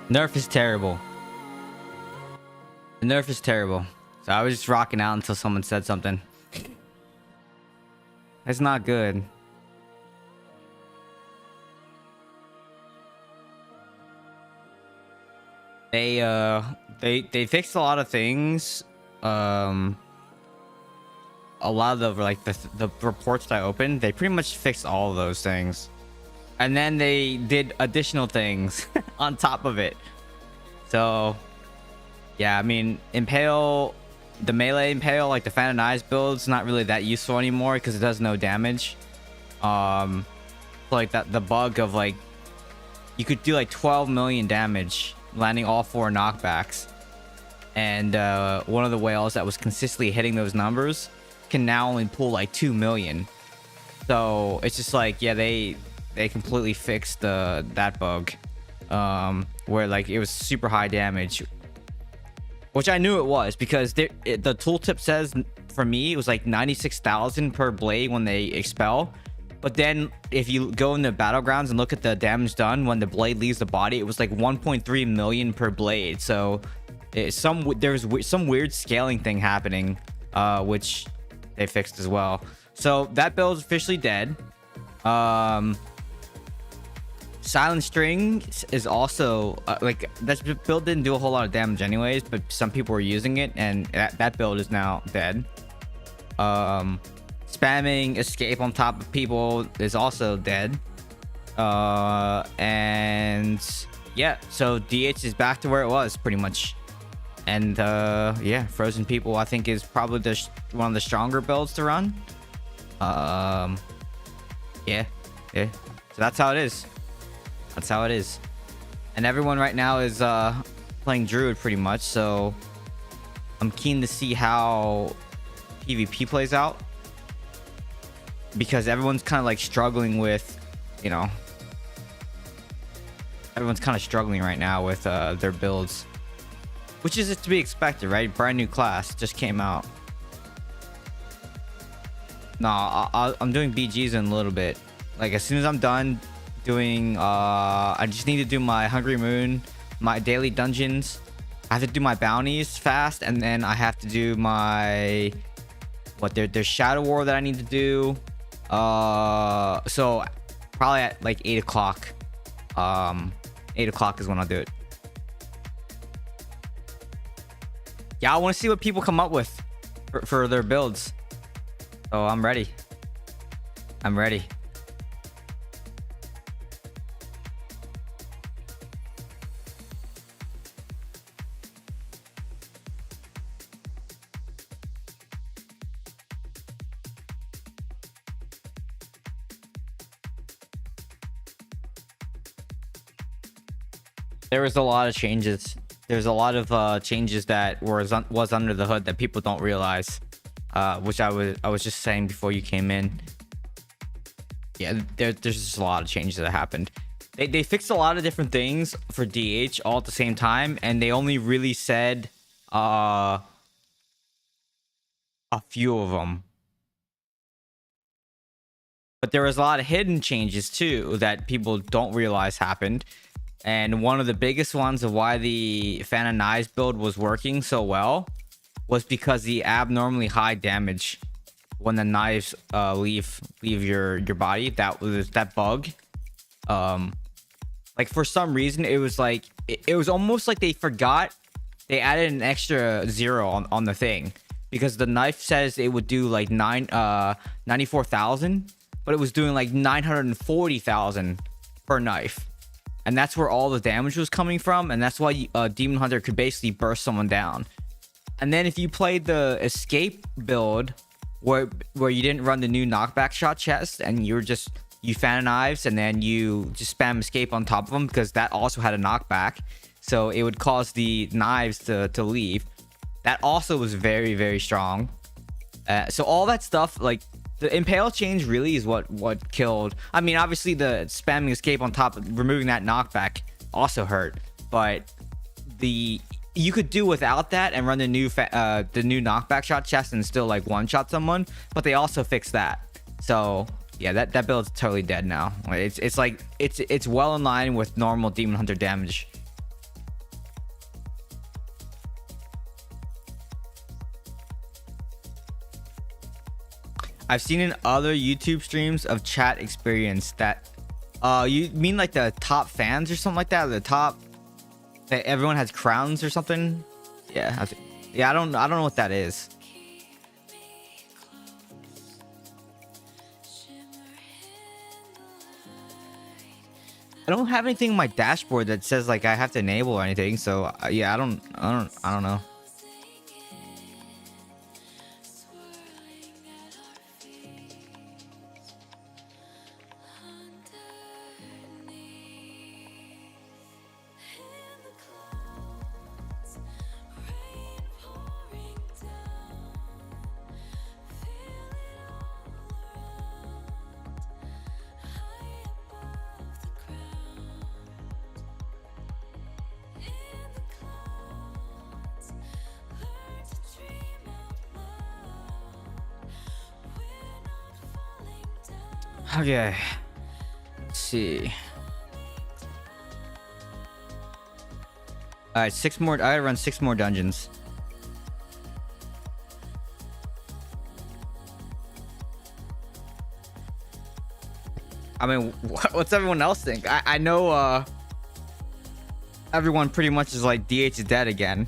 Nerf is terrible. The nerf is terrible. So I was just rocking out until someone said something. It's not good. They fixed a lot of things. A lot of the like the reports that I opened, they pretty much fixed all of those things. And then they did additional things on top of it. So yeah, I mean, impale, the melee impale, like the fan and eyes build's not really that useful anymore because it does no damage. Like that, the bug of like you could do like 12 million damage landing all 4 knockbacks, and one of the whales that was consistently hitting those numbers can now only pull like 2 million. So it's just like, yeah, they completely fixed that bug, where like it was super high damage, which I knew it was because the tooltip says for me it was like 96,000 per blade when they expel. But then if you go in the battlegrounds and look at the damage done when the blade leaves the body, it was like 1.3 million per blade. So there's some weird scaling thing happening, which they fixed as well. So that build is officially dead. Silent String is also like that build didn't do a whole lot of damage anyways, but some people were using it, and that build is now dead. Spamming escape on top of people is also dead. And yeah, so DH is back to where it was pretty much. And yeah, Frozen People I think is probably one of the stronger builds to run. Yeah. So that's how it is. That's how it is. And everyone right now is playing Druid pretty much, so I'm keen to see how PvP plays out, because everyone's kind of like struggling with, you know, everyone's kind of struggling right now with their builds, which is to be expected, right? Brand new class just came out. No, I'm doing BGs in a little bit. Like as soon as I'm done doing, I just need to do my Hungry Moon, my daily dungeons. I have to do my bounties fast, and then I have to do my there's Shadow War that I need to do. So probably at like 8 o'clock. 8 o'clock is when I'll do it. Yeah, I want to see what people come up with for their builds. So I'm ready. I'm ready. There was a lot of changes. There's a lot of changes that was under the hood that people don't realize, which I was just saying before you came in. Yeah, there's just a lot of changes that happened. They fixed a lot of different things for DH all at the same time, and they only really said a few of them. But there was a lot of hidden changes too that people don't realize happened. And one of the biggest ones of why the Fan and Knives build was working so well was because the abnormally high damage when the knives leave your body. That was that bug. Like for some reason it was like it was almost like they forgot. They added an extra 0 on the thing, because the knife says it would do like 94,000, but it was doing like 940,000 per knife. And that's where all the damage was coming from, and that's why Demon Hunter could basically burst someone down. And then if you played the escape build, where you didn't run the new knockback shot chest, and you fan knives and then you just spam escape on top of them, because that also had a knockback, so it would cause the knives to leave. That also was very, very strong. So all that stuff, like the impale change really is what killed. I mean, obviously the spamming escape on top of removing that knockback also hurt, but you could do without that and run the new knockback shot chest and still like one shot someone. But they also fixed that. So yeah, that build's totally dead now. It's well in line with normal Demon Hunter damage. I've seen in other YouTube streams of chat experience that you mean like the top fans or something like that, the top that everyone has crowns or something. Yeah, yeah, I don't know what that is. I don't have anything in my dashboard that says like I have to enable or anything, so yeah, I don't know. Okay, let's see. All right, 6 more. I gotta run 6 more dungeons. I mean, what's everyone else think? I know everyone pretty much is like DH is dead again.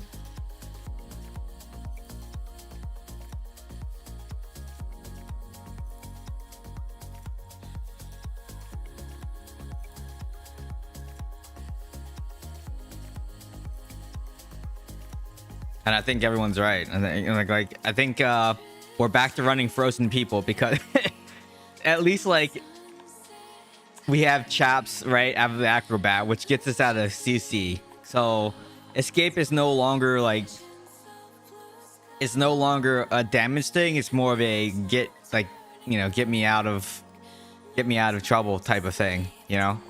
And I think everyone's right. I think we're back to running frozen people because at least like we have chaps right out of the acrobat, which gets us out of CC. So escape is no longer like a damage thing. It's more of a get me out of trouble type of thing. You know.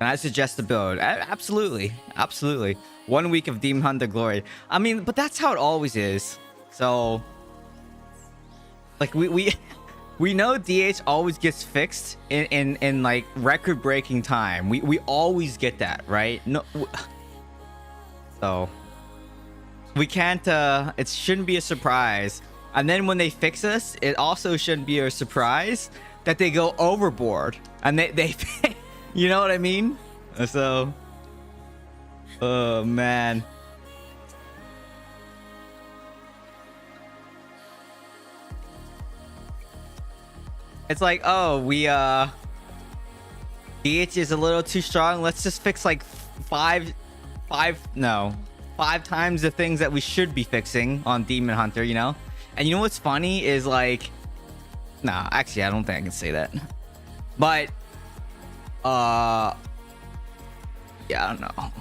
And I suggest the build. Absolutely. 1 week of Demon Hunter glory. I mean, but that's how it always is. So, like we know DH always gets fixed in like record breaking time. We always get that, right? No, so we can't. It shouldn't be a surprise. And then when they fix us, it also shouldn't be a surprise that they go overboard and they you know what I mean? So, oh man. It's like, oh, we DH is a little too strong. Let's just fix like five times the things that we should be fixing on Demon Hunter, you know? And you know what's funny is like, nah, actually I don't think I can say that. But yeah, I don't know.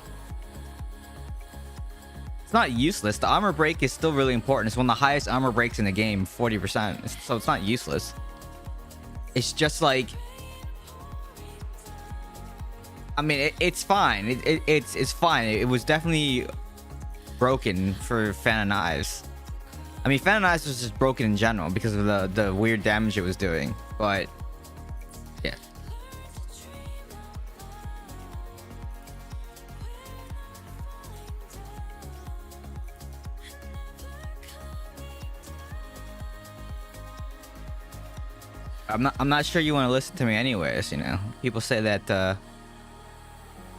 It's not useless. The armor break is still really important. It's one of the highest armor breaks in the game, 40%. So it's not useless. It's just like, I mean, it's fine. It's fine. It was definitely broken for Fan of Knives. I mean, Fan of Knives was just broken in general because of the weird damage it was doing. But yeah. I'm not sure you want to listen to me anyways, you know. People say that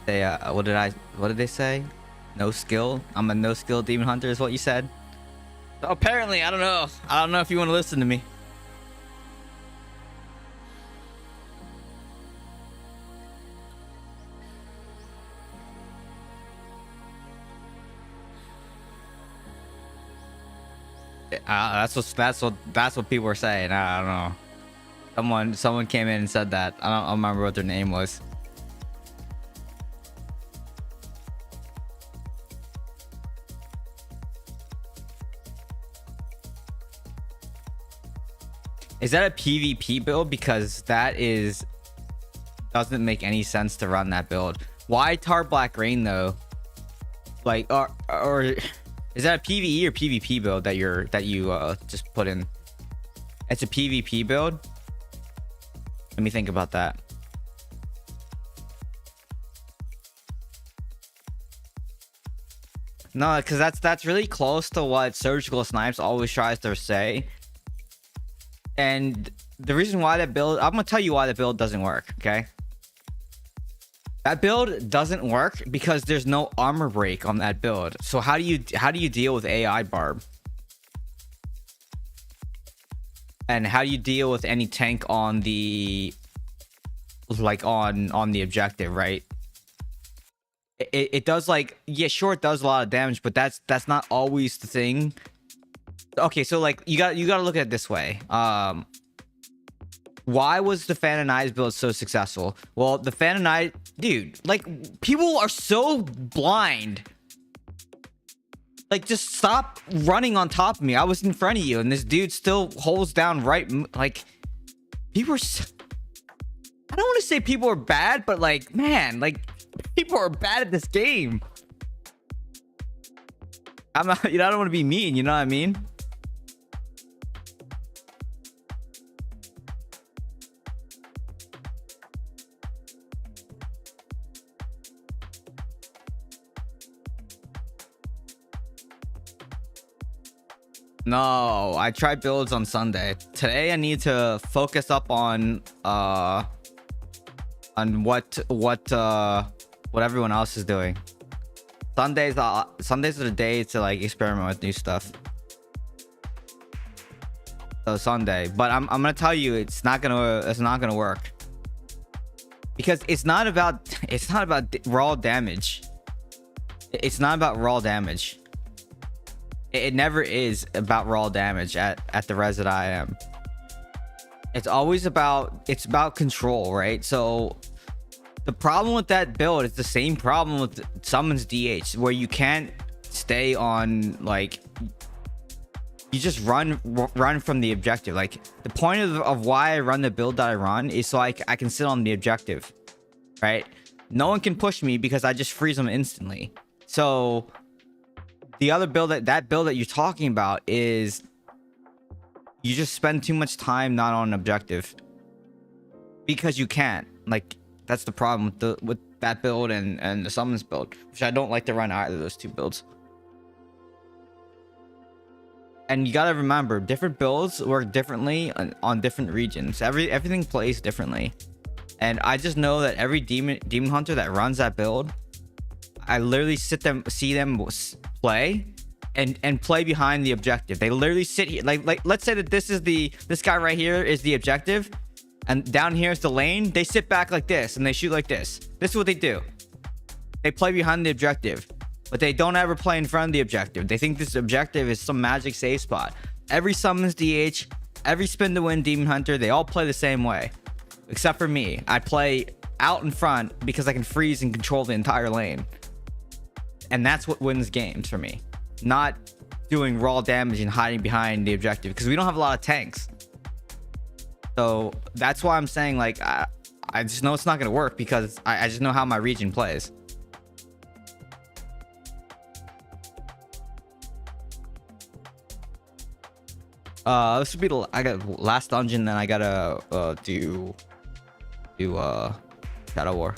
what did they say? No skill. I'm a no skill demon hunter is what you said. So apparently, I don't know if you want to listen to me. That's what people were saying. I don't know. Someone came in and said that. I don't remember what their name was. Is that a PvP build? Because that doesn't make any sense to run that build. Why Tar Black Rain though? Like, or is that a PvE or PvP build that you just put in? It's a PvP build. Let me think about that. No, because that's really close to what Surgical Snipes always tries to say. And the reason why that build, I'm gonna tell you why the build doesn't work. Okay, that build doesn't work because there's no armor break on that build. So how do you deal with AI barb? And how do you deal with any tank on the, like, on the objective, right? It does, like, yeah, sure, it does a lot of damage, but that's not always the thing. Okay, so like you got to look at it this way. Why was the Fan and Eyes build so successful? Well, the Fan and Eyes, dude, like, people are so blind. Like, just stop running on top of me. I was in front of you, and this dude still holds down right. Like, people are. I don't want to say people are bad, but like, man, like, people are bad at this game. I'm not. You know, I don't want to be mean. You know what I mean? No, I tried builds on Sunday. Today I need to focus up on what everyone else is doing. Sundays are the day to like experiment with new stuff. So Sunday, but I'm gonna tell you, it's not gonna work, because it's not about raw damage. It's not about raw damage. It never is about raw damage at the res that I am. It's always about control, right? So the problem with that build is the same problem with Summons DH, where you can't stay on, like, you just run from the objective. Like, the point of why I run the build that I run is so I can sit on the objective, right? No one can push me because I just freeze them instantly. So the other build, that build that you're talking about, is you just spend too much time not on an objective because you can't. Like, that's the problem with that build and the Summons build, which I don't like to run either of those two builds. And you gotta remember, different builds work differently on different regions. Everything plays differently. And I just know that every demon hunter that runs that build, I literally see them play and play behind the objective. They literally sit here, like let's say that this guy right here is the objective, and down here is the lane. They sit back like this and they shoot like this. This is what they do. They play behind the objective, but they don't ever play in front of the objective. They think this objective is some magic save spot. Every Summons DH, every Spin to Win Demon Hunter, they all play the same way, except for me. I play out in front because I can freeze and control the entire lane. And that's what wins games for me. Not doing raw damage and hiding behind the objective, because we don't have a lot of tanks. So that's why I'm saying, like, I just know it's not going to work, because I just know how my region plays. This would be I got last dungeon, then I gotta do Shadow War.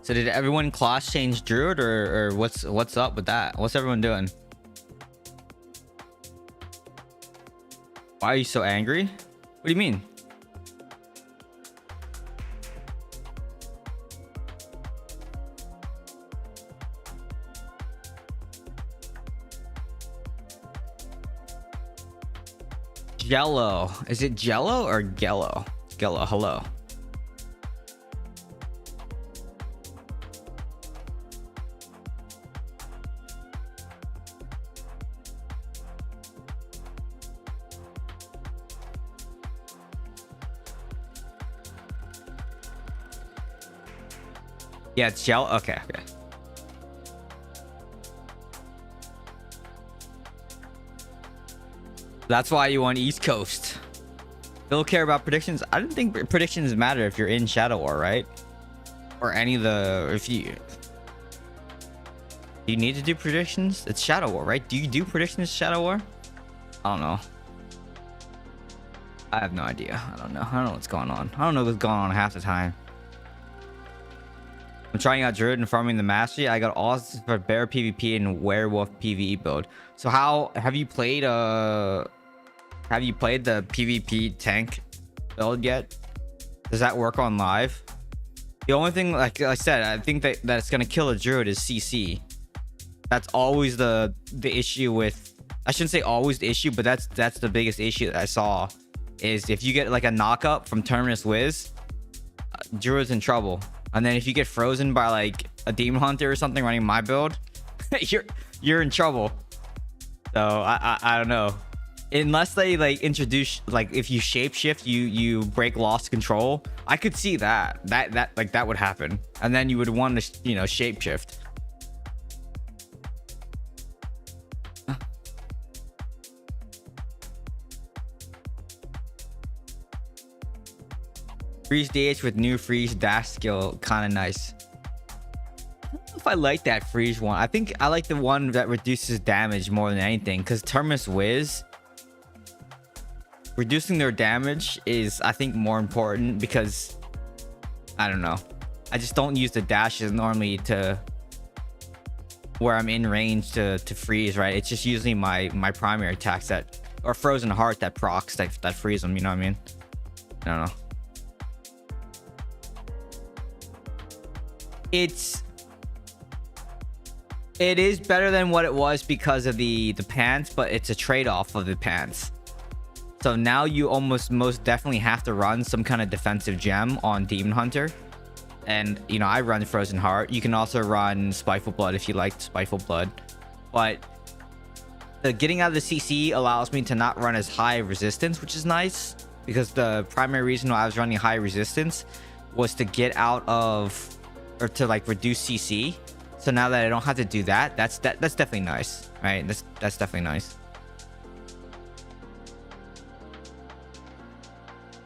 So did everyone class change Druid, or what's up with that? What's everyone doing? Why are you so angry? What do you mean? Jello. Is it Jello or Gello? Gello, hello. Yeah, it's Jello. Okay. That's why you want East Coast. Don't care about predictions. I don't think predictions matter if you're in Shadow War, right? Or any of the... If you need to do predictions? It's Shadow War, right? Do you do predictions Shadow War? I don't know. I have no idea. I don't know what's going on. I don't know what's going on half the time. I'm trying out Druid and farming the mastery. I got all for bear PvP and werewolf PvE build. So how have you played the PvP tank build yet? Does that work on live? The only thing, like I said, I think that it's gonna kill a Druid is CC. That's always the issue with, I shouldn't say always the issue, but that's the biggest issue that I saw, is if you get like a knock up from Terminus Wiz, Druid's in trouble. And then if you get frozen by like a Demon Hunter or something running my build, you're in trouble. So I don't know. Unless they like introduce, like if you shapeshift, you break lost control. I could see that would happen, and then you would want to shapeshift. Freeze DH with new freeze dash skill, kind of nice. I don't know if I like that freeze one. I think I like the one that reduces damage more than anything, because Terminus Wiz, reducing their damage is, I think, more important, because I don't know, I just don't use the dashes normally to where I'm in range to freeze, right? It's just usually my primary attacks that, or Frozen Heart that procs that freeze them, you know what I mean? I don't know. It is better than what it was because of the pants, but it's a trade-off of the pants. So now you most definitely have to run some kind of defensive gem on Demon Hunter. And, I run Frozen Heart. You can also run Spiteful Blood if you like Spiteful Blood. But the getting out of the CC allows me to not run as high resistance, which is nice. Because the primary reason why I was running high resistance was to get out of, or to like reduce CC. So now that I don't have to do that, that's definitely nice, right? That's definitely nice.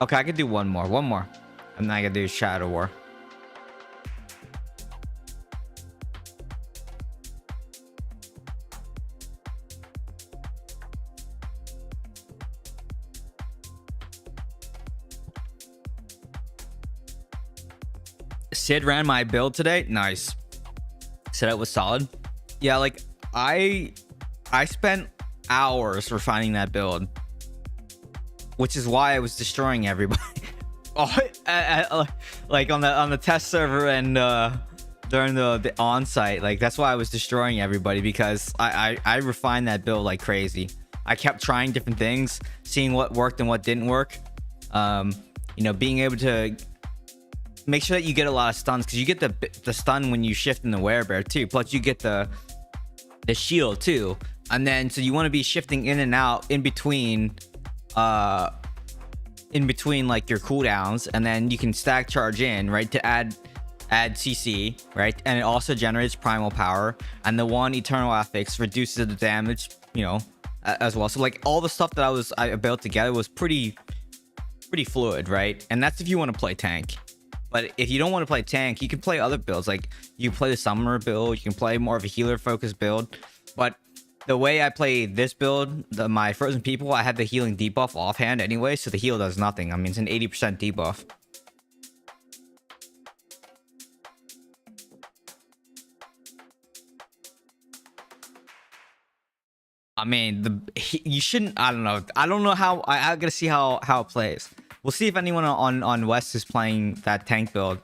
Okay, I could do one more. I'm not gonna do Shadow War. Sid ran my build today. Nice. Said it was solid. Yeah, like I spent hours refining that build, which is why I was destroying everybody. Like on the test server and during the on-site, like that's why I was destroying everybody, because I refined that build like crazy. I kept trying different things, seeing what worked and what didn't work. Being able to make sure that you get a lot of stuns, because you get the stun when you shift in the werebear too. Plus you get the shield too, and then so you want to be shifting in and out in between like your cooldowns, and then you can stack charge in, right, to add CC, right, and it also generates primal power, and the one eternal affix reduces the damage, as well. So like all the stuff that I built together was pretty fluid, right? And that's if you want to play tank. But if you don't want to play tank, you can play other builds. Like you play the summoner build, you can play more of a healer focused build. But the way I play this build, my Frozen People, I had the healing debuff offhand anyway, so the heal does nothing. I mean, it's an 80% debuff. I mean, you shouldn't. I don't know. I don't know how. I gotta see how it plays. We'll see if anyone on West is playing that tank build.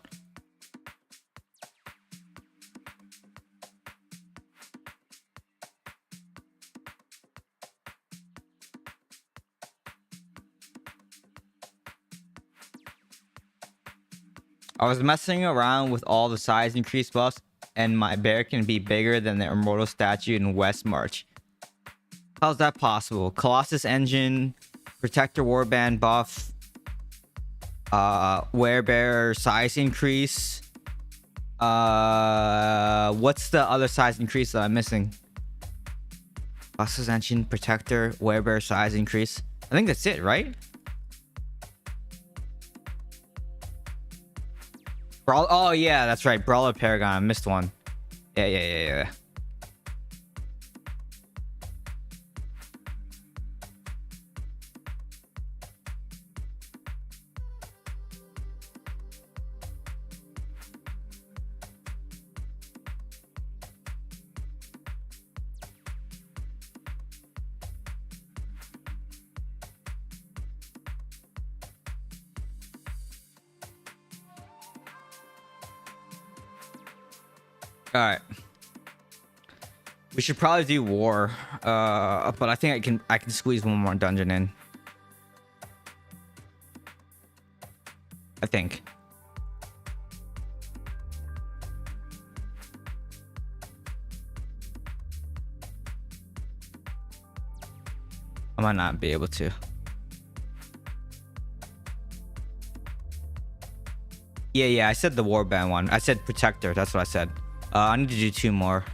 I was messing around with all the size increase buffs, and my bear can be bigger than the Immortal statue in West March. How's that possible? Colossus engine, Protector Warband buff, Werebear size increase. What's the other size increase that I'm missing? Colossus engine, Protector, Werebear size increase. I think that's it, right? Oh yeah, that's right. Brawler Paragon. I missed one. Yeah. All right. We should probably do war, but I think I can squeeze one more dungeon in. I think. I might not be able to. Yeah, I said the warband one. I said protector. That's what I said. I need to do 2 more.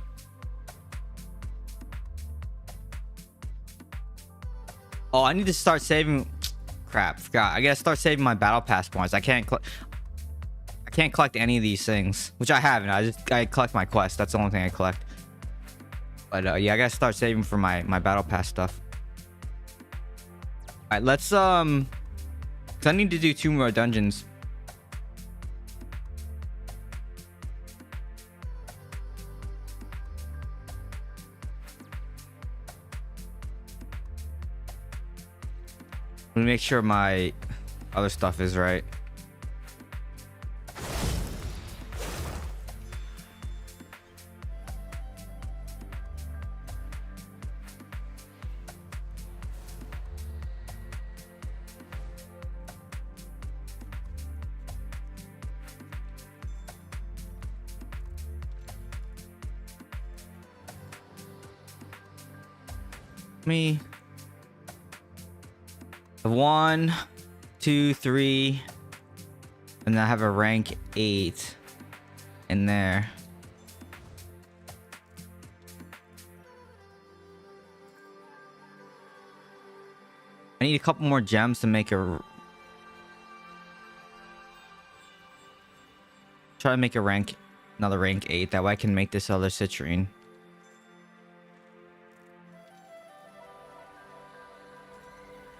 Oh, I need to start saving. Crap, forgot. I gotta start saving my battle pass points. I can't collect any of these things, which I haven't. I collect my quest. That's the only thing I collect. But yeah, I gotta start saving for my battle pass stuff. All right, let's 'cause I need to do 2 more dungeons. Let me make sure my other stuff is right. Me 1, 2, 3, and then I have a rank 8 in there. I need a couple more gems to make a try to make another rank 8. That way I can make this other citrine.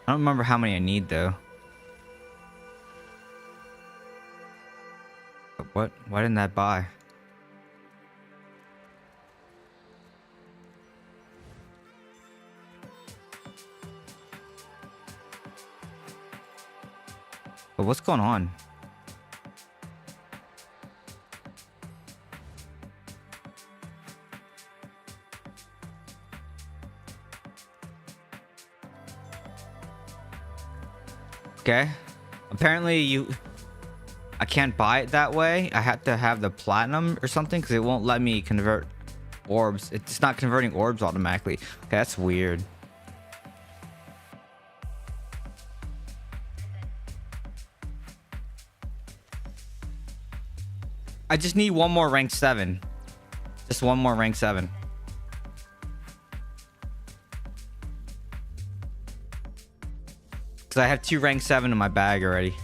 I don't remember how many I need though. What? Why didn't that buy? But what's going on? Okay. Apparently I can't buy it that way. I have to have the platinum or something because it won't let me convert orbs. It's not converting orbs automatically. Okay, that's weird. I just need one more rank 7. Just one more rank 7. Because I have 2 rank 7 in my bag already.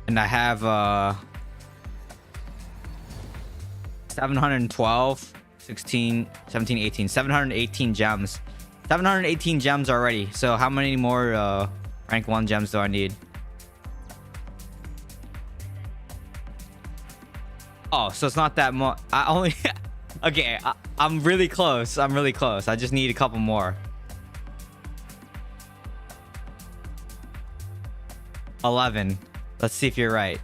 And I have 712, 16, 17, 18, 718 gems. 718 gems already. So how many more rank 1 gems do I need? Oh, so it's not that much. I only okay, I'm really close. I'm really close. I just need a couple more. 11. Let's see if you're right.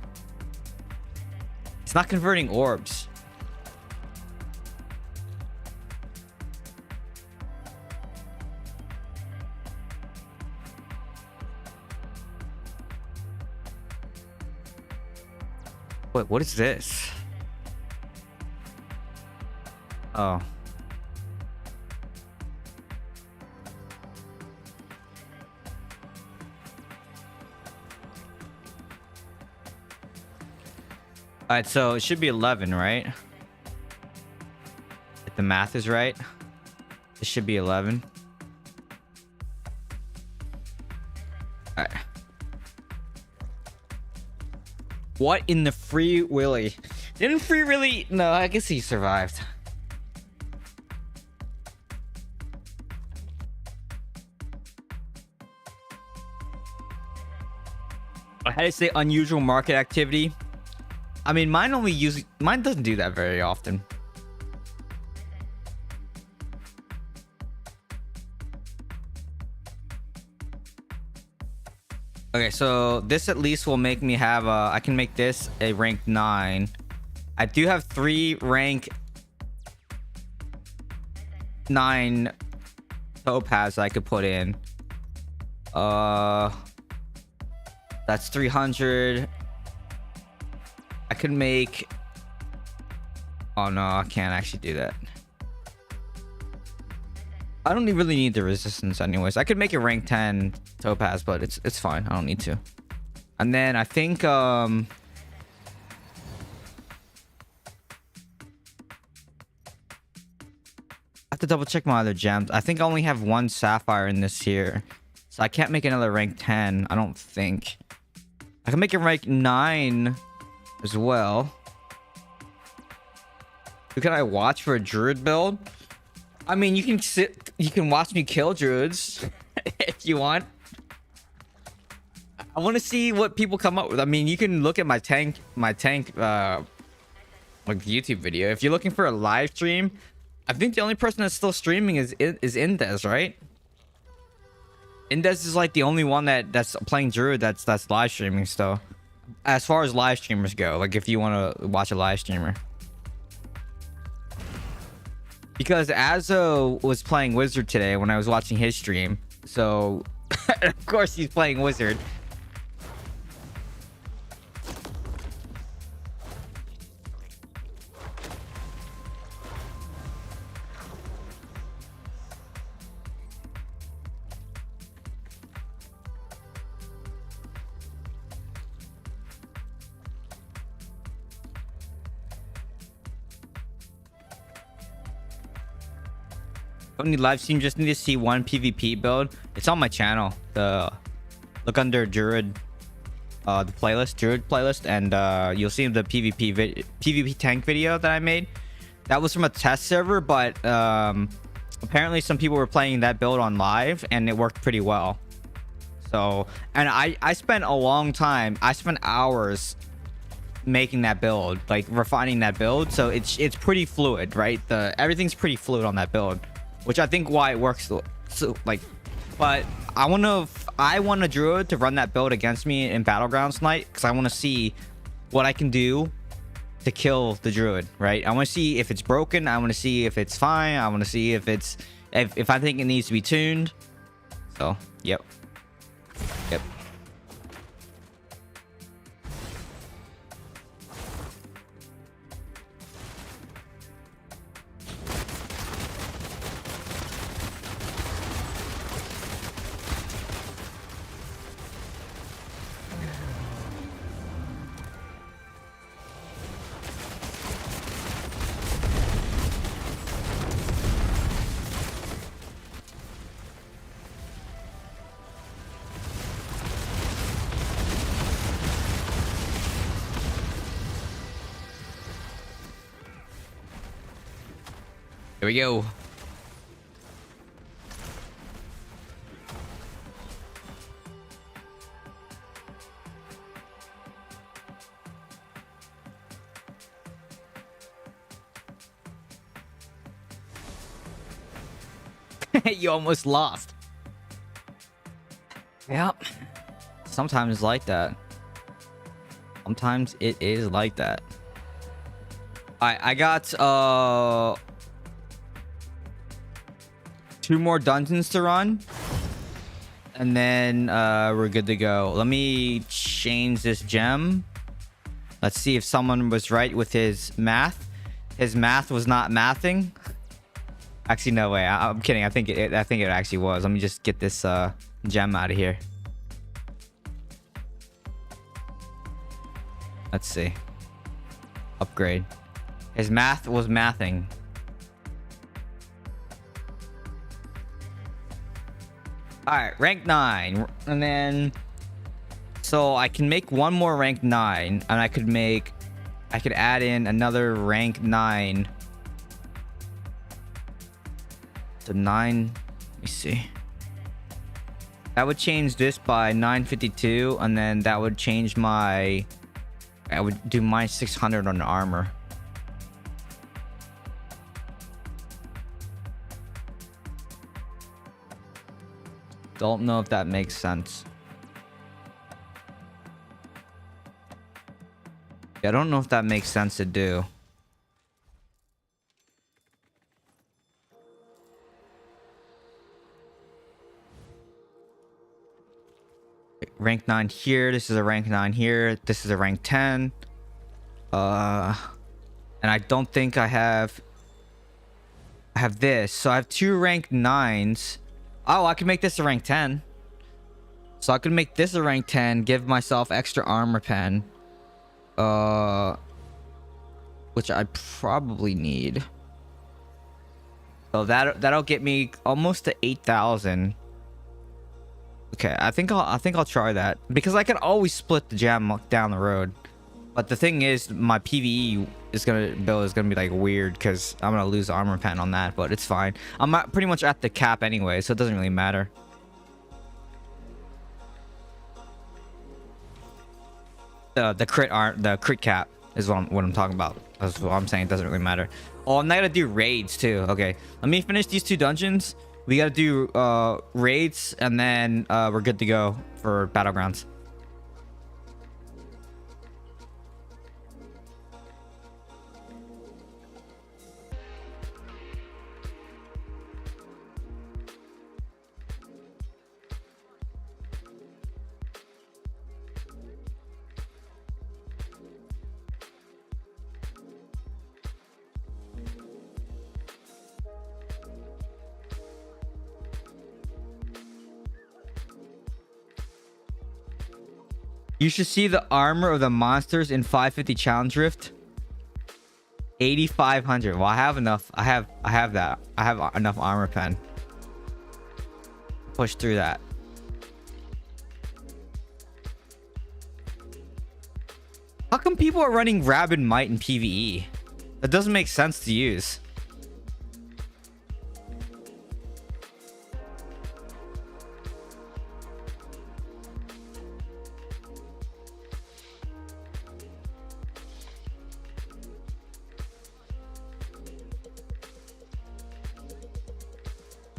It's not converting orbs. Wait, what is this? Oh. Alright, so it should be 11, right? If the math is right, it should be 11. Alright. What in the Free Willy? Didn't Free Willy... No, I guess he survived. I had to say unusual market activity. I mean, mine doesn't do that very often. Okay, so this at least will make me have I can make this a rank 9. I do have 3 rank 9 topaz I could put in. That's 300. I could make... Oh no, I can't actually do that. I don't really need the resistance anyways. I could make it rank 10 topaz, but it's fine. I don't need to. And then I think I have to double check my other gems. I think I only have 1 sapphire in this here, so I can't make another rank 10. I don't think. I can make it rank 9 as well. Who can I watch for a druid build? I mean, you can watch me kill druids if you want. I want to see what people come up with. I mean, you can look at my tank like YouTube video. If you're looking for a live stream, I think the only person that's still streaming is Indes, right? Indes is like the only one that's playing druid that's live streaming still. As far as live streamers go, like if you want to watch a live streamer. Because Azo was playing Wizard today when I was watching his stream. So, of course he's playing Wizard. Don't need live stream, just need to see one PvP build. It's on my channel. Look under Druid, the playlist, Druid playlist, and you'll see the PvP tank video that I made. That was from a test server, but apparently some people were playing that build on live, and it worked pretty well. So, and I spent a long time. I spent hours making that build, like refining that build. So it's pretty fluid, right? Everything's pretty fluid on that build. Which I think why it works so like, but I want a druid to run that build against me in Battlegrounds tonight, because I want to see what I can do to kill the druid, right? I want to see if it's broken. I want to see if it's fine. I want to see if if I think it needs to be tuned. So, yep. Here we go. You almost lost. Yep. Sometimes it's like that. Sometimes it is like that. I got 2 more dungeons to run, and then we're good to go. Let me change this gem. Let's see if someone was right with his math. His math was not mathing. Actually, no way. I'm kidding. I think it actually was. Let me just get this gem out of here. Let's see. Upgrade. His math was mathing. Alright, rank 9. And then... So I can make 1 more rank 9. And I could add in another rank 9. To 9. Let me see. That would change this by 952. And then that would change my... I would do my 600 on the armor. Don't know if that makes sense. I don't know if that makes sense to do. Rank 9 here. This is a rank 9 here. This is a rank 10. And I don't think I have this. So I have 2 rank 9s. Oh, I can make this a rank 10. So I can make this a rank 10, give myself extra armor pen. Which I probably need. So that'll get me almost to 8,000. Okay, I think I'll try that because I can always split the gem down the road. But the thing is, my PvE build is gonna be like weird because I'm gonna lose the armor pen on that. But it's fine. I'm pretty much at the cap anyway, so it doesn't really matter. The crit cap is what I'm talking about. That's what I'm saying. It doesn't really matter. Oh, and I gotta do raids too. Okay, let me finish these 2 dungeons. We gotta do raids, and then we're good to go for battlegrounds. You should see the armor of the monsters in 550 challenge rift. 8,500. Well, I have enough. I have that. I have enough armor pen. Push through that. How come people are running Rabid Might in PvE? That doesn't make sense to use.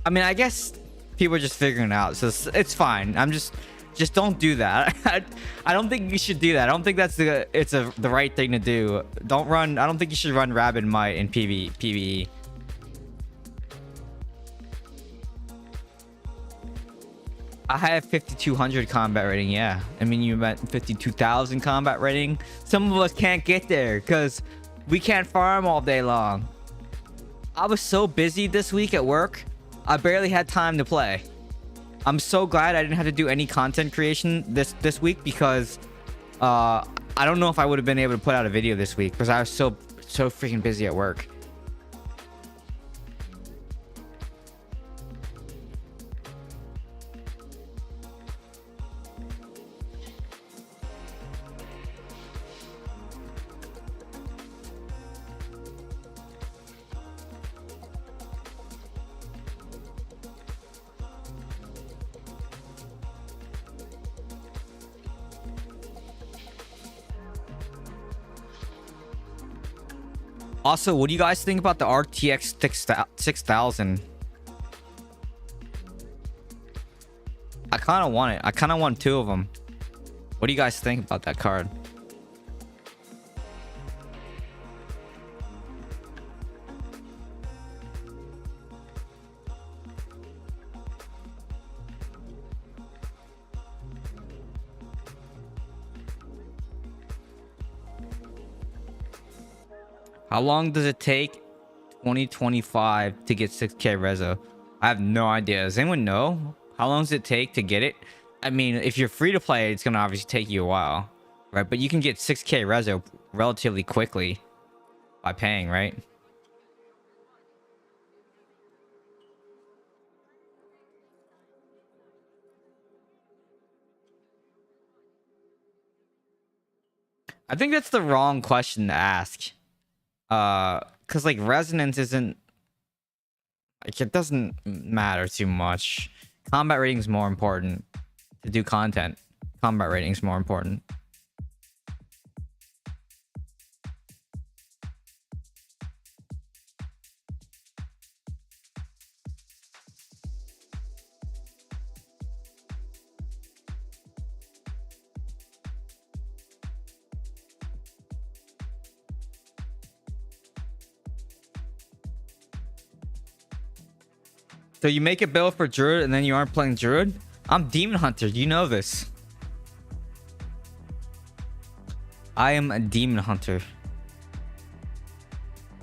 I mean, I guess people are just figuring it out, so it's fine. I'm just don't do that. I don't think you should do that. I don't think that's the right thing to do. Don't run. I don't think you should run Rabid Might in PvE. I have 5,200 combat rating. Yeah, I mean, you meant 52,000 combat rating. Some of us can't get there because we can't farm all day long. I was so busy this week at work. I barely had time to play. I'm so glad I didn't have to do any content creation this week because I don't know if I would have been able to put out a video this week because I was so freaking busy at work. Also, what do you guys think about the RTX 6000? I kind of want it. I kind of want 2 of them. What do you guys think about that card? How long does it take 2025 to get 6K rezo? I have no idea. Does anyone know? How long does it take to get it? I mean, if you're free to play, it's gonna obviously take you a while, right? But you can get 6K rezo relatively quickly by paying, right? I think that's the wrong question to ask. Because like resonance isn't like, it doesn't matter too much. Combat rating is more important to do content. Combat rating is more important. So you make a build for Druid and then you aren't playing Druid? I'm Demon Hunter. You know this. I am a Demon Hunter.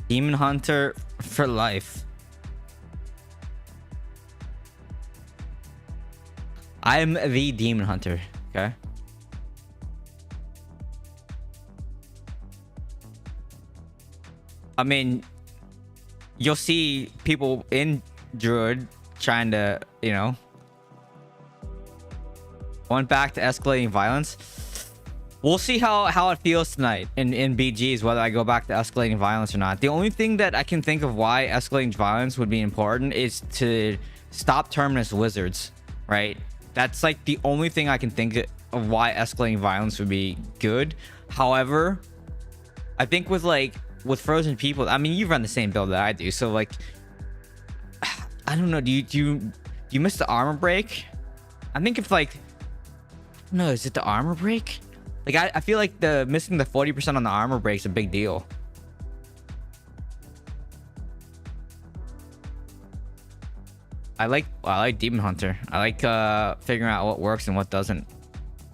Demon Hunter for life. I am the Demon Hunter. Okay. I mean, you'll see people in Druid trying to, you know, going back to escalating violence. We'll see how it feels tonight in BGs, whether I go back to escalating violence or not. The only thing that I can think of why escalating violence would be important is to stop Terminus wizards, right? That's like the only thing I can think of why escalating violence would be good. However, I think with frozen people, I mean, you run the same build that I do, so like, I don't know. Do you miss the armor break? I think if like, no, is it the armor break? Like I feel like the missing the 40% on the armor break is a big deal. I like Demon Hunter. I like figuring out what works and what doesn't.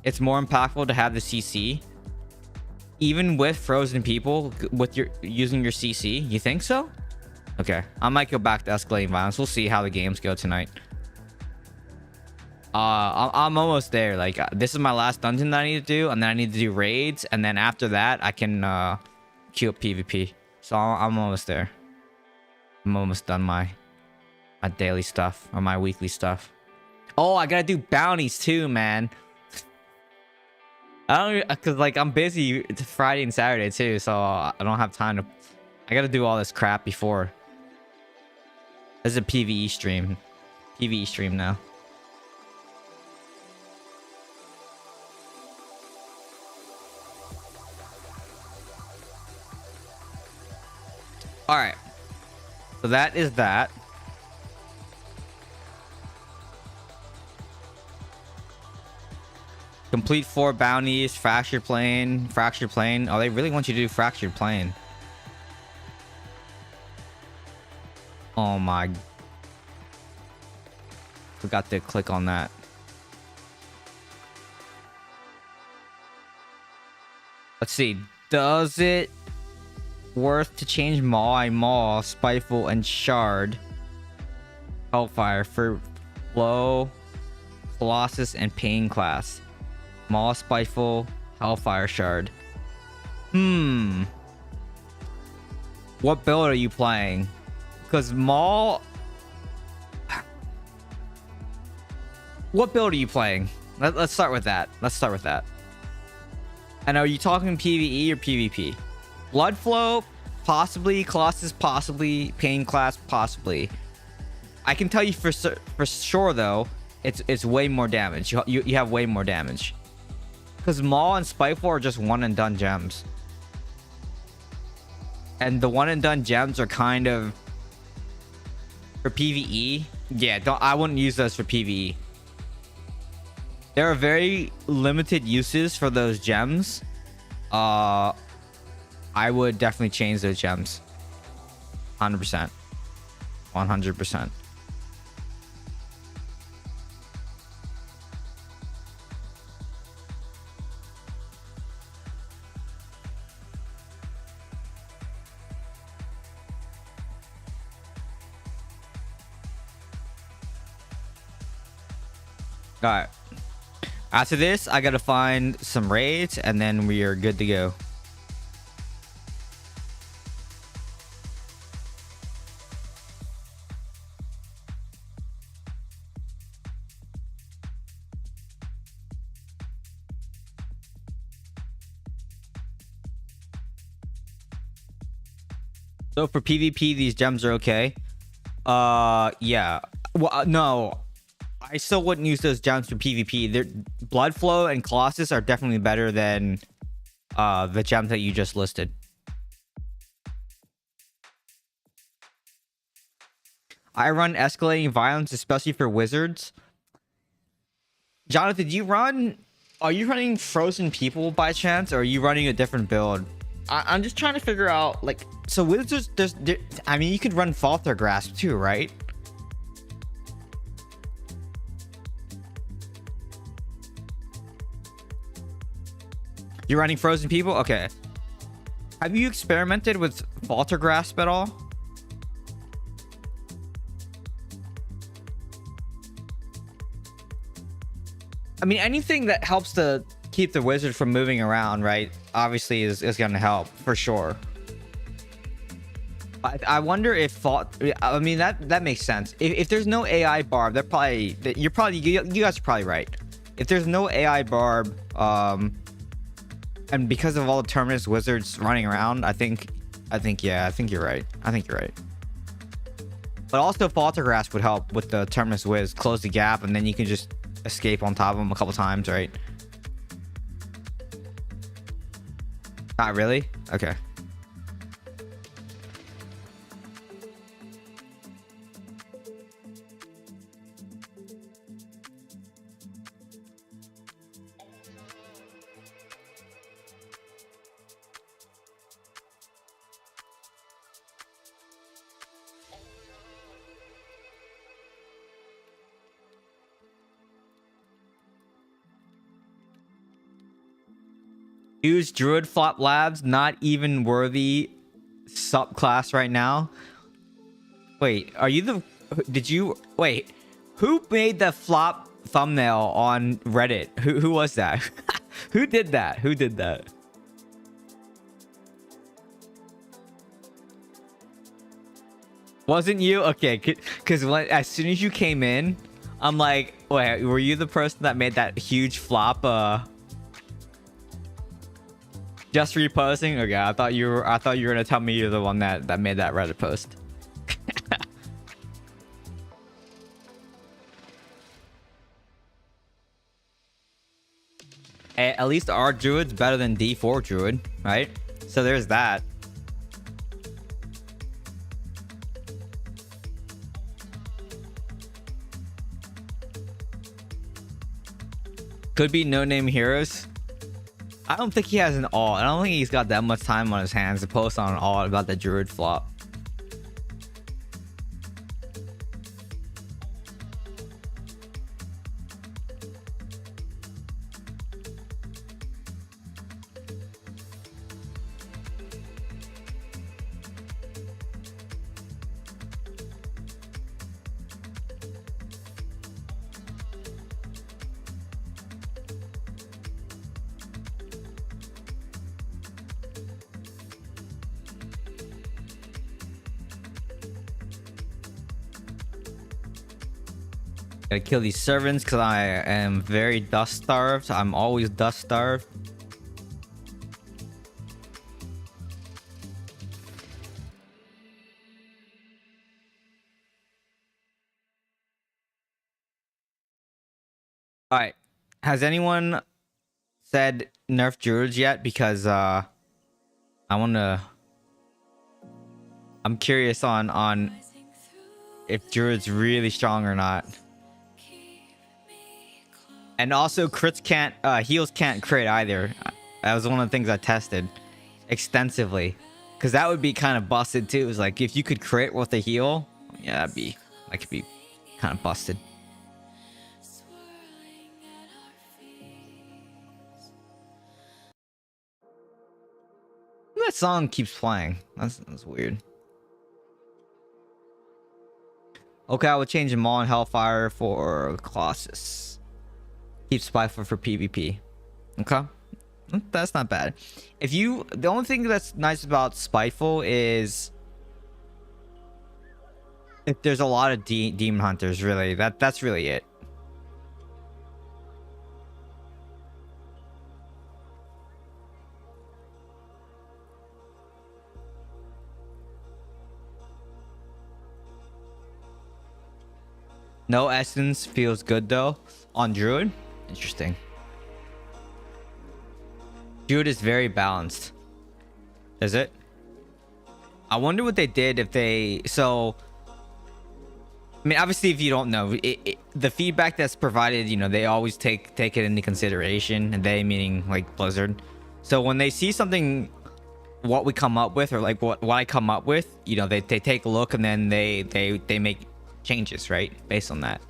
It's more impactful to have the CC, even with frozen people, with using your CC. You think so? Okay, I might go back to escalating violence. We'll see how the games go tonight. I'm almost there. Like this is my last dungeon that I need to do, and then I need to do raids, and then after that I can queue up PvP. So I'm almost there. I'm almost done my daily stuff or my weekly stuff. Oh, I gotta do bounties too, man. I don't, cause like I'm busy. It's Friday and Saturday too, so I don't have time to. I gotta do all this crap before. This is a PvE stream. PvE stream now. All right. So that is that. Complete 4 bounties, fractured plane. Oh, they really want you to do fractured plane. Oh my. Forgot to click on that. Let's see. Does it worth to change Maul, Spiteful, and Shard Hellfire for Flow, Colossus, and Pain class? Maul, Spiteful, Hellfire, Shard. What build are you playing? Because Maul... What build are you playing? Let's start with that. And are you talking PvE or PvP? Blood Flow, possibly. Colossus, possibly. Pain class, possibly. I can tell you for sure though, it's way more damage. You have way more damage. Because Maul and Spiteful are just one and done gems. And the one and done gems are kind of for PvE. Yeah, I wouldn't use those for PvE. There are very limited uses for those gems. I would definitely change those gems. 100%. 100%. All right. After this, I gotta find some raids, and then we are good to go. So for PvP, these gems are okay. Yeah. Well, no. I still wouldn't use those gems for PvP. Blood Flow and Colossus are definitely better than the gems that you just listed. I run escalating violence, especially for wizards. Jonathan, are you running frozen people by chance, or are you running a different build? I'm just trying to figure out, like, so wizards, I mean, you could run Falter Grasp too, right? You're running frozen people? Okay. Have you experimented with Falter Grasp at all? I mean, anything that helps to keep the wizard from moving around, right? Obviously is going to help for sure. I wonder if I mean, that makes sense. If there's no AI barb, you guys are probably right. If there's no AI barb, and because of all the terminus wizards running around, I think you're right. But also Falter Grasp would help with the terminus wiz, close the gap, and then you can just escape on top of them a couple times, right? Not really? Okay. Use Druid Flop Labs, not even worthy subclass right now. Wait, wait, who made the flop thumbnail on Reddit? Who was that? Who did that? Wasn't you? Okay, because as soon as you came in, I'm like, wait, were you the person that made that huge flop? Just reposting? Okay, I thought you were gonna tell me you're the one that made that Reddit post. At least our Druid's better than D4 Druid, right? So there's that. Could be no-name heroes. I don't think he has an alt. I don't think he's got that much time on his hands to post on an alt about the Druid flop. Gotta kill these servants because I am very dust starved. I'm always dust starved. All right. Has anyone said nerf Druids yet? Because I'm curious on if Druid's really strong or not. And also crits can't, heals can't crit either. That was one of the things I tested extensively. Because that would be kind of busted too. It's like if you could crit with a heal, yeah, that could be kind of busted. That song keeps playing. That's weird. Okay, I will change them all in Hellfire for Colossus. Keep Spiteful for PvP. Okay, that's not bad. The only thing that's nice about Spiteful is if there's a lot of demon hunters. Really, that's really it. No essence feels good though on Druid. Interesting. Druid is very balanced. Is it? I wonder what they did if they... So, I mean, obviously, if you don't know, the feedback that's provided, you know, they always take it into consideration. And they meaning like Blizzard. So when they see something, what we come up with, or like what I come up with, you know, they take a look and then they make changes, right? Based on that.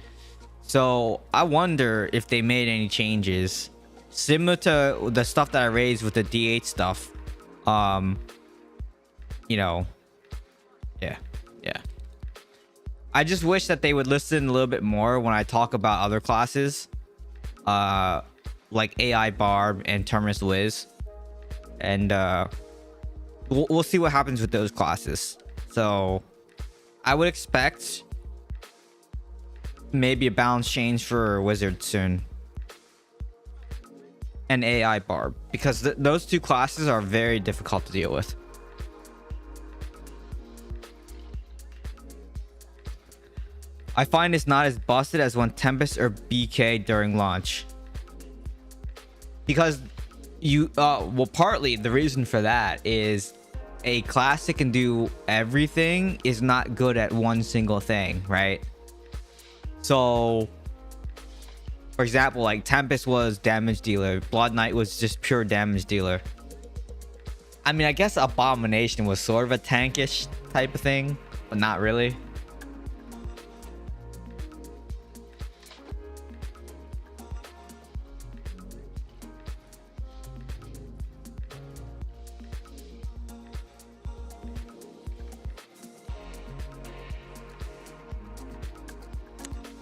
So I wonder if they made any changes similar to the stuff that I raised with the D8 stuff. You know, yeah. I just wish that they would listen a little bit more when I talk about other classes, like AI Barb and Terminus Wiz, and we'll see what happens with those classes. So I would expect maybe a balance change for Wizard soon, and AI Barb, because those two classes are very difficult to deal with. I find it's not as busted as when Tempest or BK during launch. Because you, well, partly the reason for that is a class that can do everything is not good at one single thing, right? So, for example, like Tempest was damage dealer, Blood Knight was just pure damage dealer. I mean, I guess Abomination was sort of a tankish type of thing, but not really.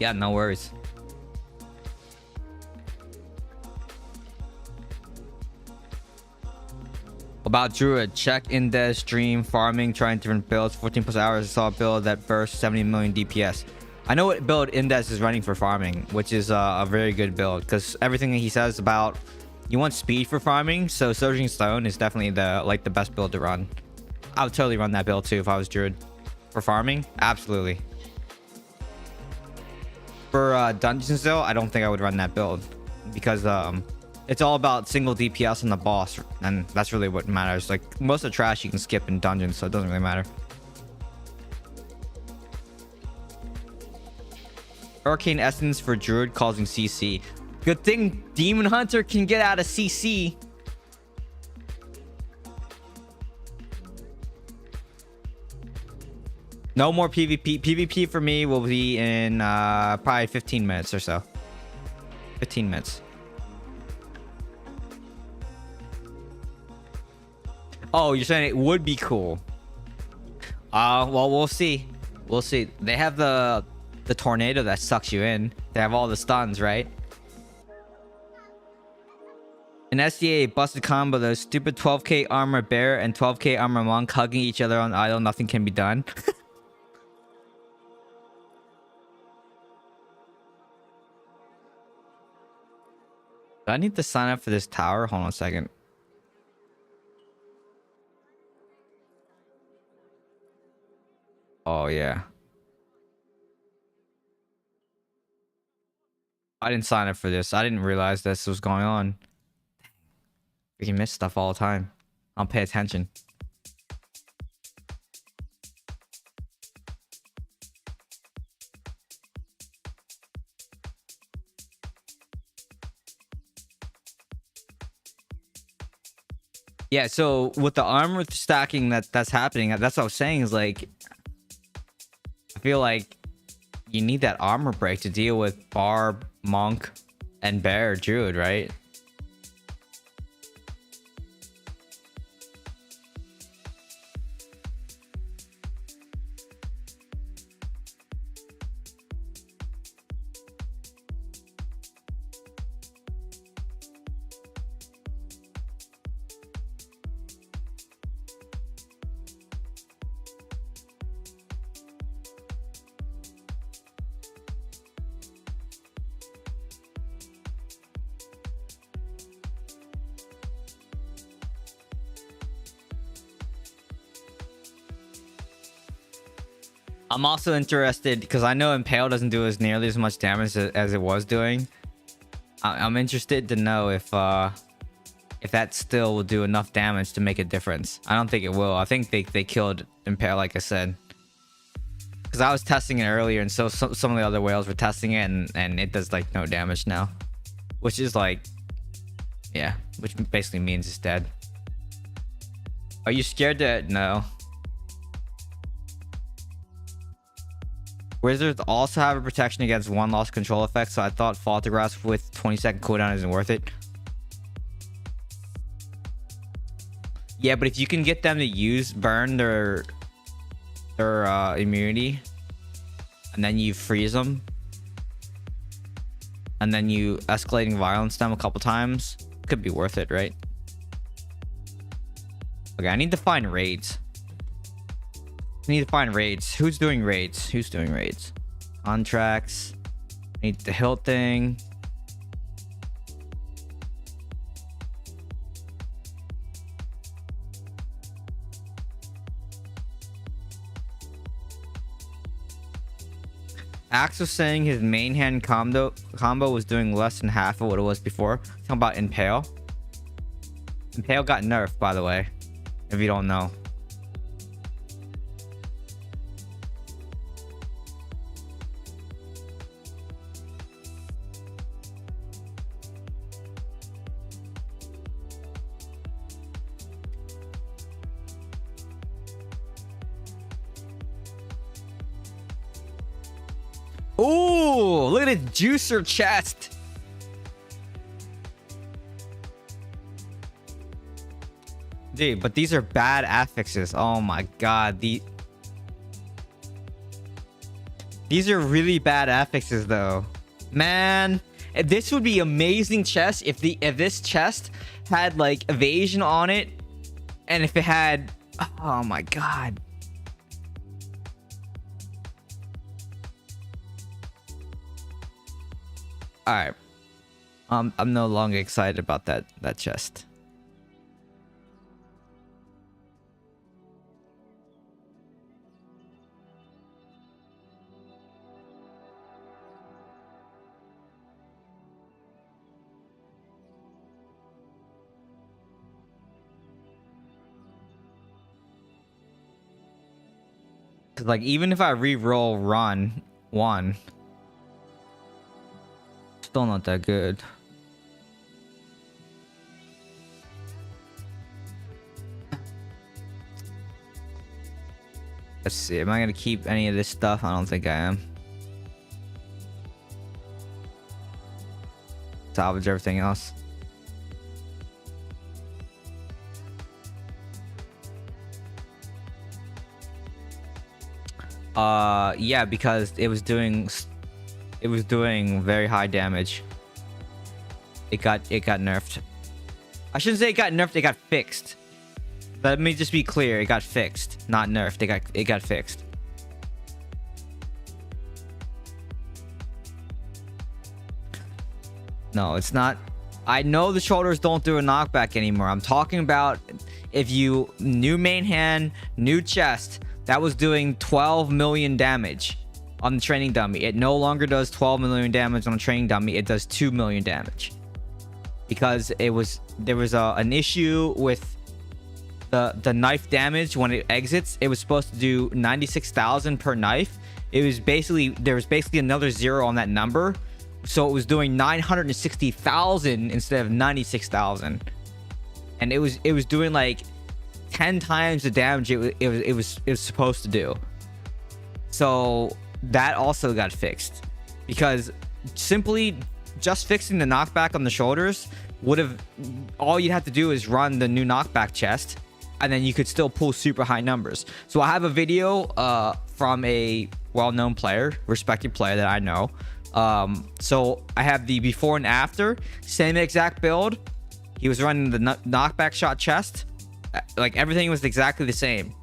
Yeah, no worries. About Druid, check Indes stream farming, trying different builds, 14 plus hours. I saw a build that burst 70 million DPS. I know what build Indes is running for farming, which is a very good build, because everything that he says about you want speed for farming, so Surging Stone is definitely the best build to run. I would totally run that build too if I was Druid. For farming, absolutely. For dungeons though, I don't think I would run that build, because it's all about single DPS on the boss, and that's really what matters. Like, most of the trash you can skip in dungeons, so it doesn't really matter. Arcane Essence for Druid causing CC. Good thing Demon Hunter can get out of CC. No more PvP. PvP for me will be in probably 15 minutes or so. 15 minutes. Oh, you're saying it would be cool. Well, we'll see. We'll see. They have the tornado that sucks you in. They have all the stuns, right? An SDA busted combo, those stupid 12k armor bear and 12k armor monk hugging each other on idle, nothing can be done. Do I need to sign up for this tower? Hold on a second. Oh, yeah. I didn't sign up for this. I didn't realize this was going on. We can miss stuff all the time. I'll pay attention. Yeah, so with the armor stacking that's happening, that's what I was saying, is like, I feel like you need that armor break to deal with Barb, Monk, and Bear Druid, right? I'm also interested because I know Impale doesn't do as nearly as much damage as it was doing. I'm interested to know if that still will do enough damage to make a difference. I don't think it will. I think they killed Impale, like I said, because I was testing it earlier, and so some of the other whales were testing it, and it does like no damage now, which is like, yeah, which basically means it's dead. Are you scared to? No. Wizards also have a protection against one loss control effect, so I thought Faltergrass with 20-second cooldown isn't worth it. Yeah, but if you can get them to burn their immunity, and then you freeze them, and then you escalating violence them a couple times, could be worth it, right? Okay, I need to find raids. I need to find raids. Who's doing raids? Who's doing raids? Contracts. I need the hilt thing. Axe was saying his main hand combo was doing less than half of what it was before. Talking about Impale. Impale got nerfed, by the way, if you don't know. Ooh, look at the juicer chest. Dude, but these are bad affixes. Oh my god. These are really bad affixes though. Man, this would be amazing chest if this chest had like evasion on it, and if it had, oh my god. All right, I'm no longer excited about that chest. Cause like even if I re-roll run 1. Still not that good. Let's see. Am I gonna keep any of this stuff? I don't think I am. Salvage everything else. Yeah, because it was doing very high damage. It got nerfed. I shouldn't say it got nerfed, it got fixed. Let me just be clear, it got fixed, not nerfed. It got fixed. No, it's not. I know the shoulders don't do a knockback anymore. I'm talking about if you new main hand, new chest, that was doing 12 million damage on the training dummy. It no longer does 12 million damage on a training dummy. It does 2 million damage because there was an issue with the knife damage when it exits. It was supposed to do 96,000 per knife. There was basically another 0 on that number, so it was doing 960,000 instead of 96,000, and it was doing like 10 times the damage it was supposed to do. So that also got fixed, because simply just fixing the knockback on the shoulders would have, all you'd have to do is run the new knockback chest, and then you could still pull super high numbers. So I have a video from a well-known player, respected player that I know. So I have the before and after, same exact build. He was running the knockback shot chest, like everything was exactly the same,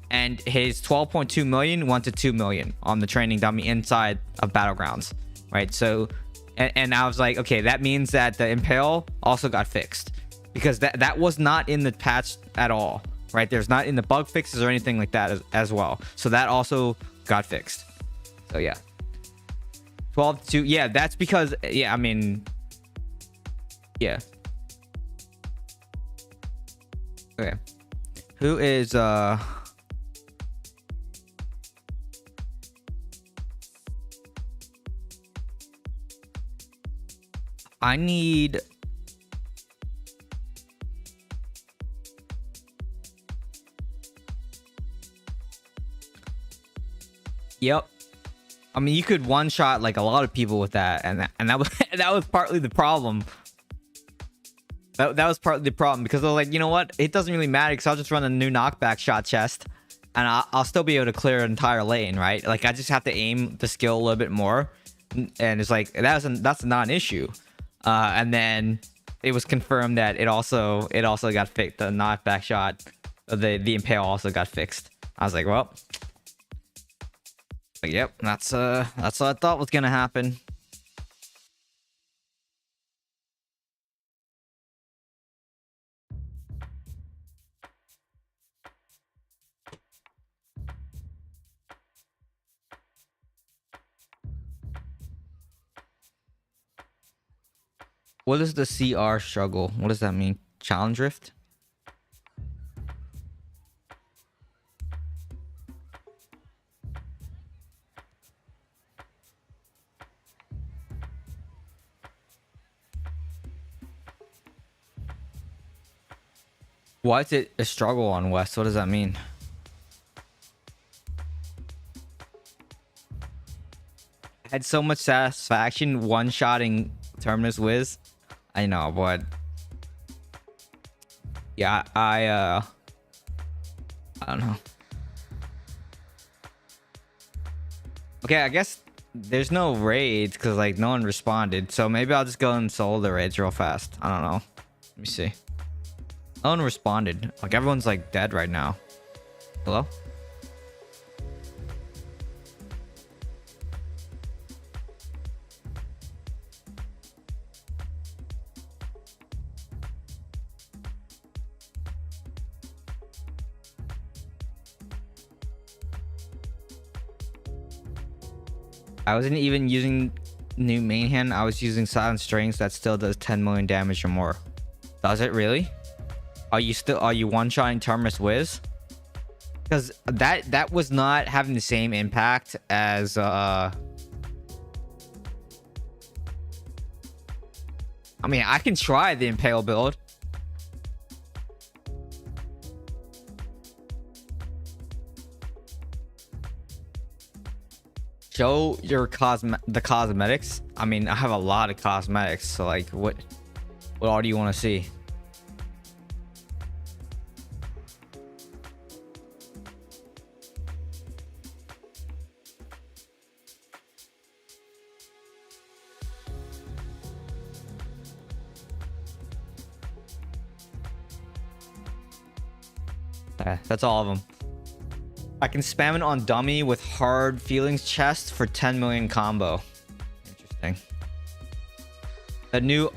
and his 12.2 million went to 2 million on the training dummy inside of Battlegrounds, right? So and I was like, okay, that means that the impale also got fixed, because that was not in the patch at all, right? There's not in the bug fixes or anything like that as well. So that also got fixed. So yeah, 12 to 2. Yeah, that's because, yeah, I mean, yeah. Okay, who is I need yep. I mean, you could one shot like a lot of people with that, and that was that was partly the problem. That was part of the problem, because I was like, you know what? It doesn't really matter, because I'll just run a new knockback shot chest, and I'll still be able to clear an entire lane, right? Like, I just have to aim the skill a little bit more, and it's like that's not an issue. And then it was confirmed that it also got fixed. The knockback shot, the impale also got fixed. I was like, well, yep, that's what I thought was gonna happen. What is the CR struggle? What does that mean? Challenge rift? Why is it a struggle on West? What does that mean? I had so much satisfaction one-shotting Terminus Wiz. I know, but yeah, I don't know. Okay, I guess there's no raids because like no one responded, so maybe I'll just go and solo the raids real fast. I don't know. Let me see. No one responded. Like, everyone's like dead right now. Hello? I wasn't even using new main hand. I was using silent strings that still does 10 million damage or more. Does it really? Are you one-shotting Terminus Wiz? Because that was not having the same impact as I mean, I can try the impale build. Show your the cosmetics. I mean, I have a lot of cosmetics, so like what all do you want to see? That's all of them. I can spam it on dummy with hard feelings chest for 10 million combo. Interesting. The new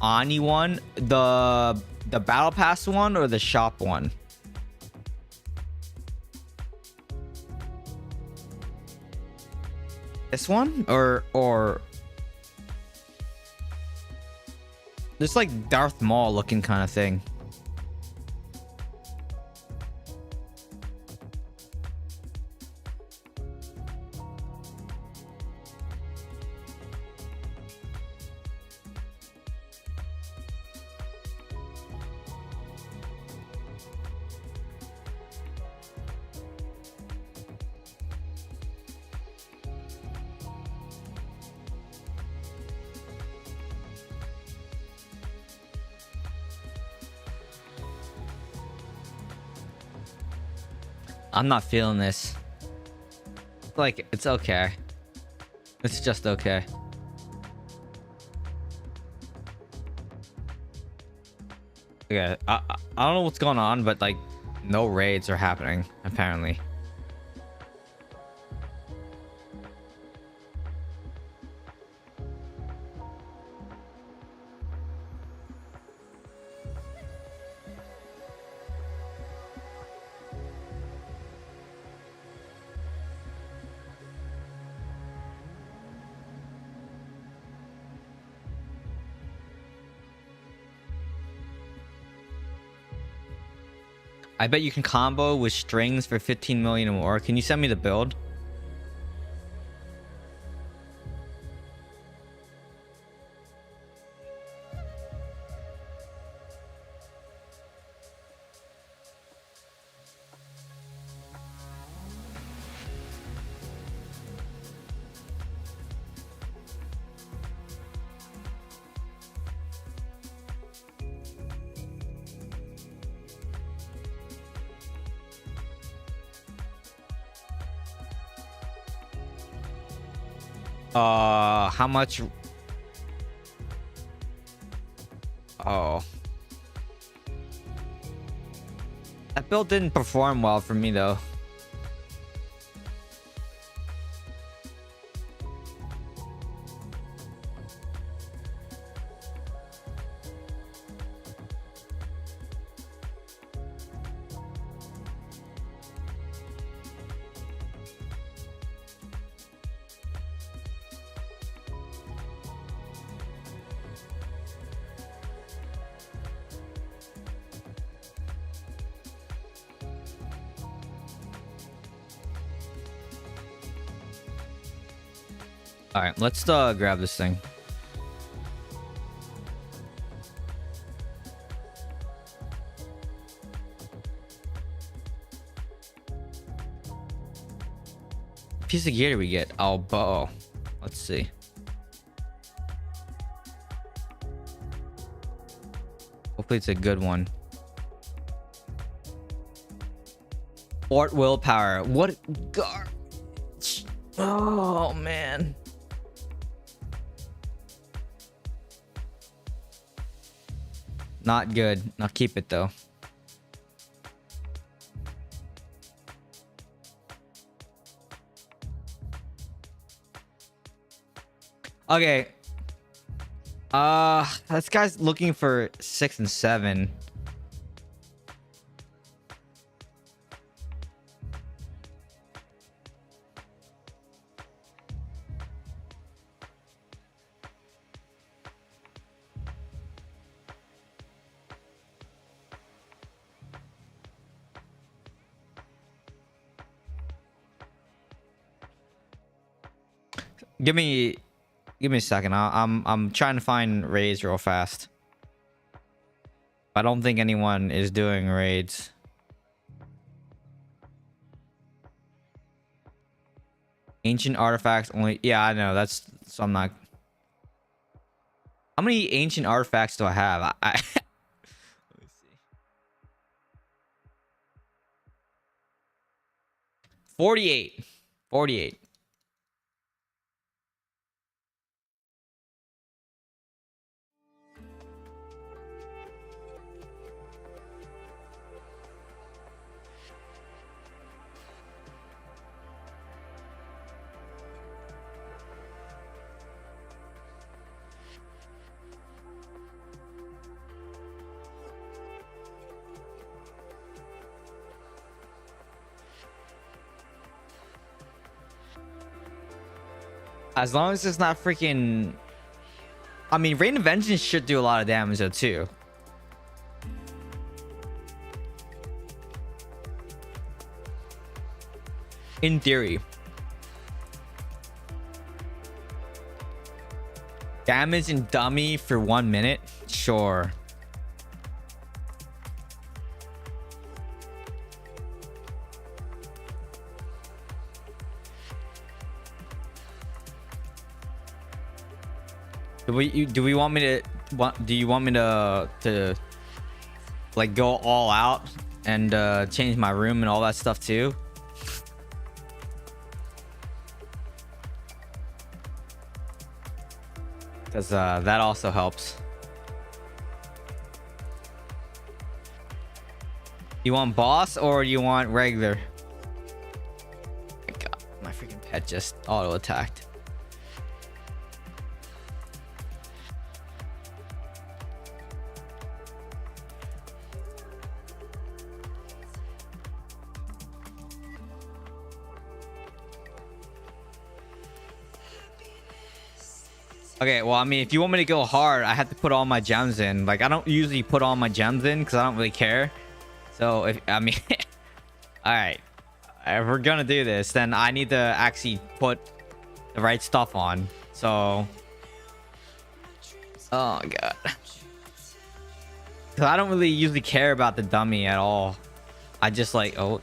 Ani one, the battle pass one or the shop one? This one or this like Darth Maul looking kind of thing. I'm not feeling this. Like, it's okay. It's just okay. Okay, I don't know what's going on, but like, no raids are happening, apparently. I bet you can combo with strings for 15 million or more. Can you send me the build? How much? Oh, that build didn't perform well for me though. All right, let's grab this thing. Piece of gear do we get? Oh, bow. Let's see. Hopefully it's a good one. Fort willpower. What garbage. Oh man. Not good. I'll keep it though. Okay. This guy's looking for 6 and 7. Give me a second. I'm trying to find raids real fast. I don't think anyone is doing raids. Ancient artifacts only. Yeah, I know. That's so I'm not. How many ancient artifacts do I have? Let me see. 48. 48. As long as it's not freaking... I mean, Rain of Vengeance should do a lot of damage though, too. In theory. Damage and dummy for 1 minute? Sure. Do we want me to do you want me to like go all out and change my room and all that stuff too? Because that also helps. You want boss or you want regular? Oh my God, my freaking pet just auto attacked. Okay, well, I mean, if you want me to go hard, I have to put all my gems in. Like, I don't usually put all my gems in because I don't really care. So, if I mean, all right, if we're gonna do this, then I need to actually put the right stuff on. So, oh God, because I don't really usually care about the dummy at all. I just like, oh.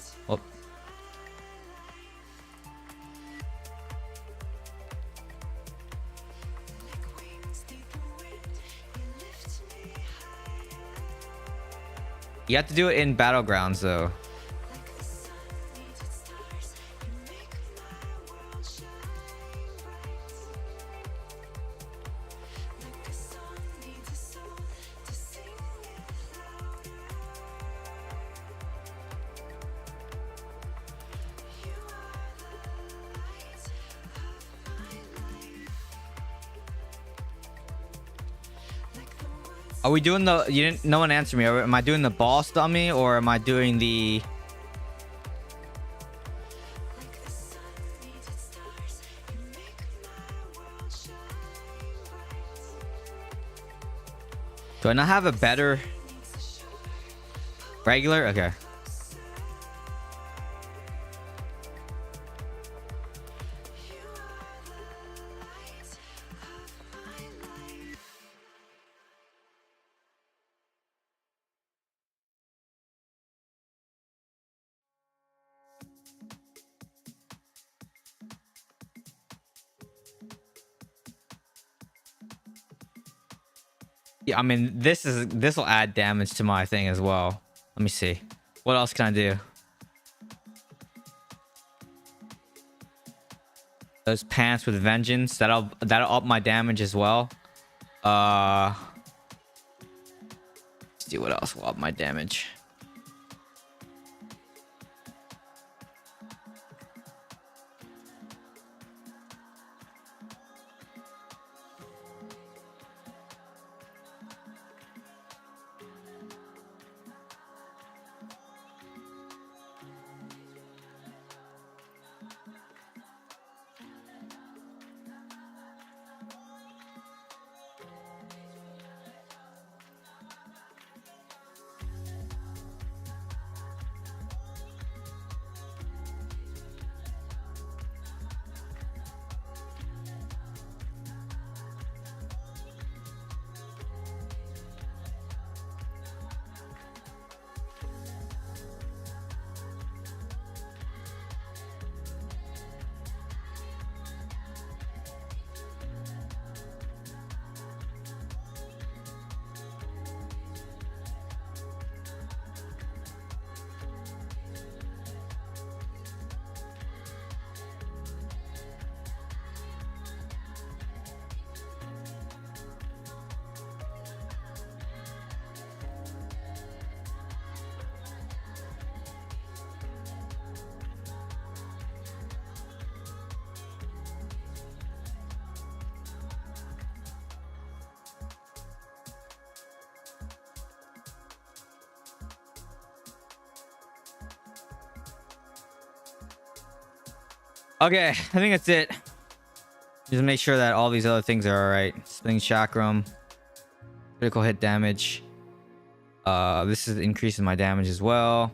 You have to do it in battlegrounds though. Are we doing the... You didn't... No one answered me. Am I doing the boss dummy or am I doing the... Do I not have a better... Regular? Okay. Yeah, I mean, this will add damage to my thing as well. Let me see. What else can I do? Those pants with vengeance. That'll up my damage as well. Let's see what else will up my damage. Okay, I think that's it. Just make sure that all these other things are all right. Spinning chakram, critical hit damage. This is increasing my damage as well.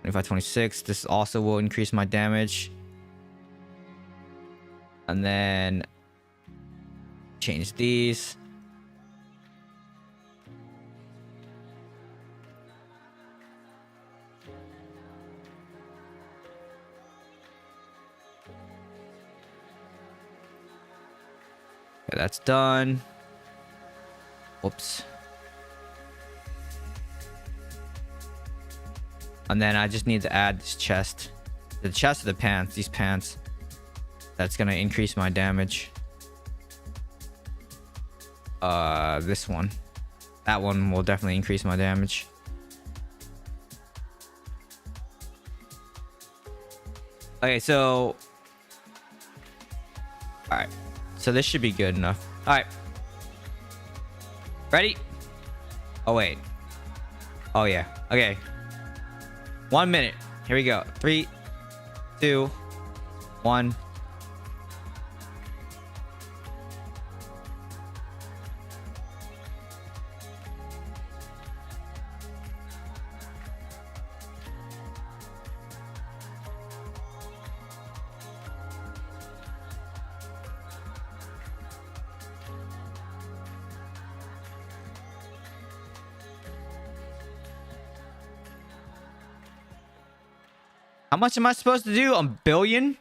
25, 26. This also will increase my damage. And then change these. Okay, that's done. Whoops. And then I just need to add this chest. The chest of the pants, these pants. That's gonna increase my damage. This one. That one will definitely increase my damage. Okay, so... Alright. So this should be good enough. Alright. Ready? Oh, wait. Oh, yeah. Okay. 1 minute. Here we go. 3, 2, 1. How much am I supposed to do? A billion?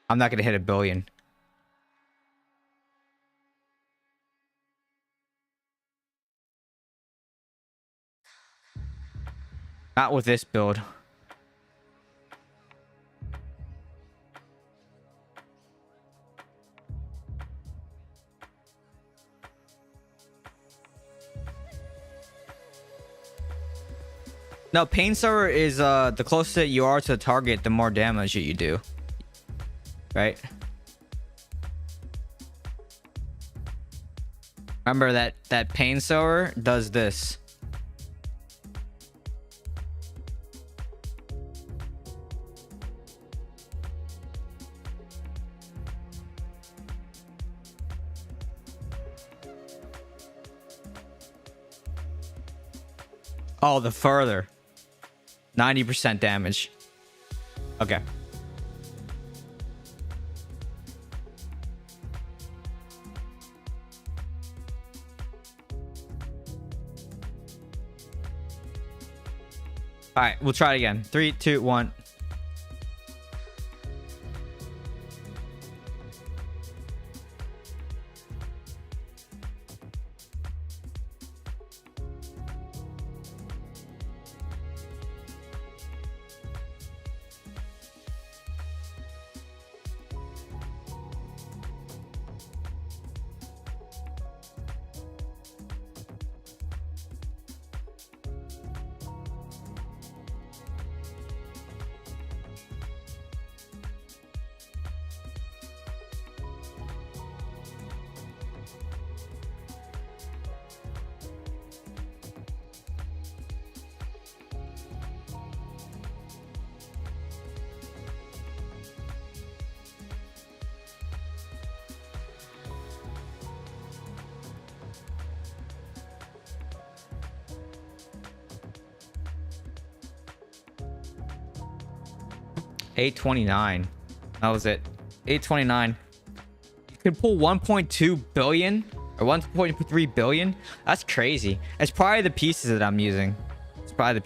I'm not gonna hit a billion. Not with this build. No, pain server is the closer you are to the target, the more damage that you do. Right? Remember that pain sower does this. Oh, the further. 90% damage. Okay. All right, we'll try it again. 3, 2, 1. $829. That was it. $829. You can pull 1.2 billion or 1.3 billion. That's crazy. It's probably the pieces that I'm using. But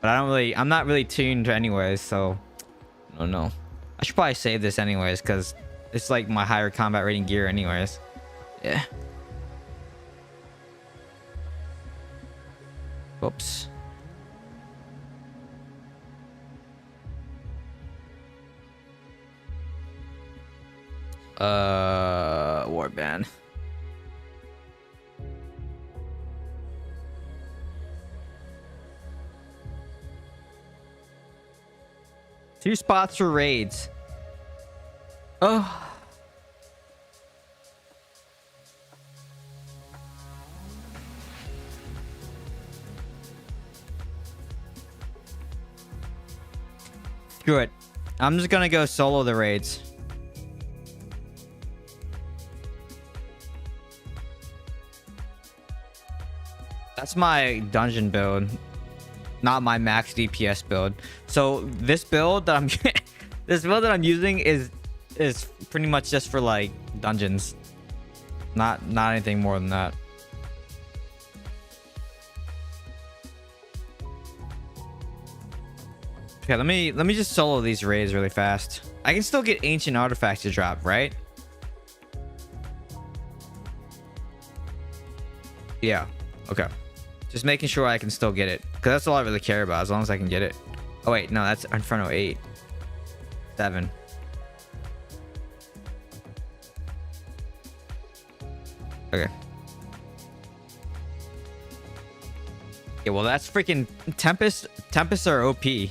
I'm not really tuned anyways, so I don't know. I should probably save this anyways, because it's like my higher combat rating gear anyways. Yeah. Whoops. Warband. Two spots for raids. Oh. Screw it. I'm just gonna go solo the raids. That's my dungeon build, not my max DPS build. So this build that I'm using is pretty much just for like dungeons, not anything more than that. Okay, let me just solo these raids really fast. I can still get ancient artifacts to drop, right? Yeah. Okay. Just making sure I can still get it, because that's all I really care about, as long as I can get it. Oh wait, no, that's Inferno 8. 7. Okay. Yeah, well, that's freaking Tempests are OP. You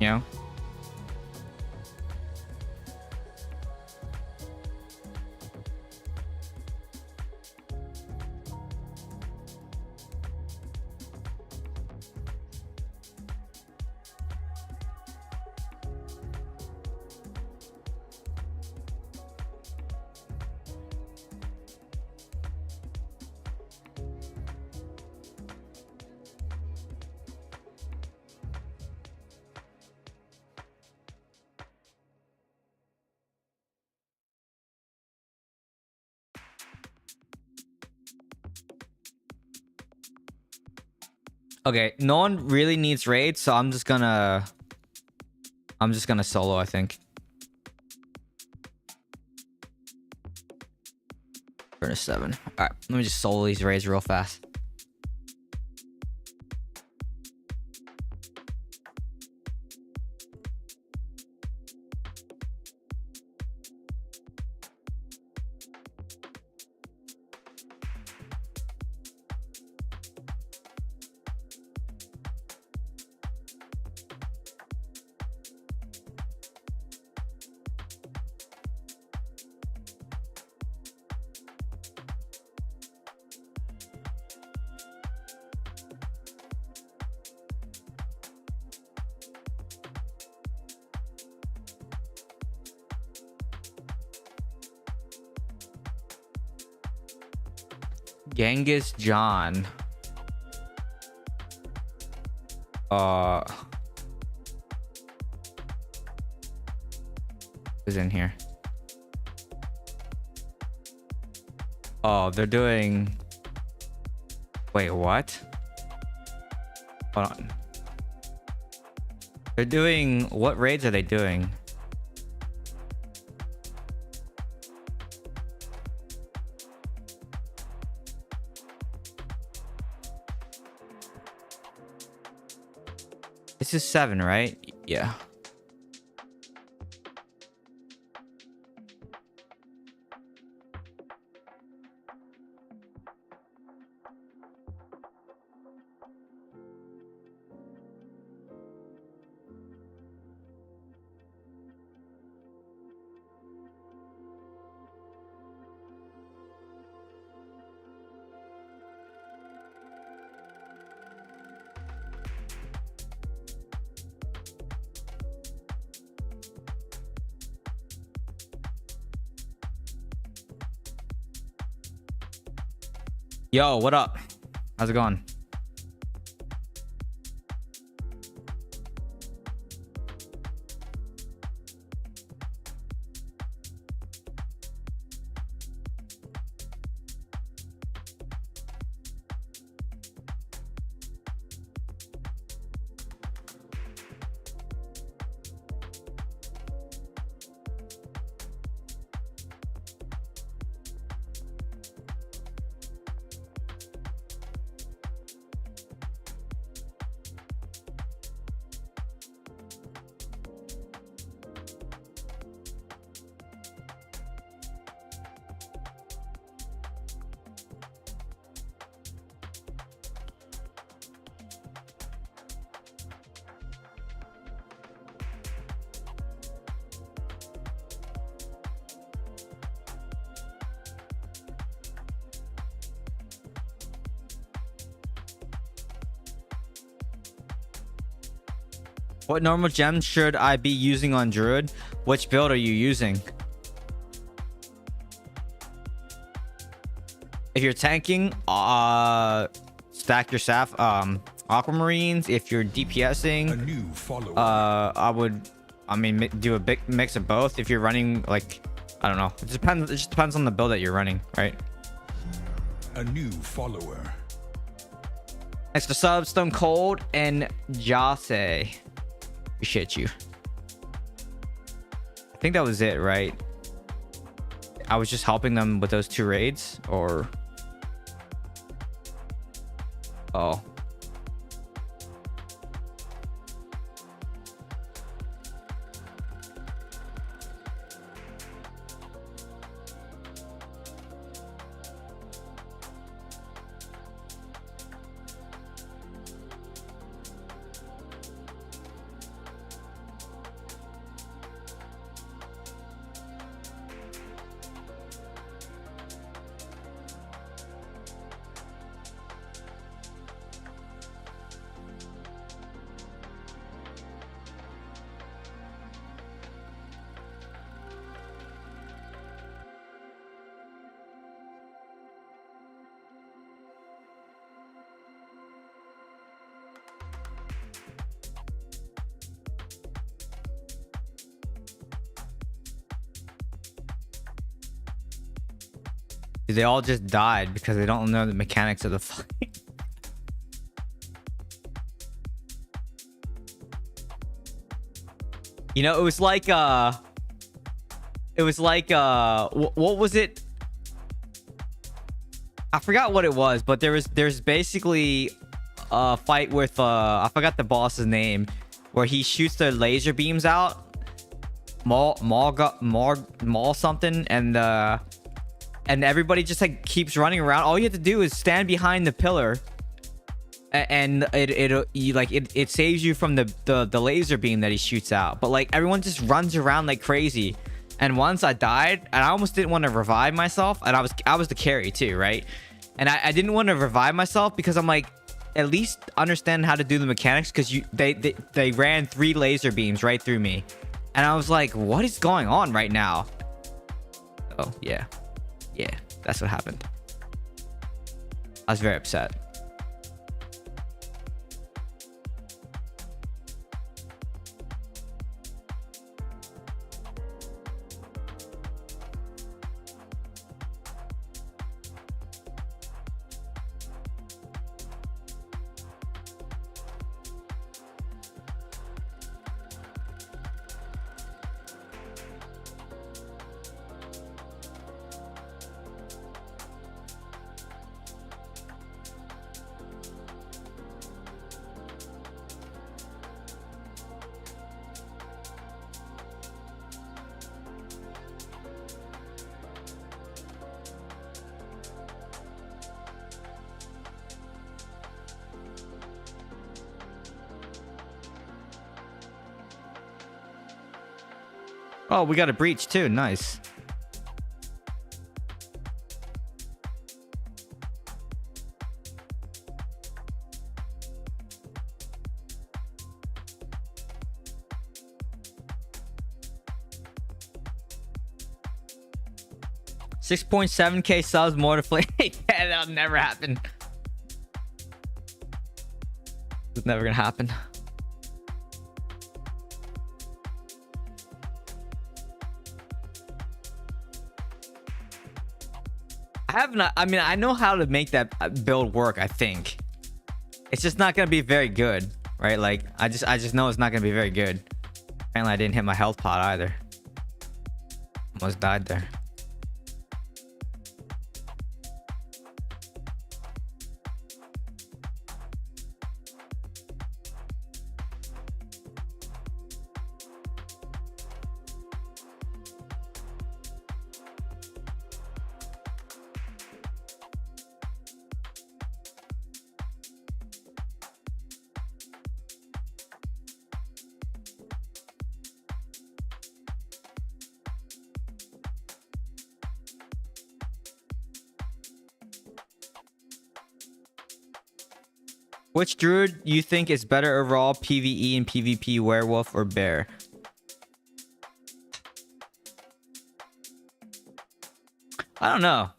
know? Okay, no one really needs raids, so I'm just gonna solo, I think. Furnace 7. Alright, let me just solo these raids real fast. Genghis John. Is in here. Oh, they're doing. Wait, what? Hold on. They're doing. What raids are they doing? This is 7, right? Yeah. Yo, what up? How's it going? What normal gems should I be using on Druid? Which build are you using? If you're tanking, stack your staff, aquamarines. If you're DPSing, A new follower. I mean, do a big mix of both. If you're running, like, I don't know, it depends. It just depends on the build that you're running, right? A new follower. Thanks for sub, Stone Cold and Jase. Appreciate you. I think that was it, right? I was just helping them with those 2 raids, or oh. They all just died because they don't know the mechanics of the fight. You know, it was like what was it? I forgot what it was, but there's basically a fight with I forgot the boss's name, where he shoots the laser beams out, Maul something, and everybody just like keeps running around. All you have to do is stand behind the pillar, and it saves you from the laser beam that he shoots out. But like everyone just runs around like crazy. And once I died, and I almost didn't want to revive myself, and I was the carry too, right? And I didn't want to revive myself because I'm like, at least understand how to do the mechanics, because they ran 3 laser beams right through me, and I was like, what is going on right now? Oh yeah, that's what happened. I was very upset. Oh, we got a breach too. Nice. $6.7K subs more to play. Yeah, that'll never happen. It's never gonna happen. I mean, I know how to make that build work. I think it's just not gonna be very good, right? Like I just know it's not gonna be very good. Apparently, I didn't hit my health pot either. Almost died there. Which druid you think is better overall, PvE and PvP, werewolf or bear? I don't know.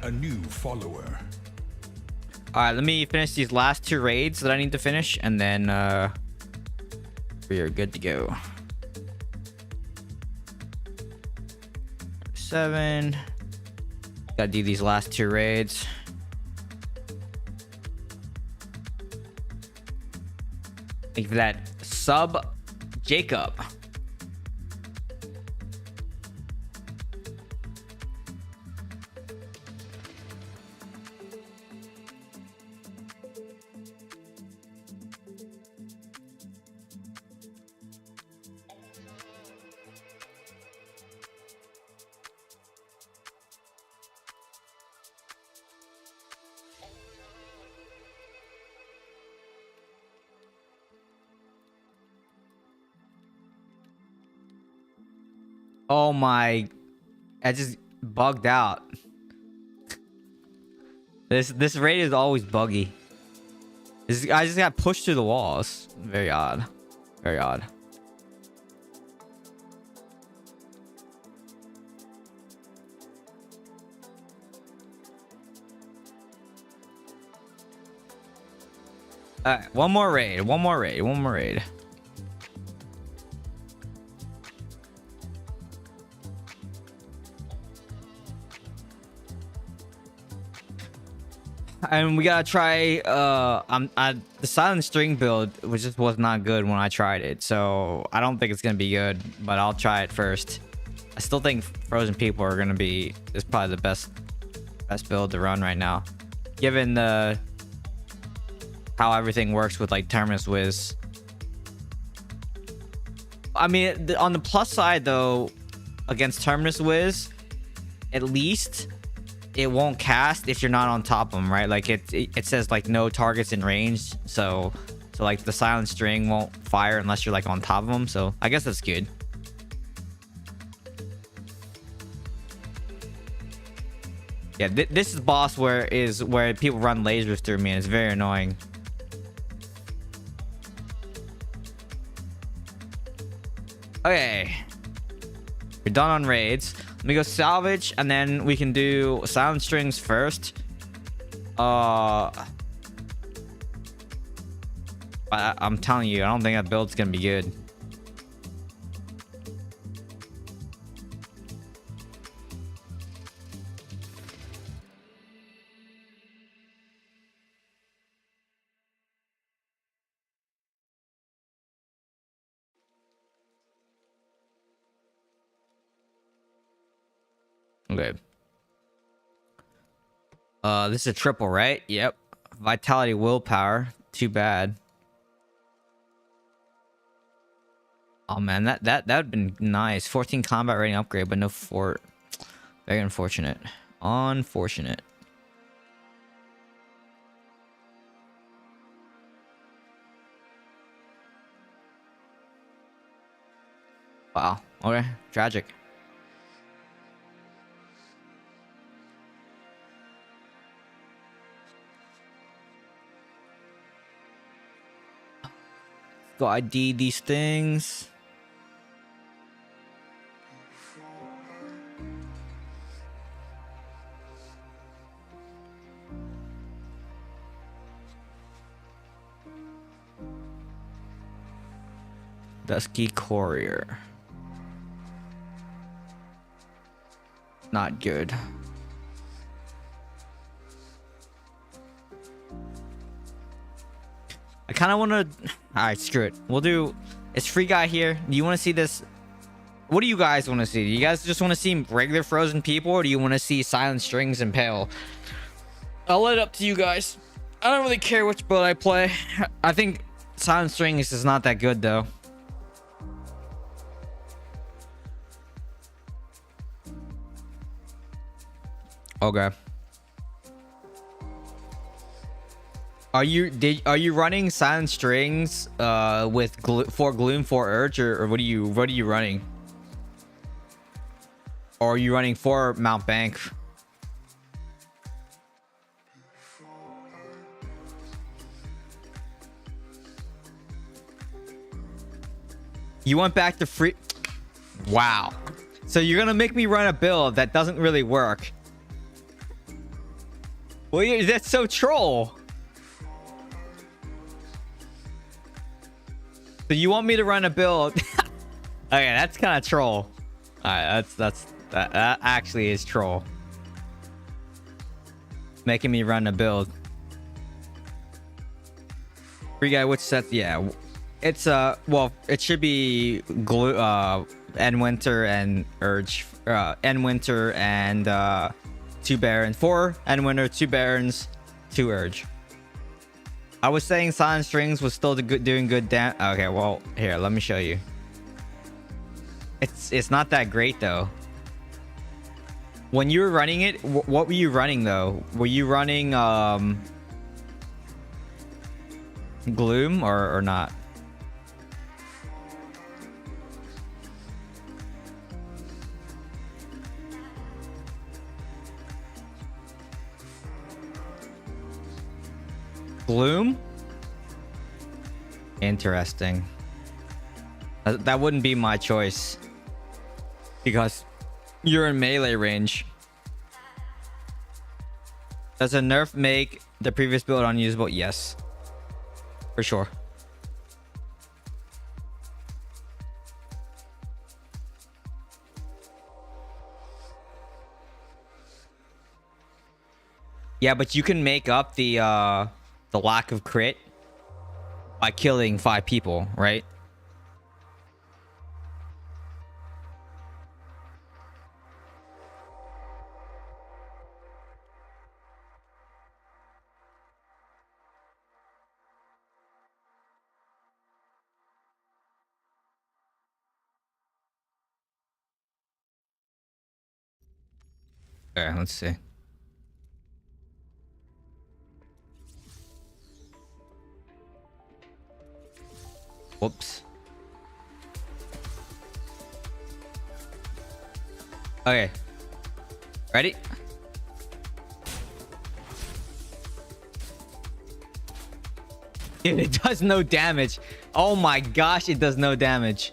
A new follower. All right, let me finish these last two raids that I need to finish, and then we are good to go. 7. Gotta do these last two raids. Thank you for that sub, Jacob. Oh my, I just bugged out. This raid is always buggy. I just got pushed through the walls. Very odd. Very odd. Alright, one more raid. One more raid. One more raid. And we gotta try the silent string build, which just was not good when I tried it, so I don't think it's gonna be good, but I'll try it first. I still think Frozen People are gonna be is probably the best build to run right now, given the how everything works with like Terminus Wiz. I mean, on the plus side though, against Terminus Wiz, at least it won't cast if you're not on top of them, right? Like it says like no targets in range, so like the silent string won't fire unless you're like on top of them. So I guess that's good. Yeah, this is boss where people run lasers through me, and it's very annoying. Okay, we're done on raids. Let me go salvage, and then we can do silent strings first. I'm telling you, I don't think that build's gonna be good. Okay. This is a triple, right? Yep. Vitality, willpower. Too bad. Oh man, that would've been nice. 14 combat rating upgrade, but no fort. Very unfortunate. Unfortunate. Wow. Okay. Tragic. Go ID these things. Dusky Courier. Not good. I kind of want to... Alright, screw it. We'll do... It's free guy here. Do you want to see this? What do you guys want to see? Do you guys just want to see regular frozen people, or do you want to see silent strings and pale? I'll let it up to you guys. I don't really care which build I play. I think silent strings is not that good, though. Okay. Are you running silent strings with for Gloom, for Urge, or what are you running? Or are you running for Mount Bank? You went back to free. Wow. So you're gonna make me run a build that doesn't really work. Well, that's so troll. So you want me to run a build? Okay, that's kind of troll. All right, that actually is troll. Making me run a build. Free guy, which set? Yeah, it's well, it should be glue, End Winter and Urge, End Winter and 2 Barons, 4 End Winter, 2 Barons, 2 Urge. I was saying silent strings was still doing good damn. Okay, well, here, let me show you. It's not that great though. When you were running it, what were you running though? Were you running Gloom or not? Gloom? Interesting. That wouldn't be my choice. Because you're in melee range. Does a nerf make the previous build unusable? Yes. For sure. Yeah, but you can make up the lack of crit by killing 5 people, right? Okay, let's see. Whoops. Okay. Ready? Dude, it does no damage. Oh my gosh, it does no damage.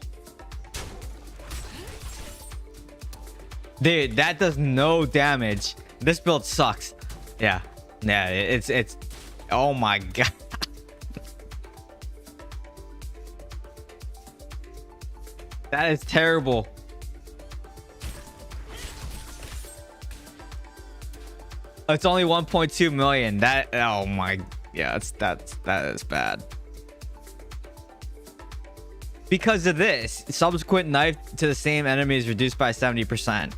Dude, that does no damage. This build sucks. Yeah. Yeah, it's oh my god. That is terrible. It's only 1.2 million. That, oh my, yeah, that is bad. Because of this, subsequent knife to the same enemy is reduced by 70%.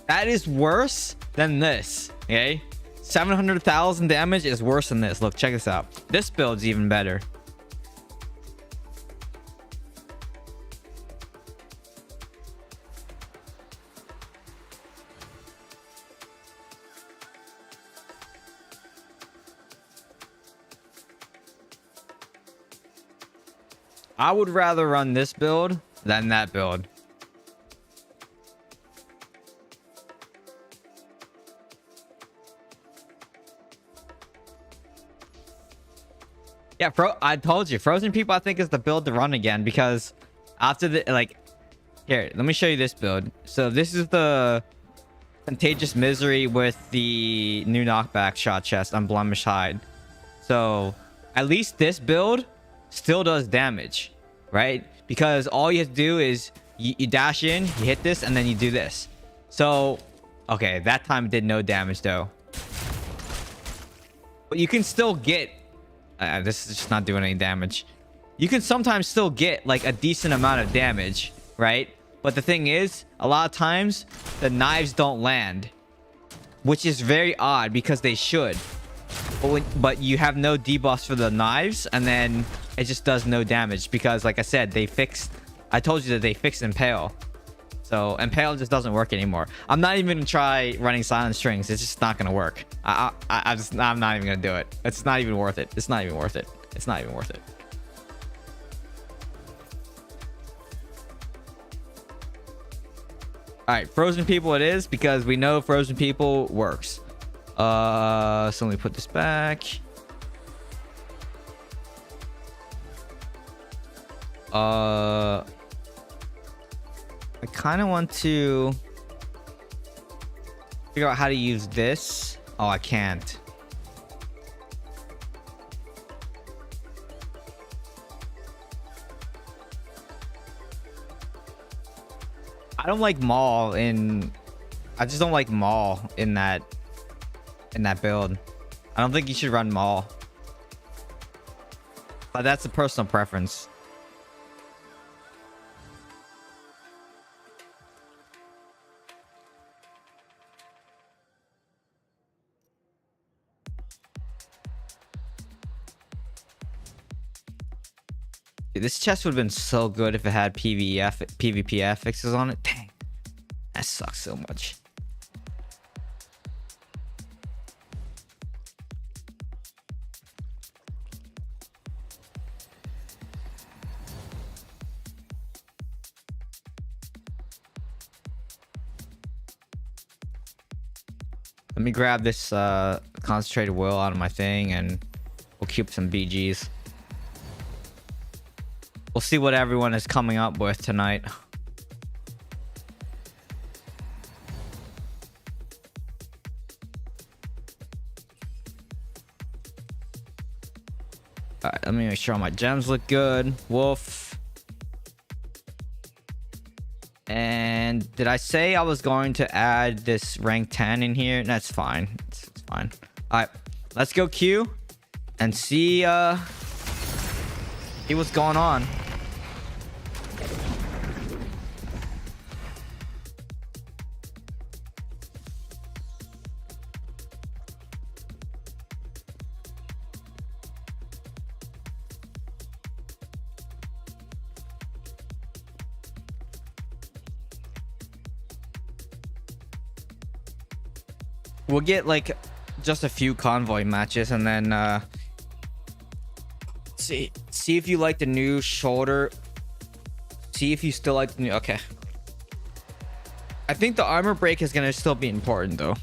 That is worse than this. Okay, 700,000 damage is worse than this. Look, check this out. This build's even better. I would rather run this build than that build. Yeah, I told you, Frozen People I think is the build to run again, because after the, like, here, let me show you this build. So this is the Contagious Misery with the new knockback shot chest on Blemished Hide. So at least this build still does damage, right? Because all you have to do is you dash in, you hit this, and then you do this. So okay, that time it did no damage though, but you can still get this is just not doing any damage. You can sometimes still get like a decent amount of damage, right? But the thing is, a lot of times the knives don't land, which is very odd because they should. But you have no debuffs for the knives, and then it just does no damage because, like I said, I told you that they fixed impale. So impale just doesn't work anymore. I'm not even gonna try running silent strings. It's just not gonna work. I'm not even gonna do it. It's not even worth it. It's not even worth it. It's not even worth it. All right, Frozen People it is, because we know Frozen People works. So let me put this back. I kind of want to figure out how to use this. Oh, I can't. I don't like Maul in... I just don't like Maul in that build. I don't think you should run Maul. But that's a personal preference. Dude, this chest would have been so good if it had PvP fixes on it. Dang. That sucks so much. Let me grab this concentrated will out of my thing, and we'll keep some BGs. We'll see what everyone is coming up with tonight. All right, let me make sure all my gems look good. Wolf. And did I say I was going to add this rank 10 in here? That's fine. It's fine. All right, let's go Q and see what's going on. We'll get like just a few convoy matches, and then see if you like the new shoulder. See if you still like the new. Okay. I think the armor break is gonna still be important though.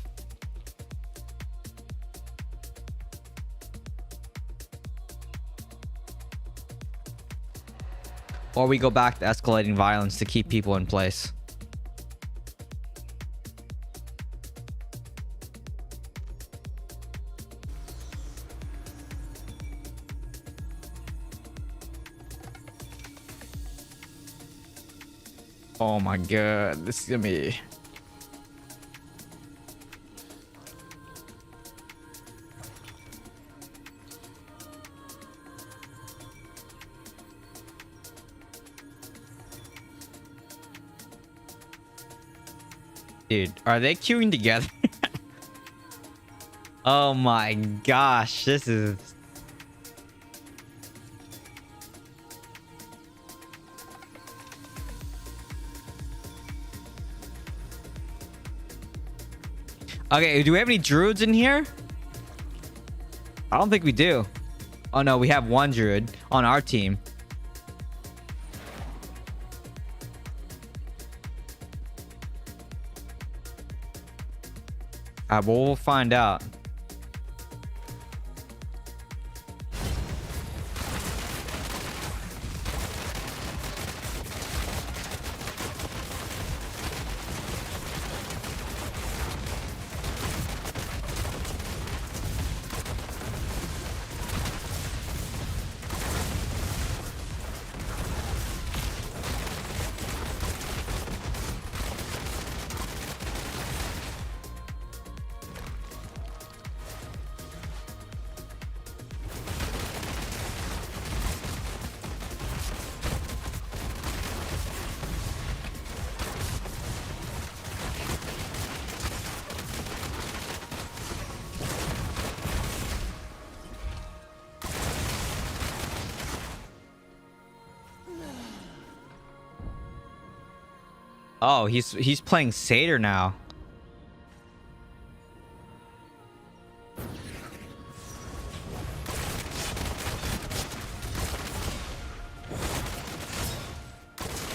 Or we go back to escalating violence to keep people in place. Oh my god, this is gonna be... Dude, are they queuing together? Oh my gosh, this is... Okay, do we have any druids in here? I don't think we do. Oh no, we have one druid on our team. Well, we'll find out. Oh, he's playing Satyr now.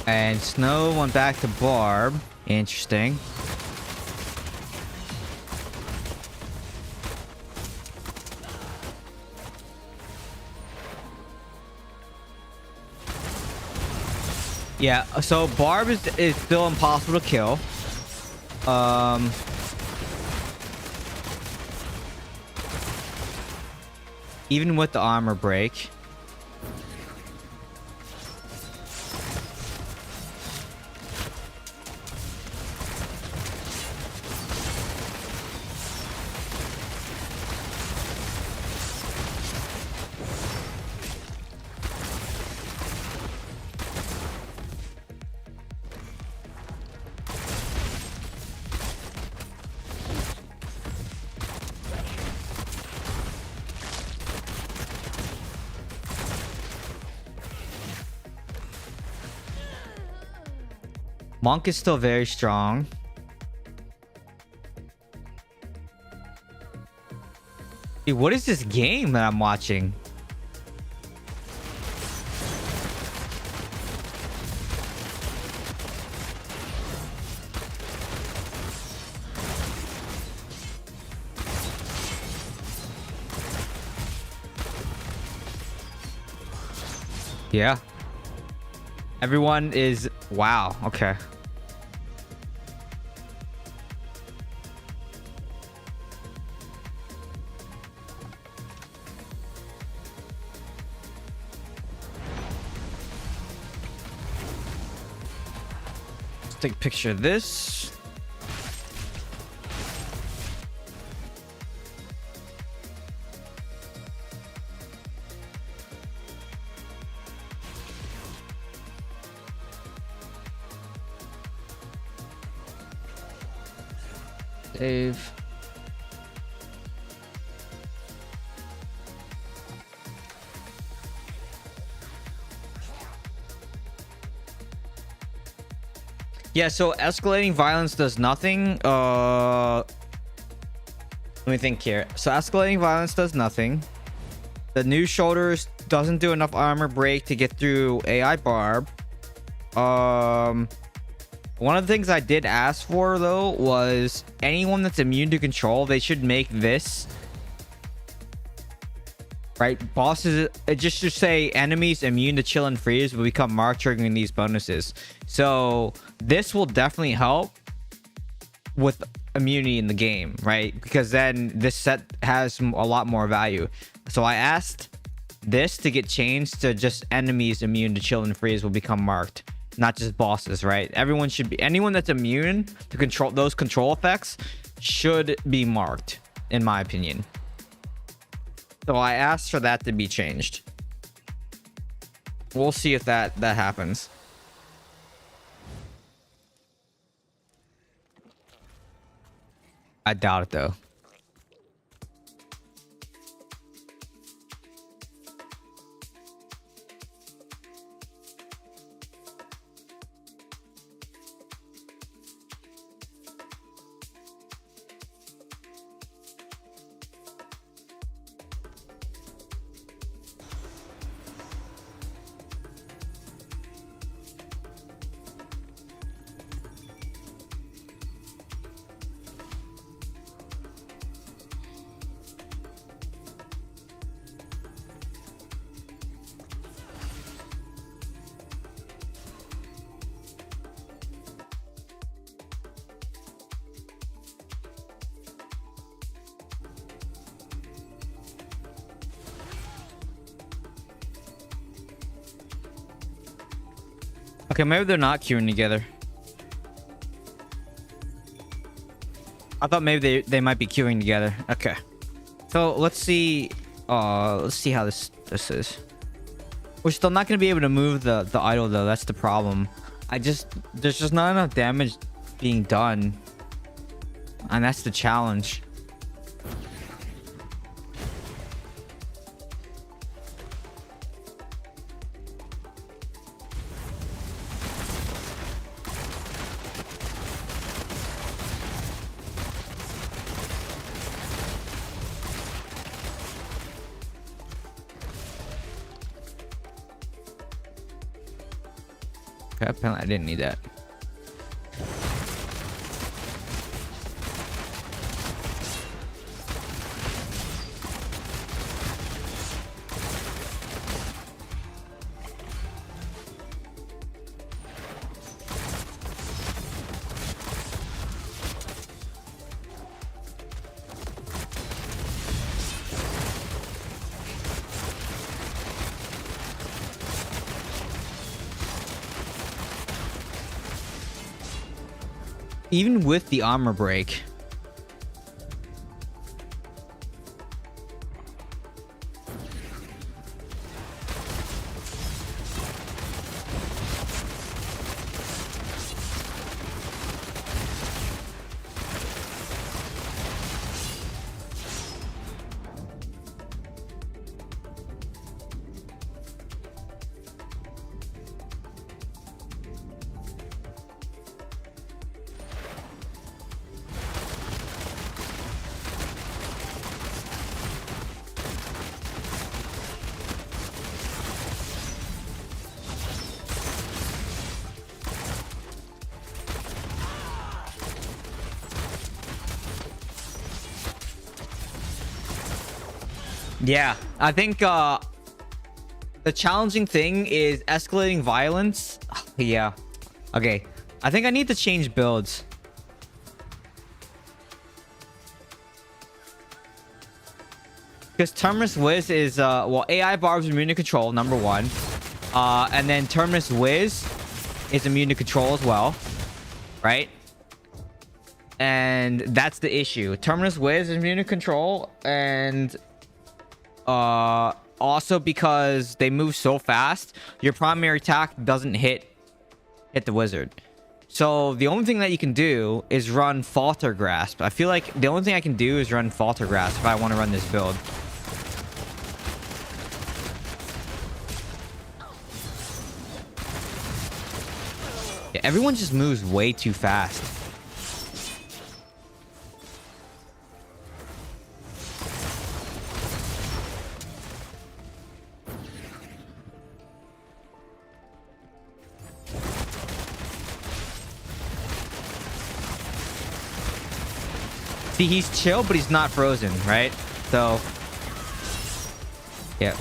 And Snow went back to Barb. Interesting. Yeah, so Barb is still impossible to kill. Even with the armor break. Monk is still very strong. Dude, what is this game that I'm watching? Yeah. Everyone is... Wow, okay. Let's take a picture of this. Save. Yeah, so escalating violence does nothing. Let me think here. So escalating violence does nothing. The new shoulders doesn't do enough armor break to get through AI barb. One of the things I did ask for though was anyone that's immune to control, they should make this right. Bosses, it just should say enemies immune to chill and freeze will become marked, triggering these bonuses. So this will definitely help with immunity in the game, right? Because then this set has a lot more value. So I asked this to get changed to just enemies immune to chill and freeze will become marked, not just bosses, right? Everyone should be, anyone that's immune to control those control effects should be marked, in my opinion. So I asked for that to be changed. We'll see if that happens. I doubt it though. Okay, maybe they're not queuing together. I thought maybe they might be queuing together. Okay. So let's see how this is. We're still not gonna be able to move the idol though, that's the problem. There's just not enough damage being done. And that's the challenge. Okay, apparently I didn't need that. Even with the armor break. Yeah, I think the challenging thing is escalating violence. Yeah. Okay. I think I need to change builds. Because Terminus Wiz is well, AI Barb's immune to control, number one. And then Terminus Wiz is immune to control as well. Right? And that's the issue. Terminus Wiz is immune to control, and also because they move so fast, your primary attack doesn't hit the wizard. So the only thing that you can do is run Falter Grasp. I feel like the only thing I can do is run Falter Grasp if I want to run this build. Yeah, everyone just moves way too fast. See, he's chill, but he's not frozen, right? So, yeah.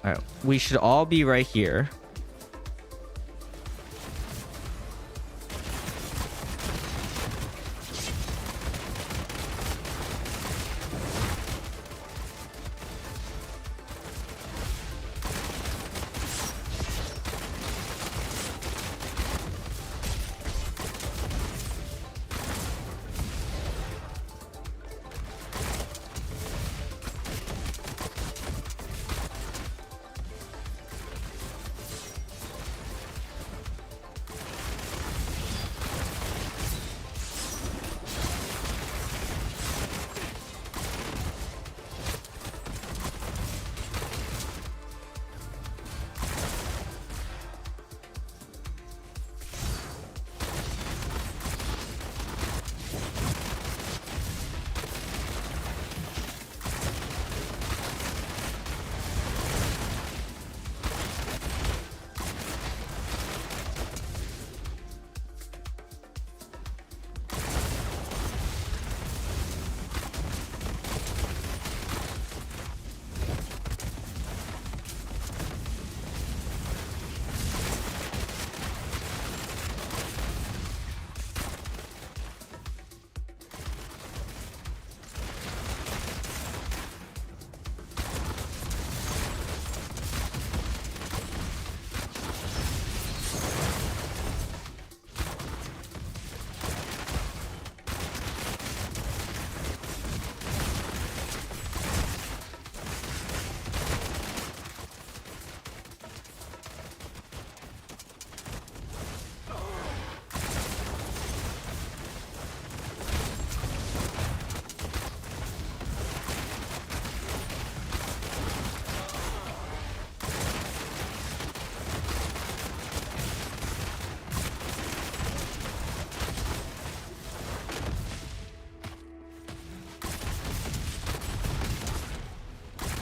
All right, we should all be right here.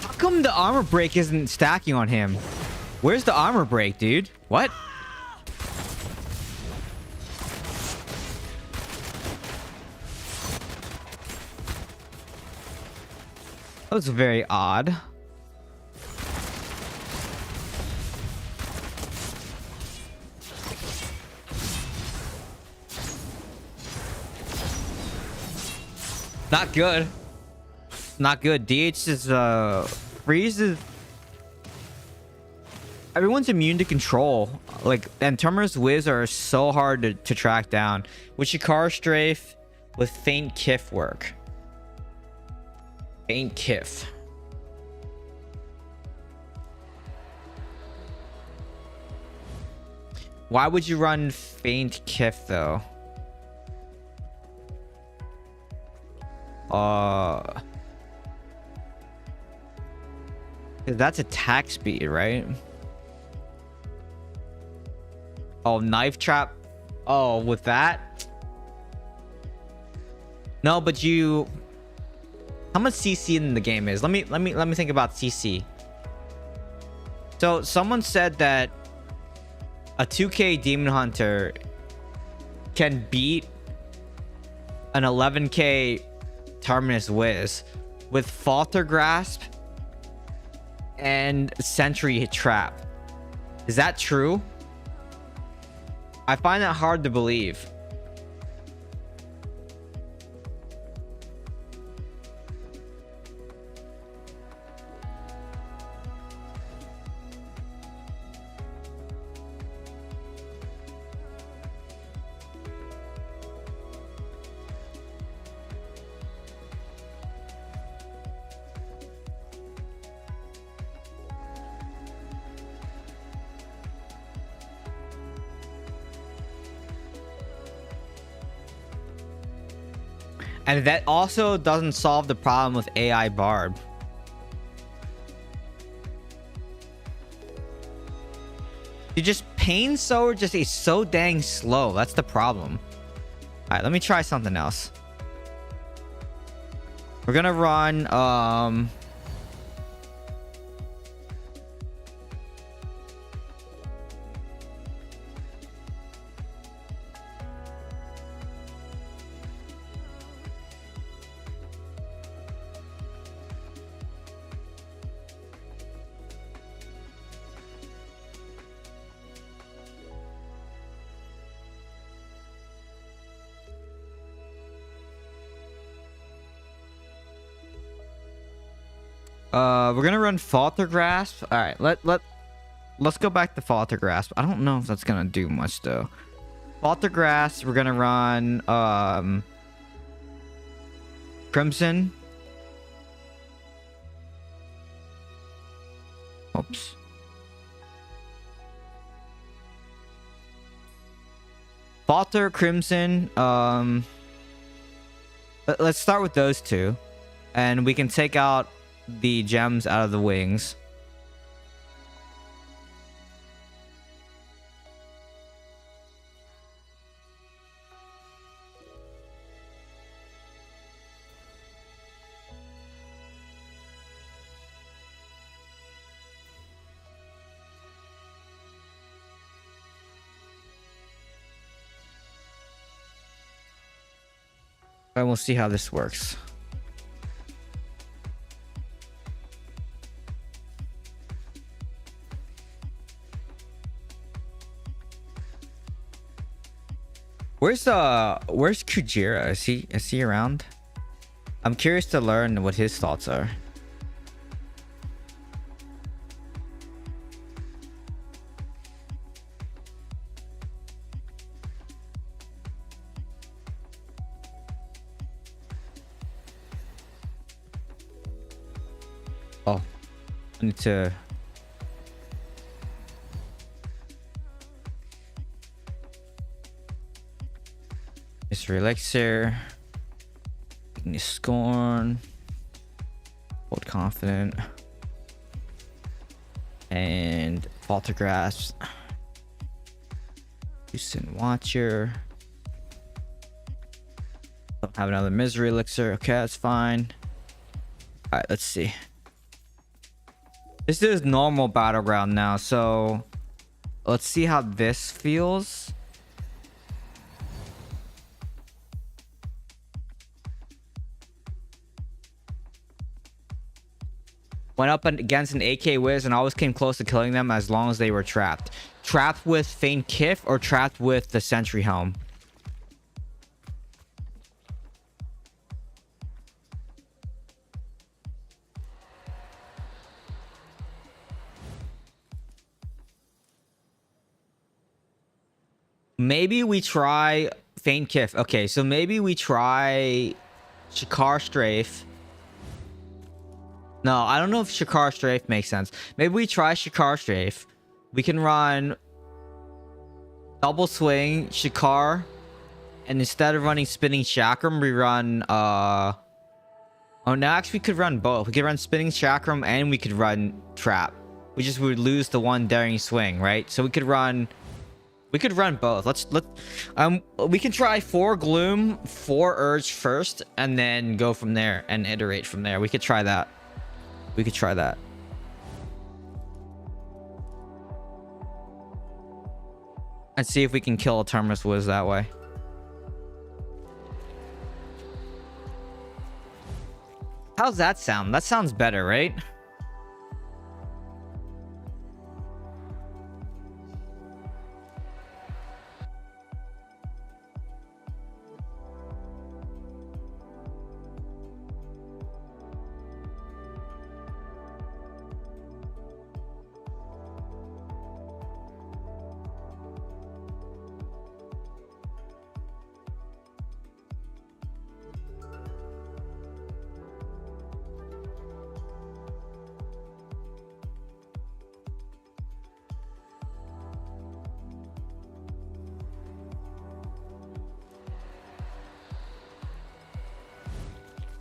How come the armor break isn't stacking on him? Where's the armor break, dude? What? That was very odd. Not good. Not good. DH is freezes. Everyone's immune to control. Like, and Terminus Wiz are so hard to track down. Would Shikar strafe with faint Kif work? Faint Kif. Why would you run faint Kif though? That's attack speed, right? Oh, knife trap. Oh, with that? No, but you. How much CC in the game is? Let me think about CC. So someone said that a 2K Demon Hunter can beat an 11K Terminus Wiz with Falter Grasp and Sentry Trap. Is that true? I find that hard to believe. And that also doesn't solve the problem with AI Barb. You just Pain Sower just is so dang slow. That's the problem. All right, let me try something else. We're gonna run we're gonna run Falter Grasp. All right, let's go back to Falter Grasp. I don't know if that's gonna do much though. Falter Grasp, we're gonna run Crimson. Oops. Falter, Crimson. Let's start with those two, and we can take out the gems out of the wings. And we'll see how this works. Where's Kujira? Is he around? I'm curious to learn what his thoughts are. Oh, I need to. Mr. Elixir. Ignis Scorn. Bold Confident. And Falter Grasp. Houston Watcher. Don't have another Misery Elixir. Okay, that's fine. Alright, let's see. This is normal battleground now, so let's see how this feels. Went up against an AK Wiz and always came close to killing them as long as they were trapped. Trapped with Feint Kif or trapped with the Sentry Helm? Maybe we try Feint Kif. Okay, so maybe we try Shakar Strafe. No, I don't know if Shakar Strafe makes sense. Maybe we try Shakar Strafe. We can run double swing Shakar, and instead of running spinning chakram, we run oh no, actually we could run both. We could run spinning chakram and we could run trap. We just would lose the one daring swing, right? So we could run both. We can try 4 Gloom, 4 Urge first, and then go from there and iterate from there. We could try that. We could try that. And see if we can kill a Terminus Wiz that way. How's that sound? That sounds better, right?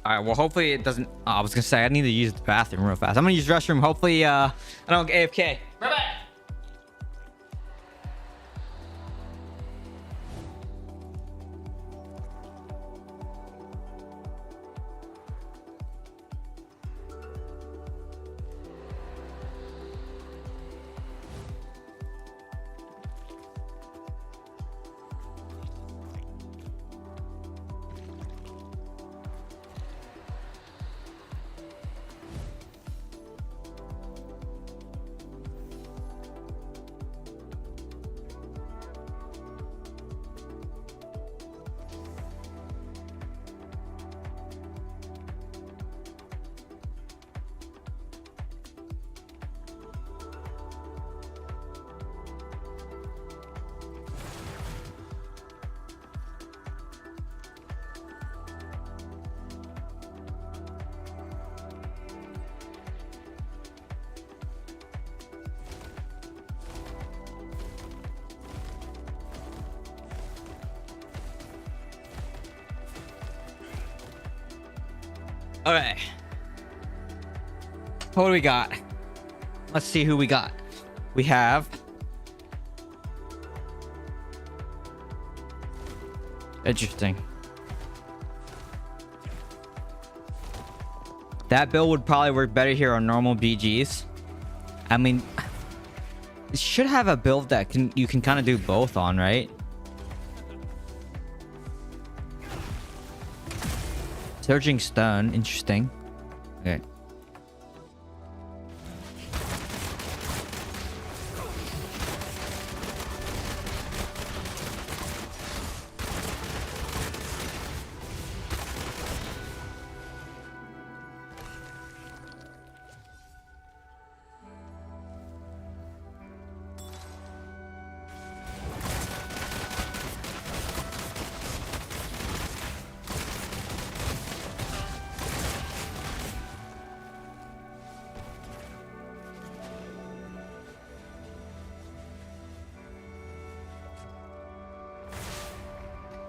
All right, well, hopefully it doesn't. Oh, I was gonna say I need to use the bathroom real fast. I'm gonna use the restroom. Hopefully, I don't get AFK. Right back. Okay. What do we got? Let's see who we got. We have interesting. That build would probably work better here on normal BGs. I mean, it should have a build that you can kind of do both on, right? Surging Stone, interesting. Okay.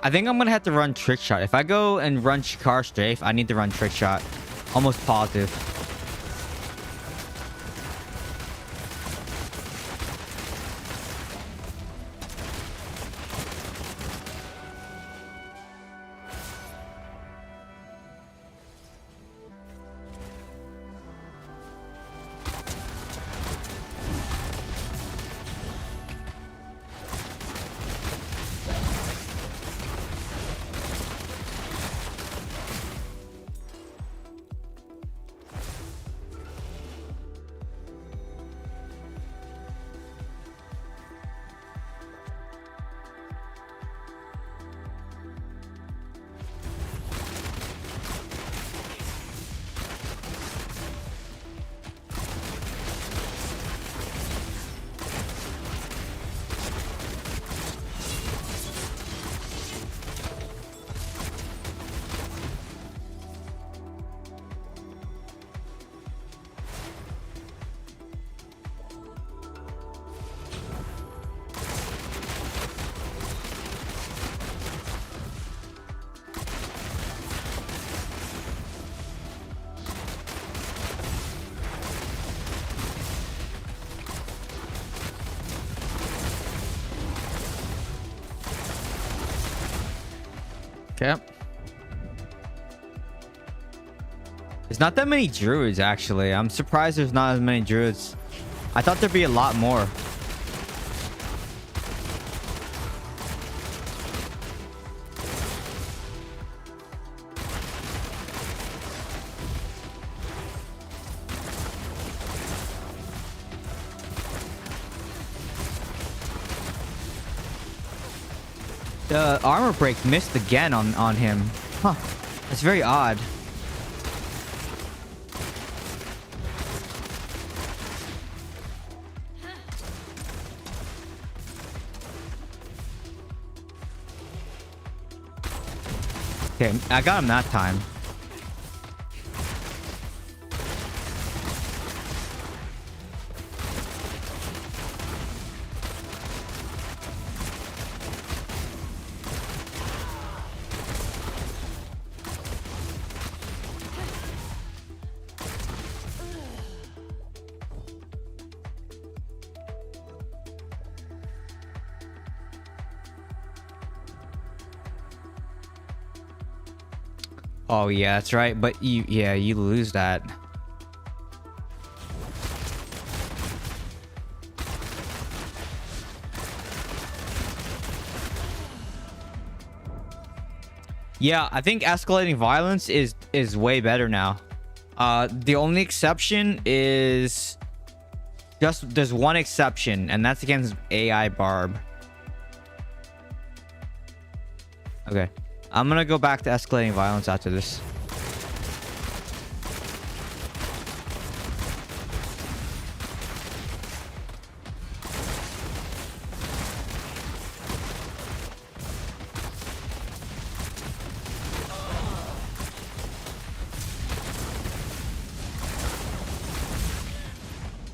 I think I'm gonna have to run Trick Shot. If I go and run Shikar Strafe, I need to run Trick Shot. Almost positive. Okay. There's not that many druids, actually. I'm surprised there's not as many druids. I thought there'd be a lot more. The armor break missed again on him. Huh. That's very odd. Okay, I got him that time. Oh yeah, that's right. But you lose that. Yeah, I think escalating violence is way better now. The only exception is there's one exception, and that's against AI Barb. Okay. I'm gonna go back to escalating violence after this.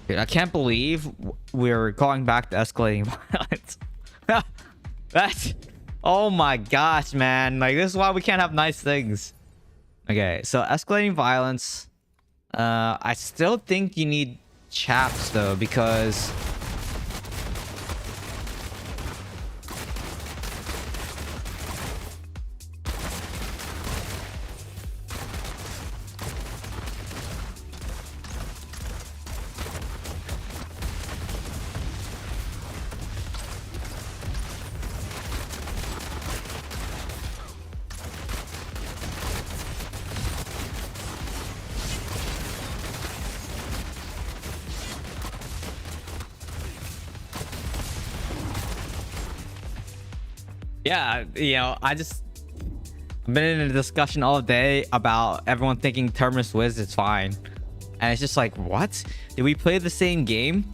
Dude, I can't believe we're going back to escalating violence. That's... Oh my gosh, man. Like, this is why we can't have nice things. Okay, so escalating violence. I still think you need chaps though, because yeah, I've been in a discussion all day about everyone thinking Terminus Wiz is fine. And it's just like, what? Did we play the same game?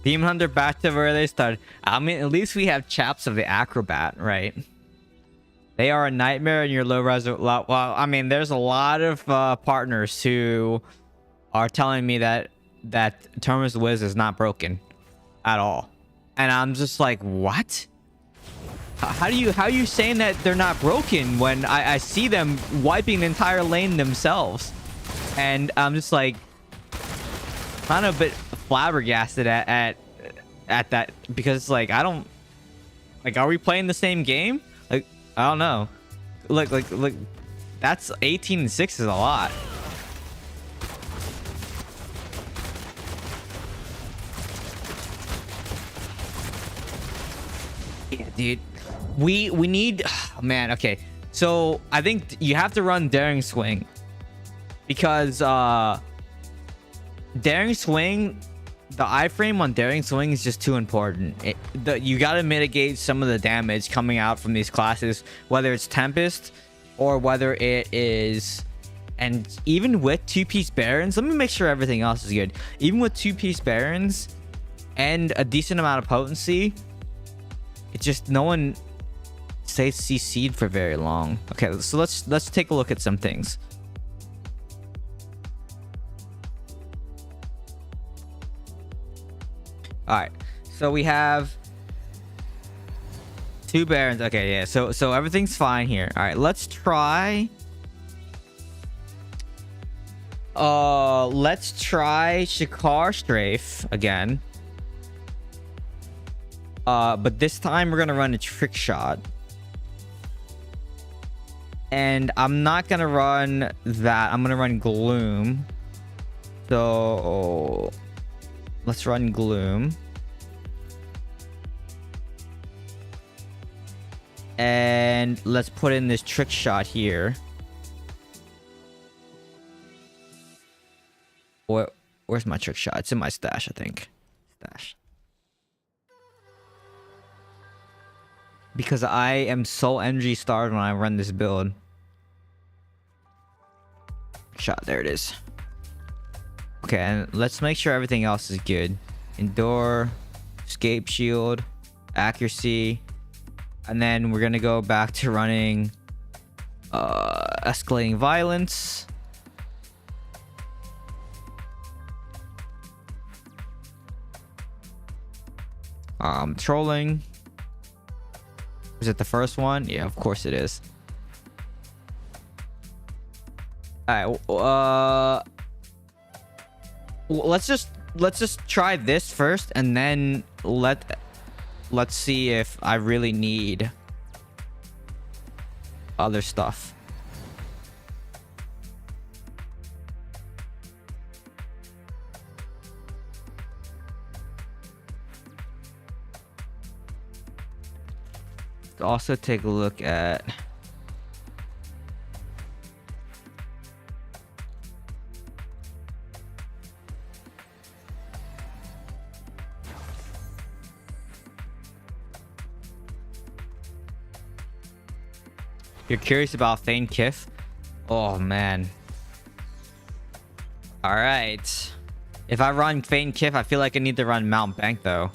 Demon Hunter back to where they started. I mean, at least we have chaps of the acrobat, right? They are a nightmare in your low res. Well, I mean, there's a lot of partners who are telling me that Terminus Wiz is not broken at all, and I'm just like, what? How are you saying that they're not broken when I see them wiping the entire lane themselves, and I'm just like, kind of a bit flabbergasted at that, because it's like, I don't like, are we playing the same game? Like, I don't know. Look, that's 18 and 6 is a lot. Yeah, dude, we need, oh, man. Okay, so I think you have to run Daring Swing, because Daring Swing, the iframe on Daring Swing is just too important. You got to mitigate some of the damage coming out from these classes, whether it's Tempest or whether it is, and even with 2-piece Barons, let me make sure everything else is good. Even with 2-piece Barons and a decent amount of potency, it's just no one stays CC'd for very long. Okay, so let's take a look at some things. All right, so we have 2 Barons. Okay, yeah, so everything's fine here. All right, let's try Shikar Strafe again, but this time we're gonna run a Trick Shot, and I'm not gonna run that. I'm gonna run Gloom. So let's run Gloom. And let's put in this Trick Shot here. Where's my Trick Shot? It's in my stash, I think. Stash. Because I am so energy starved when I run this build. Shot, there it is. Okay, and let's make sure everything else is good. Endure, escape shield, accuracy, and then we're gonna go back to running escalating violence. Trolling. Is it the first one? Yeah, of course it is. All right. Let's just try this first, and then let's see if I really need other stuff. Also take a look at You're curious about Thane Kith? Oh man. All right. If I run Thane Kith, I feel like I need to run Mount Bank though.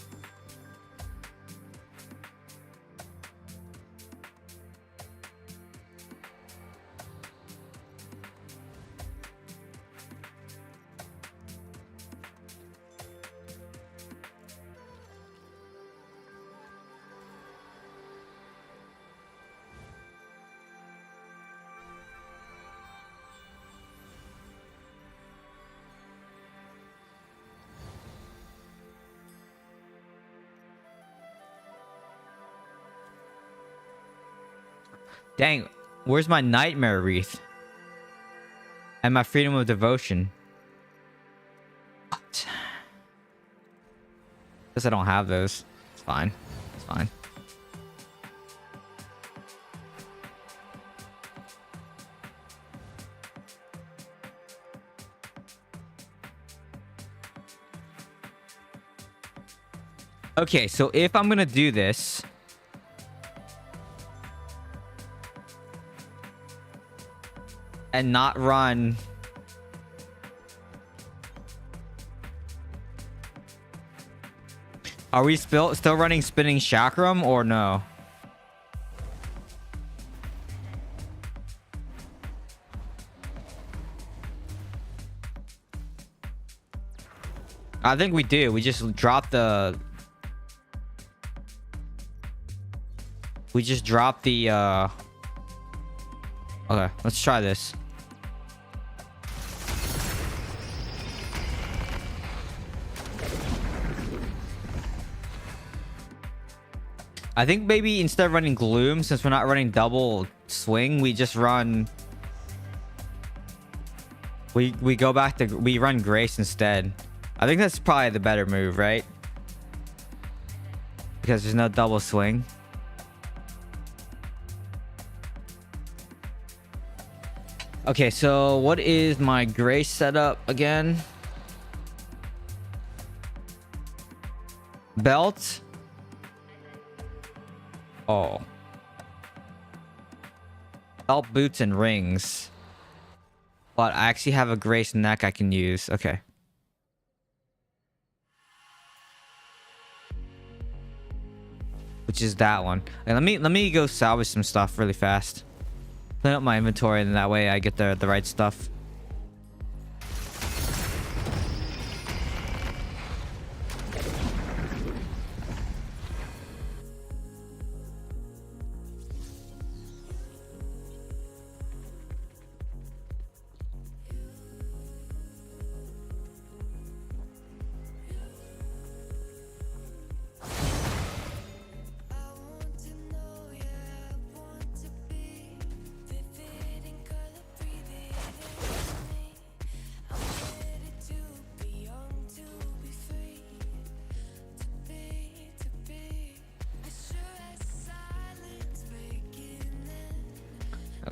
Dang, where's my Nightmare Wreath? And my Freedom of Devotion? What? Guess I don't have those. It's fine. It's fine. Okay, so if I'm gonna do this... and not run... Are we still running Spinning Chakram or no? I think we do. We just dropped the... We just dropped the... Okay, let's try this. I think maybe instead of running Gloom, since we're not running double swing, we just run... We go back to... We run Grace instead. I think that's probably the better move, right? Because there's no double swing. Okay, so what is my Grace setup again? Belt. Oh. Belt, boots, and rings. But I actually have a Grace neck I can use. Okay. Which is that one. Okay, let me go salvage some stuff really fast. Clean up my inventory, and that way I get the right stuff.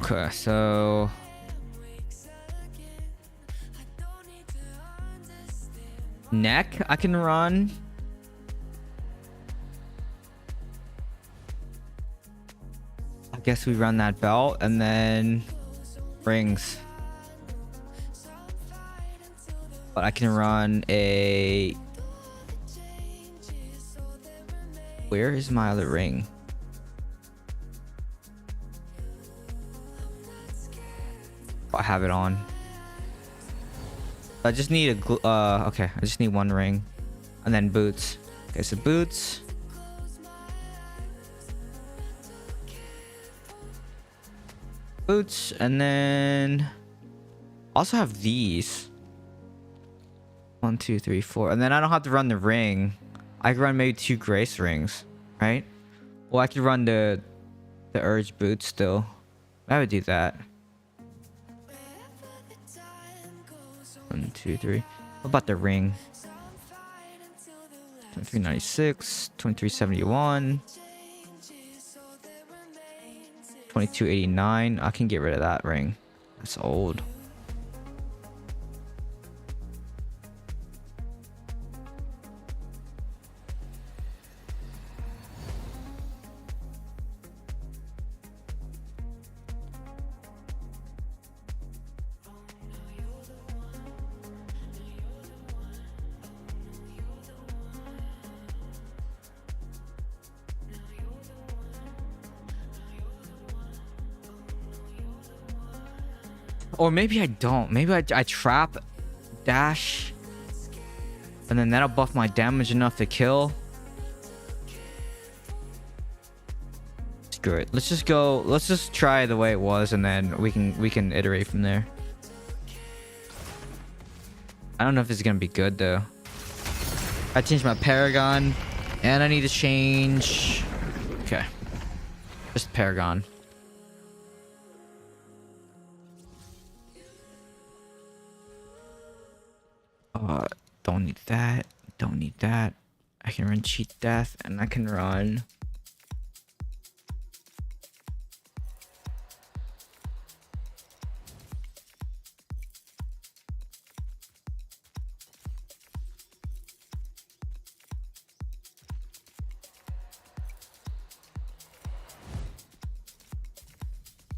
Okay, so neck I can run. I guess we run that belt and then rings. But I can run a... Where is my other ring? I have it on. I just need a okay, I just need one ring. And then boots. Okay, so boots. Boots, and then also have these. 1, 2, 3, 4. And then I don't have to run the ring. I can run maybe 2 Grace rings, right? Well, I could run the Urge boots still. I would do that. 1, 2, 3. What about the ring? 2396, 2371, 2289. I can get rid of that ring. That's old. Or maybe I don't. Maybe I trap, dash, and then that'll buff my damage enough to kill. Screw it. Let's just go. Let's just try the way it was, and then we can iterate from there. I don't know if it's gonna be good though. I changed my Paragon, and I need to change. Okay, just Paragon. Don't need that. Don't need that. I can run Cheat Death, and I can run.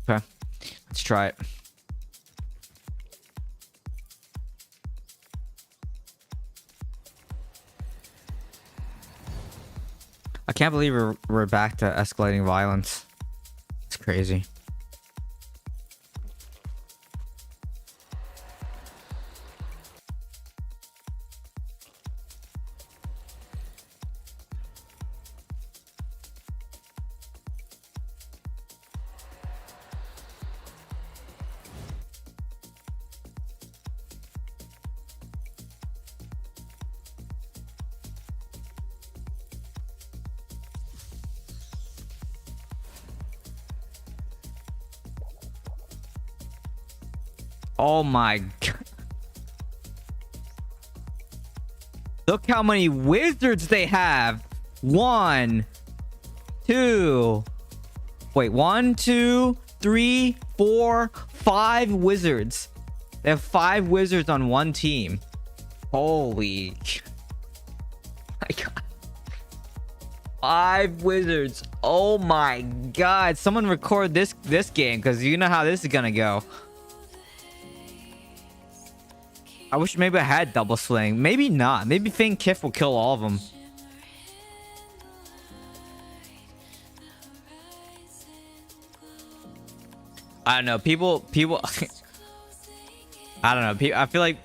Okay, let's try it. I can't believe we're back to escalating violence. It's crazy. Oh my god. Look how many wizards they have. 1, 2. Wait, 1, 2, 3, 4, 5 wizards. They have 5 wizards on one team. Holy. My god. 5 wizards. Oh my god. Someone record this game, because you know how this is gonna go. I wish maybe I had double swing. Maybe not. Maybe Fang Kiff will kill all of them. I don't know. People. I don't know. I feel like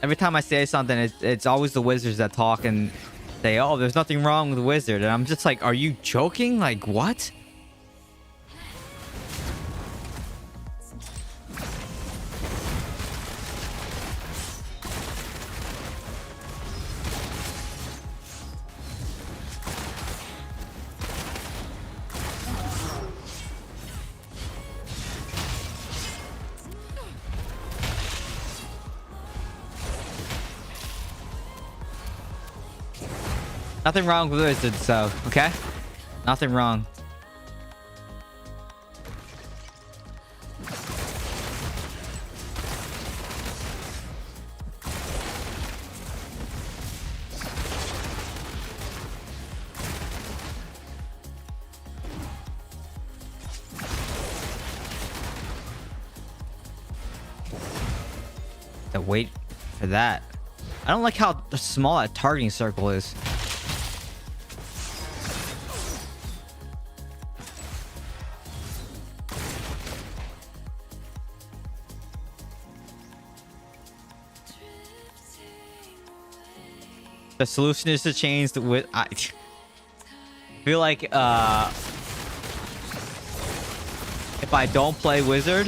every time I say something, it's always the wizards that talk and say, "Oh, there's nothing wrong with the wizard," and I'm just like, "Are you joking? Like what?" Nothing wrong with wizards, so okay. Nothing wrong. To wait for that. I don't like how small that targeting circle is. The solution is to change the width. I feel like if I don't play wizard,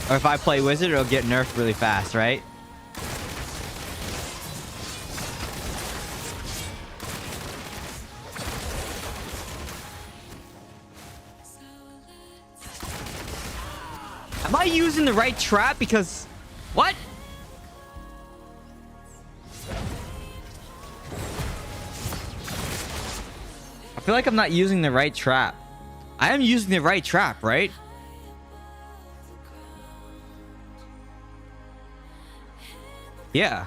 or if I play wizard, it'll get nerfed really fast, right? Am I using the right trap? Because what? I feel like I'm not using the right trap. I am using the right trap, right? Yeah.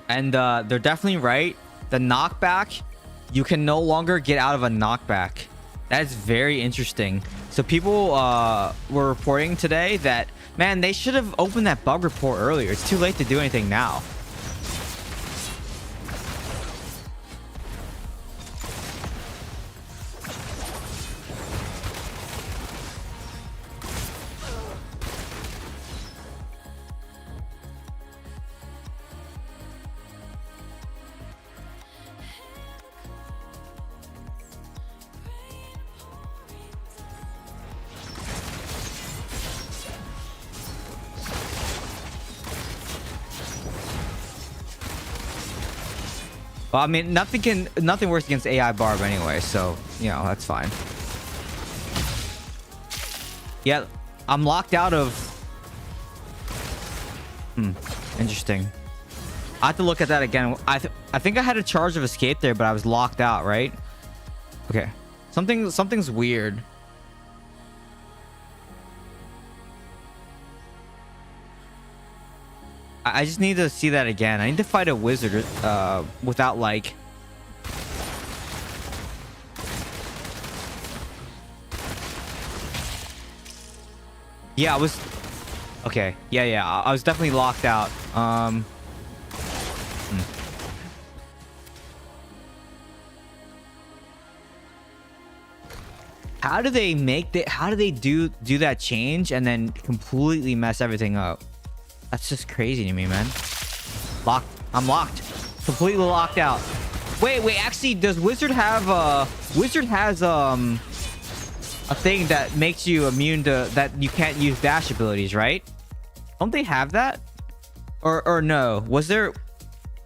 And they're definitely right. The knockback, you can no longer get out of a knockback. That is very interesting. So people were reporting today that Man, they should have opened that bug report earlier. It's too late to do anything now. Well, I mean, nothing works against AI Barb anyway, so, you know, that's fine. Yeah, I'm locked out of... Interesting. I have to look at that again. I think I had a charge of escape there, but I was locked out, right? Okay. Something's weird. I just need to see that again. I need to fight a wizard without like... Yeah, I was... Okay. Yeah. I was definitely locked out. How do they make that? How do they do that change and then completely mess everything up? That's just crazy to me, man. Locked. I'm locked. Completely locked out. Wait. Actually, does Wizard have Wizard has a thing that makes you immune to that you can't use dash abilities, right? Don't they have that? Or no? Was there?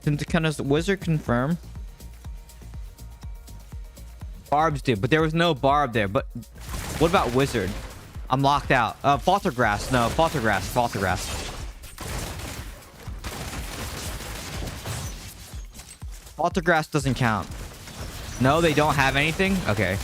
Can a Wizard confirm? Barbs did, but there was no Barb there. But what about Wizard? I'm locked out. Faltergrass. No, Faltergrass. Faltergrass doesn't count. No, they don't have anything? Okay.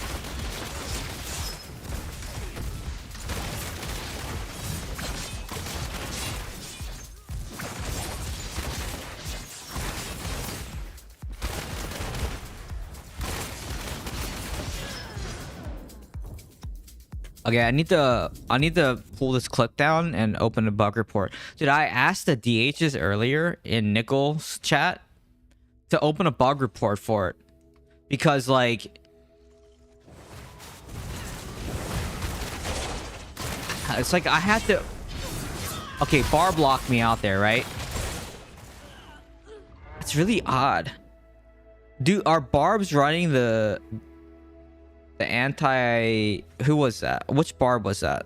Okay, I need to pull this clip down and open a bug report. Dude, I asked the DHs earlier in Nickel's chat to open a bug report for it, because like it's like I had to... Okay, Barb locked me out there, right? It's really odd. Are Barbs running the anti... Who was that? Which Barb was that?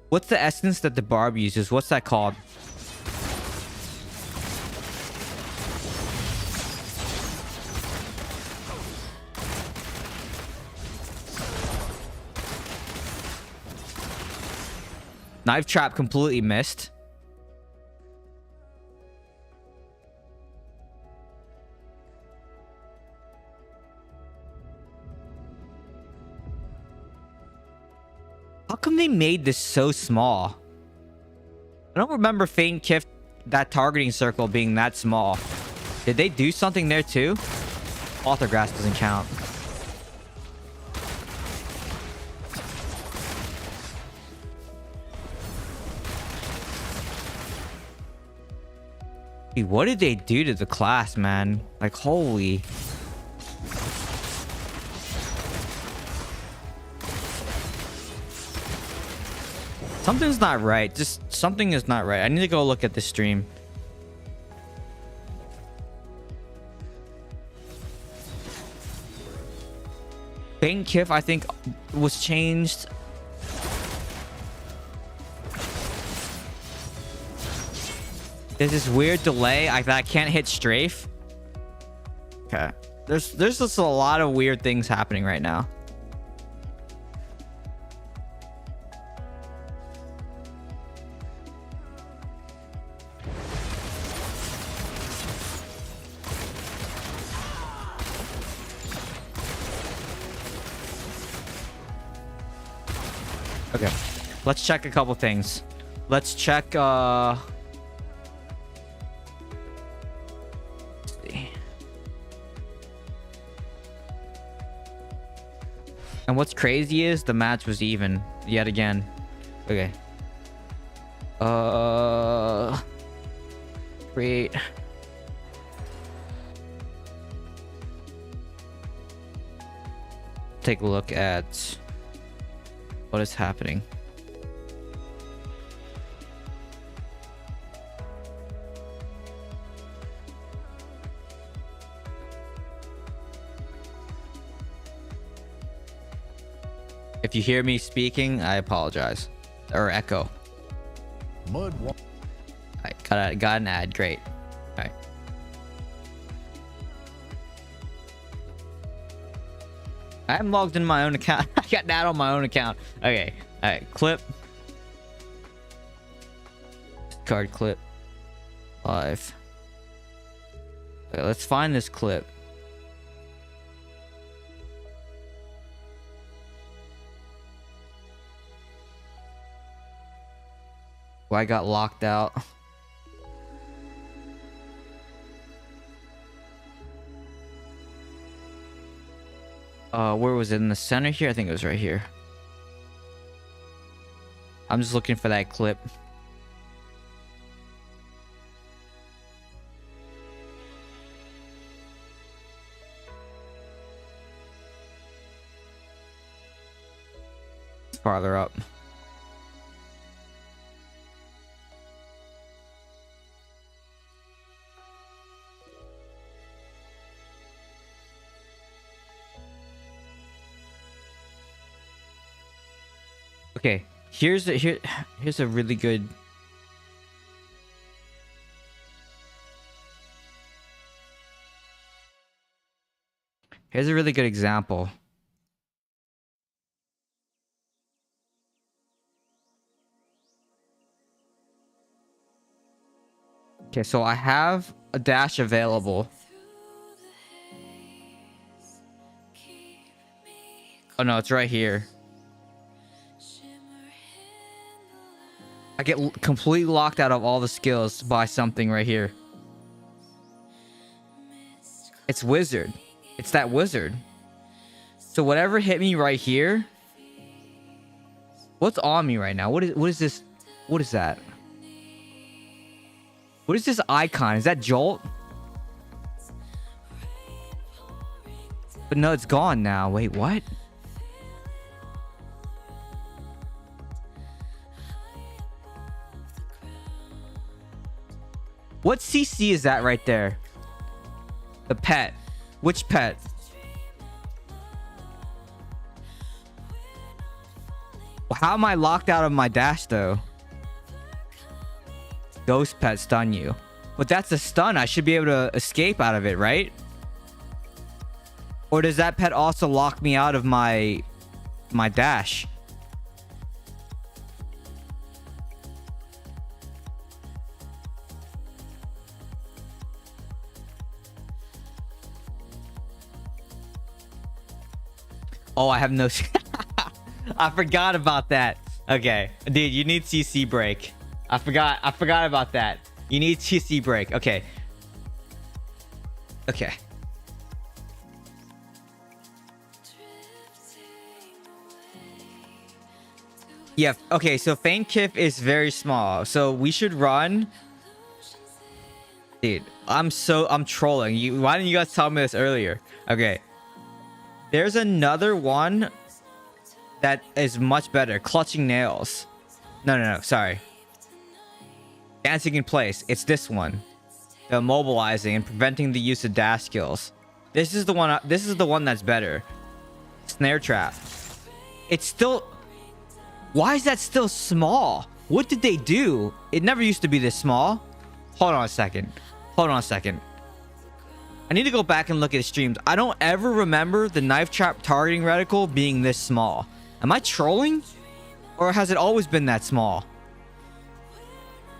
What's the essence that the Barb uses? What's that called? Knife trap completely missed. How come they made this so small? I don't remember Faint Kiff, that targeting circle, being that small. Did they do something there too? Faltergrass doesn't count. Dude, what did they do to the class, man? Like, holy... Something's not right. Just something is not right. I need to go look at the stream. Faint Kiff, I think, was changed. There's this weird delay. I can't hit strafe. Okay. There's just a lot of weird things happening right now. Okay. Let's check a couple things. Let's check And what's crazy is the match was even yet again. Okay. Create. Take a look at what is happening. If you hear me speaking, I apologize. Or echo. Mud. Alright, got an ad. Great. Alright. I'm logged in my own account. I got that on my own account. Okay. Alright. Clip. Card clip. Live. Okay, let's find this clip. Well, I got locked out. Where was it? In the center here? I think it was right here. I'm just looking for that clip. Farther up. Okay, here's a really good. Here's a really good example. Okay, so I have a dash available. Oh no, it's right here. I get completely locked out of all the skills by something right here. It's wizard. It's that wizard. So whatever hit me right here. What's on me right now? What is this? What is that? What is this icon? Is that Jolt? But no, it's gone now. Wait, what? What CC is that right there? The pet. Which pet? Well, how am I locked out of my dash though? Ghost pet stun you. But that's a stun. I should be able to escape out of it, right? Or does that pet also lock me out of my dash? Oh, I have no... I forgot about that. Okay. Dude, you need CC break. I forgot about that. You need CC break. Okay. Okay. Yeah, okay, so Feint Kiff is very small. So we should run. Dude, I'm trolling. Why didn't you guys tell me this earlier? Okay. There's another one that is much better. Clutching Nails. No, sorry. Dancing in Place. It's this one. The immobilizing and preventing the use of dash skills. This is the one that's better. Snare Trap. It's still... Why is that still small? What did they do? It never used to be this small. Hold on a second. I need to go back and look at the streams. I don't ever remember the knife trap targeting reticle being this small. Am I trolling? Or has it always been that small?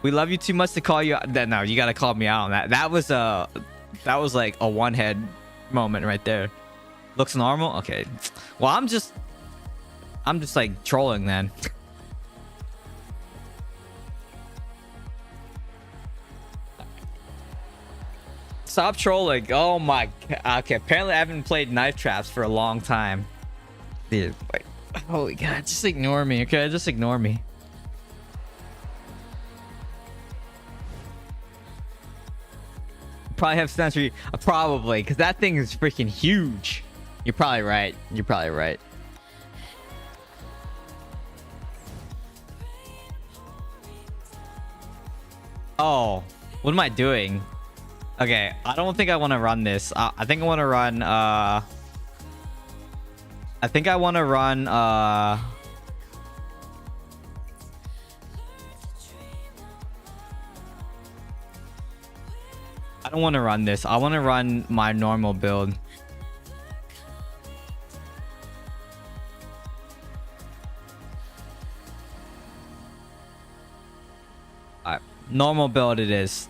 We love you too much to call you out. No, you gotta call me out on that. That was like a one head moment right there. Looks normal? Okay. Well, I'm just like trolling then. Stop trolling. Oh my god. Okay, apparently I haven't played knife traps for a long time. Dude, wait. Holy god, just ignore me, okay? Just ignore me. probably have sentry. Probably, because that thing is freaking huge. You're probably right. You're probably right. Oh, what am I doing? Okay, I don't think I want to run this. I think I want to run. I think I want to run. I don't want to run this. I want to run my normal build. Alright, normal build it is.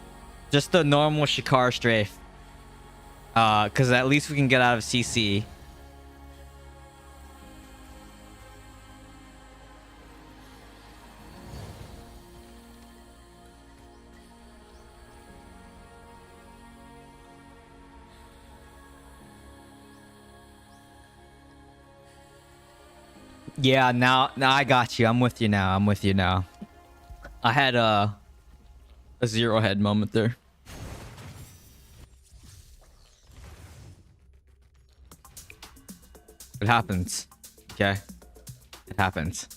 Just the normal Shikar strafe. Because at least we can get out of CC. Yeah, now I got you. I'm with you now. I'm with you now. I had a zero head moment there. It happens. Okay. It happens.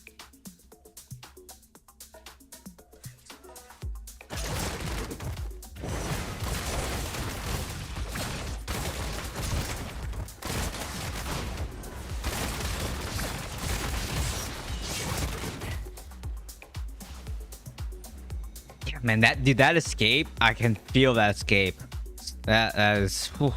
Man, that escape, I can feel that escape. That is. Whew.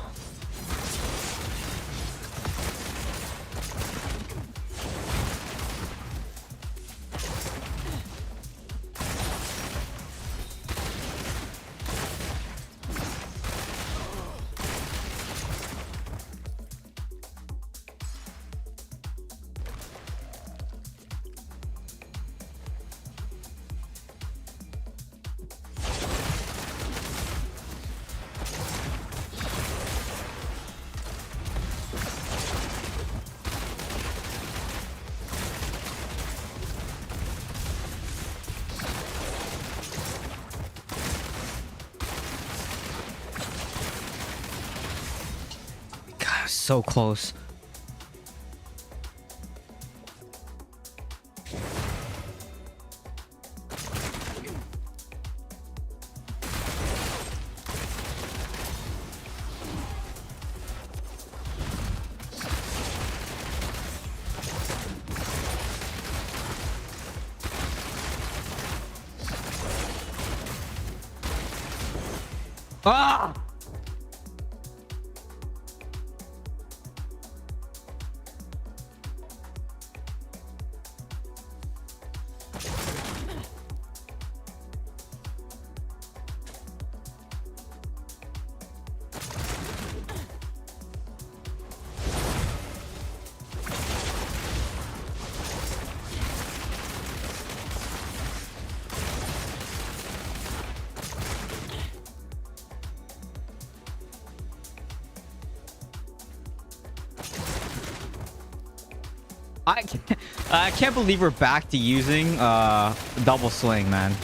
So close. Ah! I can't believe we're back to using double swing, man.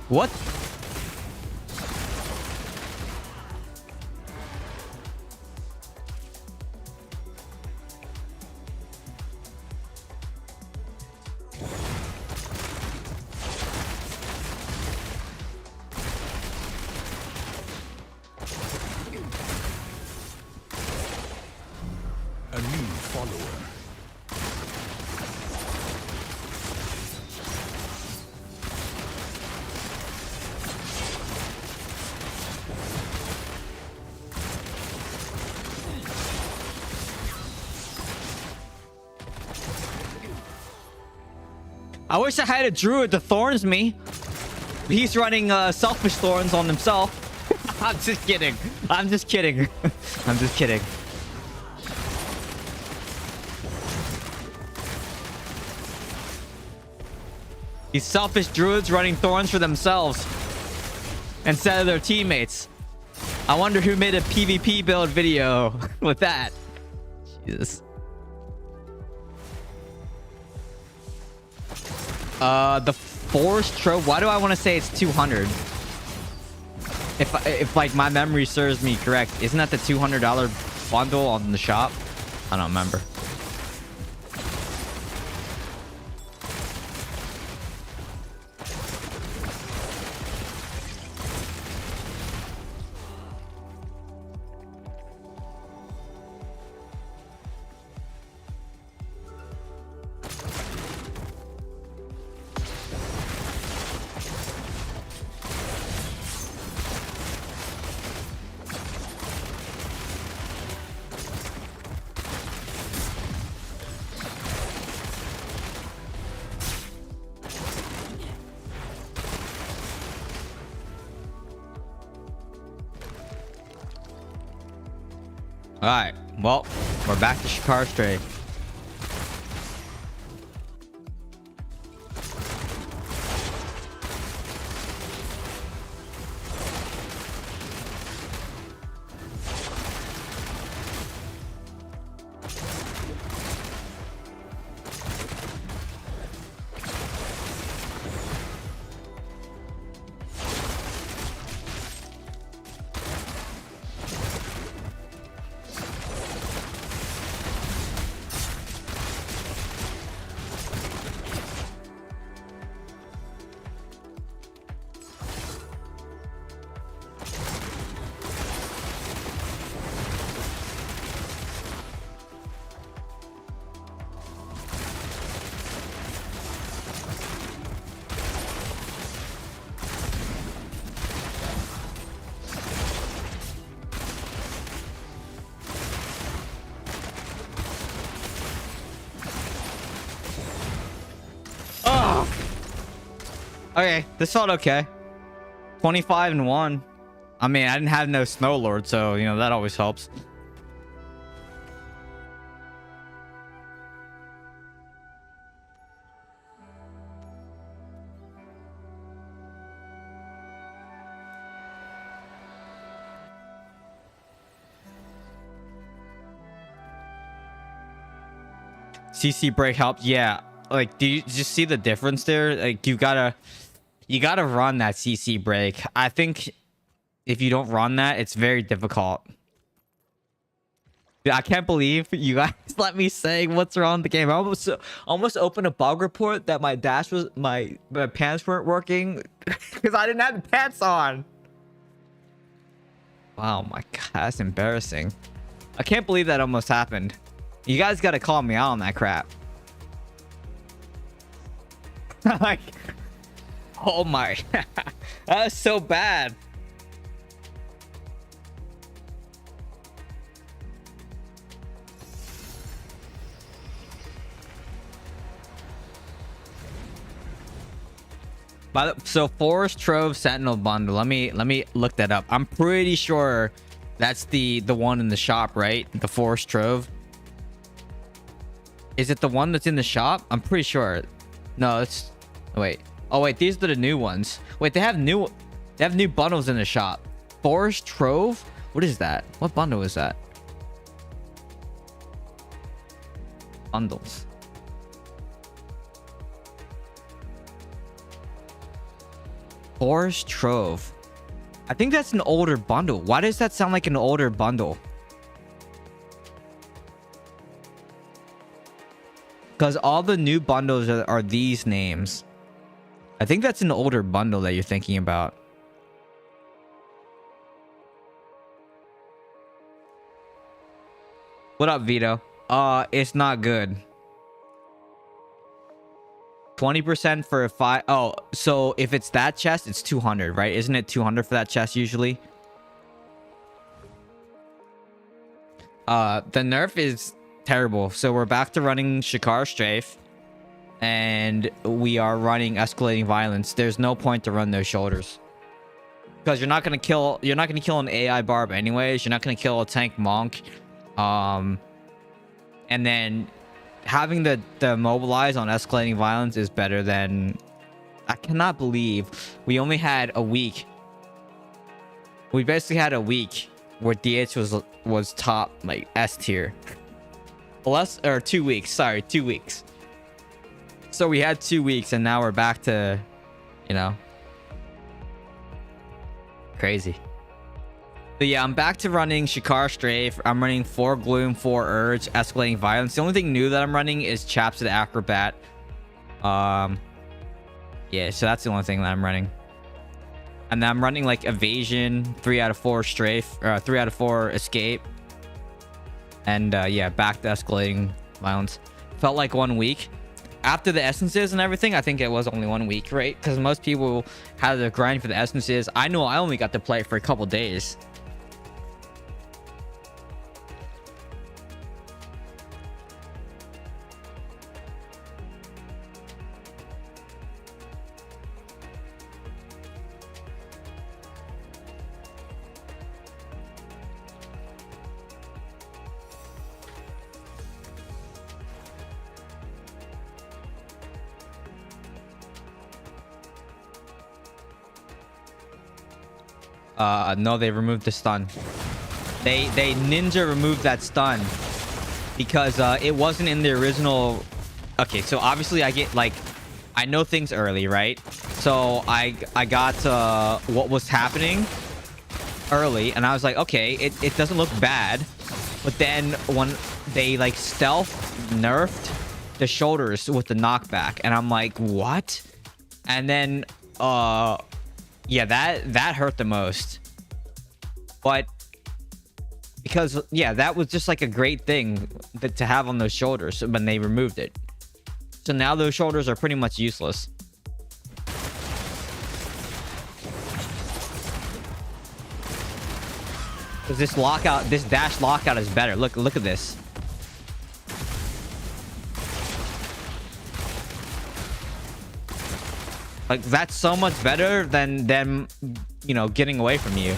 What? follower. I wish I had a druid to thorns me. He's running selfish thorns on himself. I'm just kidding. I'm just kidding. I'm just kidding. These selfish druids running thorns for themselves instead of their teammates. I wonder who made a PvP build video with that. Jesus. The forest trove. Why do I want to say it's 200? If like my memory serves me correct, isn't that the $200 bundle on the shop? I don't remember. All right. Well, we're back to Shakar Strait. Okay, this felt okay. 25-1. I mean, I didn't have no Snow Lord, so, you know, that always helps. CC break helped. Yeah. Like, do you just see the difference there? Like, you gotta run that CC break. I think if you don't run that, it's very difficult. Dude, I can't believe you guys let me say what's wrong with the game. I almost opened a bug report that my dash was my pants weren't working because I didn't have the pants on. Wow, my God, that's embarrassing. I can't believe that almost happened. You guys gotta call me out on that crap. Like, oh my, that was so bad. So Forest Trove Sentinel bundle. Let me look that up. I'm pretty sure that's the one in the shop, right? The Forest Trove. Is it the one that's in the shop? I'm pretty sure. No, it's wait. Oh wait, these are the new ones. Wait, they have new bundles in the shop. Forest Trove? What is that? What bundle is that? Bundles. Forest Trove. I think that's an older bundle. Why does that sound like an older bundle? Because all the new bundles are these names. I think that's an older bundle that you're thinking about. What up, Vito? It's not good. 20% for a 5. Oh, so if it's that chest, it's 200, right? Isn't it 200 for that chest usually? The nerf is terrible. So we're back to running Shikar Strafe, and we are running Escalating Violence. There's no point to run those shoulders, because you're not gonna kill an AI barb anyways. You're not gonna kill a tank monk. And then having the mobilize on Escalating Violence is better than... I cannot believe we only had a week. We basically had a week where DH was top, like, S tier. Less, or 2 weeks. Sorry, 2 weeks. So we had 2 weeks, and now we're back to, you know, crazy. But yeah, I'm back to running Shikar Strafe. I'm running 4 Gloom, 4 Urge, Escalating Violence. The only thing new that I'm running is Chaps the Acrobat. Yeah, so that's the only thing that I'm running. And then I'm running like Evasion, 3 out of 4 Strafe, or 3 out of 4 Escape. And yeah, back to Escalating Violence. Felt like 1 week. After the essences and everything, I think it was only 1 week, right? Because most people had to grind for the essences. I know I only got to play it for a couple days. No, they removed the stun. They ninja removed that stun because it wasn't in the original. Okay, so obviously I get, like, I know things early, right? So I got what was happening early, and I was like, okay, it doesn't look bad. But then when they, like, stealth nerfed the shoulders with the knockback, and I'm like, what? And then yeah, that hurt the most. But because, yeah, that was just like a great thing to have on those shoulders when they removed it. So now those shoulders are pretty much useless. Because this lockout, this dash lockout is better. Look at this. Like, that's so much better than them, you know, getting away from you.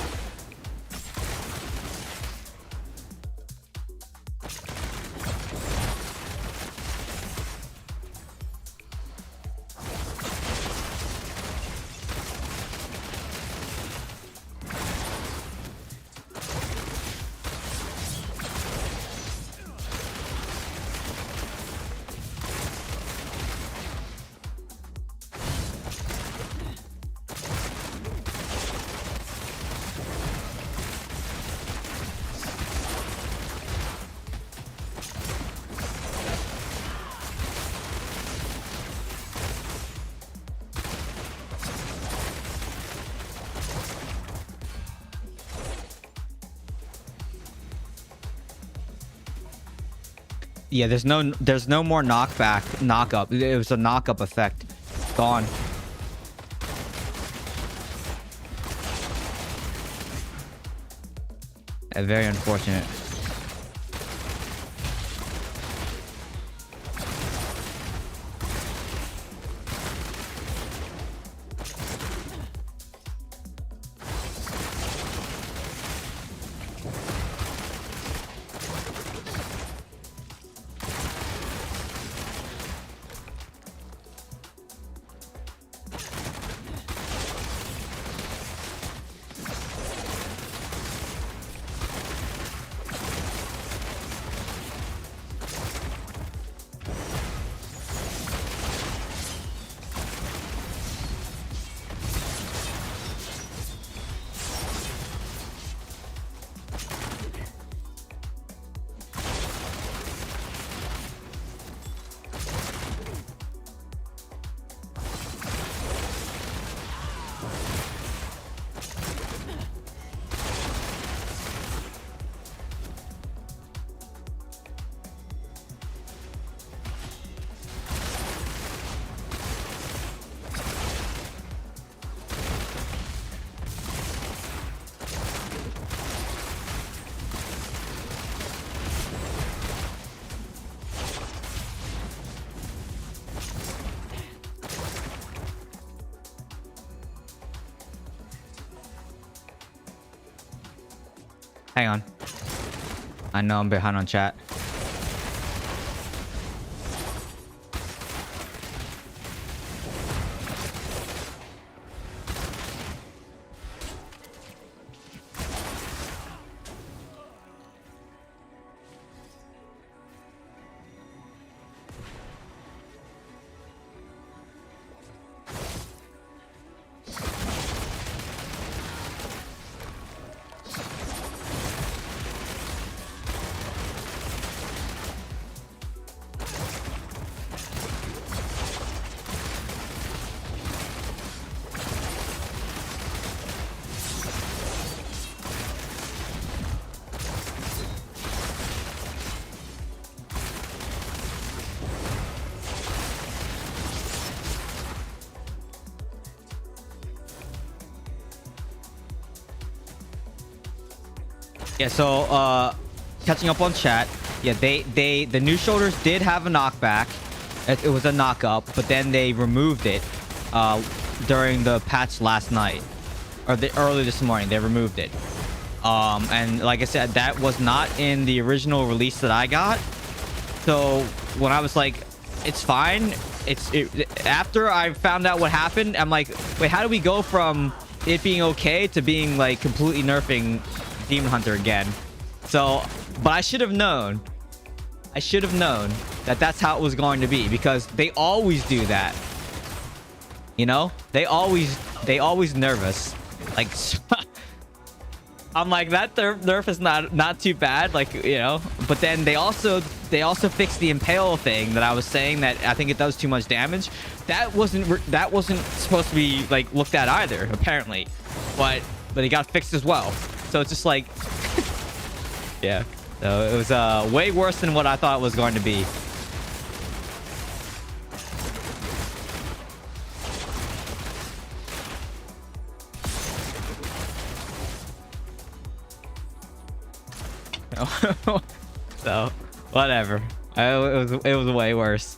Yeah, there's no more knockup. It was a knockup effect. Gone. Very unfortunate. Hang on. I know I'm behind on chat. Yeah, so catching up on chat. Yeah, the new shoulders did have a knockback. It was a knock up, but then they removed it during the patch last night, or early this morning. They removed it. And like I said, that was not in the original release that I got. So when I was like, it's fine. After I found out what happened, I'm like, wait, how do we go from it being okay to being like completely nerfing Demon Hunter again? So, but I should have known. I should have known that that's how it was going to be, because they always do that. You know, they always nerf us. Like, I'm like, that nerf is not too bad, like, you know. But then they also fixed the impale thing that I was saying that I think it does too much damage. That wasn't supposed to be like looked at either, apparently, but it got fixed as well. So it's just like, yeah. So it was way worse than what I thought it was going to be. So whatever. It was way worse.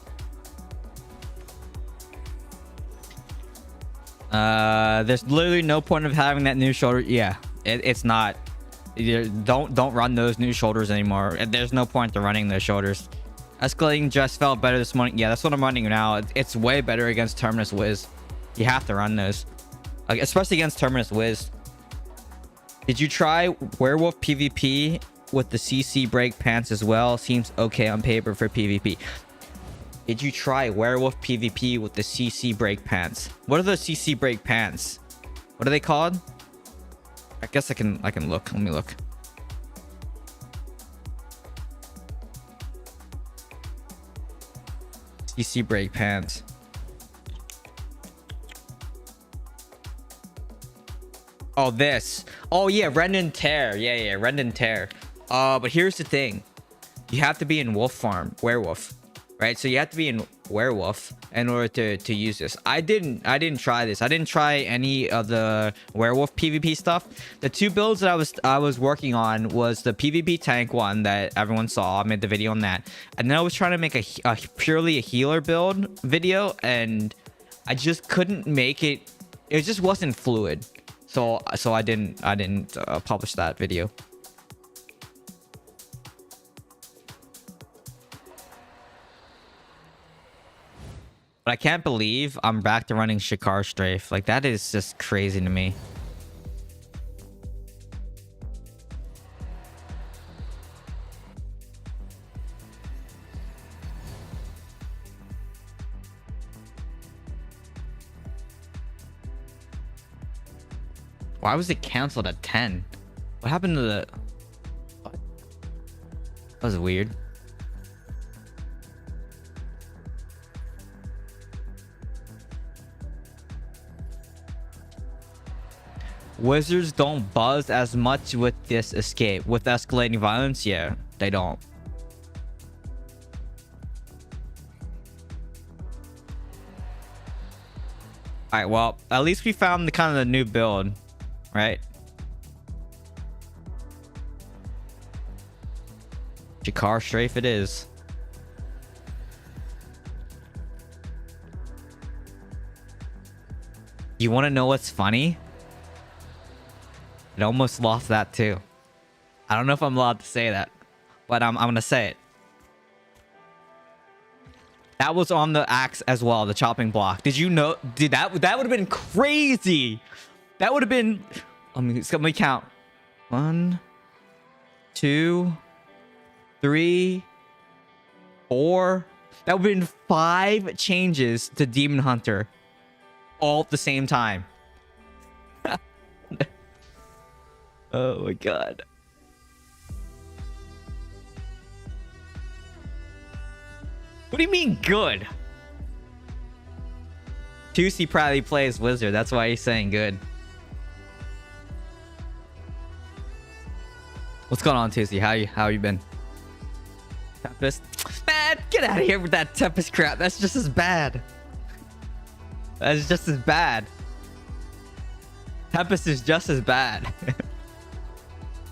There's literally no point of having that new shoulder. Yeah, it's not. Don't run those new shoulders anymore. There's no point to running those shoulders. Escalating just felt better this morning. Yeah, that's what I'm running now. It's way better against Terminus Wiz. You have to run those, like, especially against Terminus Wiz. Did you try Werewolf PvP with the CC break pants as well? Seems okay on paper for PvP. Did you try Werewolf PvP with the CC break pants? What are the CC break pants? What are they called? I guess I can look. Let me look. CC break pants. Oh, this. Oh yeah, Rend and Tear. Yeah, Rend and Tear. But here's the thing. You have to be in wolf farm, werewolf, right? So you have to be in werewolf in order to use this. I didn't try this. I didn't try any of the werewolf PvP stuff. The two builds that I was working on was the PvP tank one that everyone saw. I made the video on that, and then I was trying to make a purely a healer build video, and I just couldn't make it. It just wasn't fluid. So I didn't publish that video. But I can't believe I'm back to running Shikar Strafe. Like, that is just crazy to me. Why was it canceled at 10? What happened to the... What? That was weird. Wizards don't buzz as much with this escape. With escalating violence, yeah, they don't. Alright, well, at least we found the kind of the new build, right? Shikar Strafe it is. You want to know what's funny? It almost lost that too. I don't know if I'm allowed to say that, but I'm gonna say it. That was on the axe as well, the chopping block. Did you know? Dude, that would have been crazy. That would have been. Let me count. 1, 2, 3, 4. That would have been 5 changes to Demon Hunter, all at the same time. Oh my god. What do you mean good? Tusi probably plays Wizard. That's why he's saying good. What's going on, Tusi? How you been? Tempest? Man, get out of here with that Tempest crap. That's just as bad. That's just as bad. Tempest is just as bad.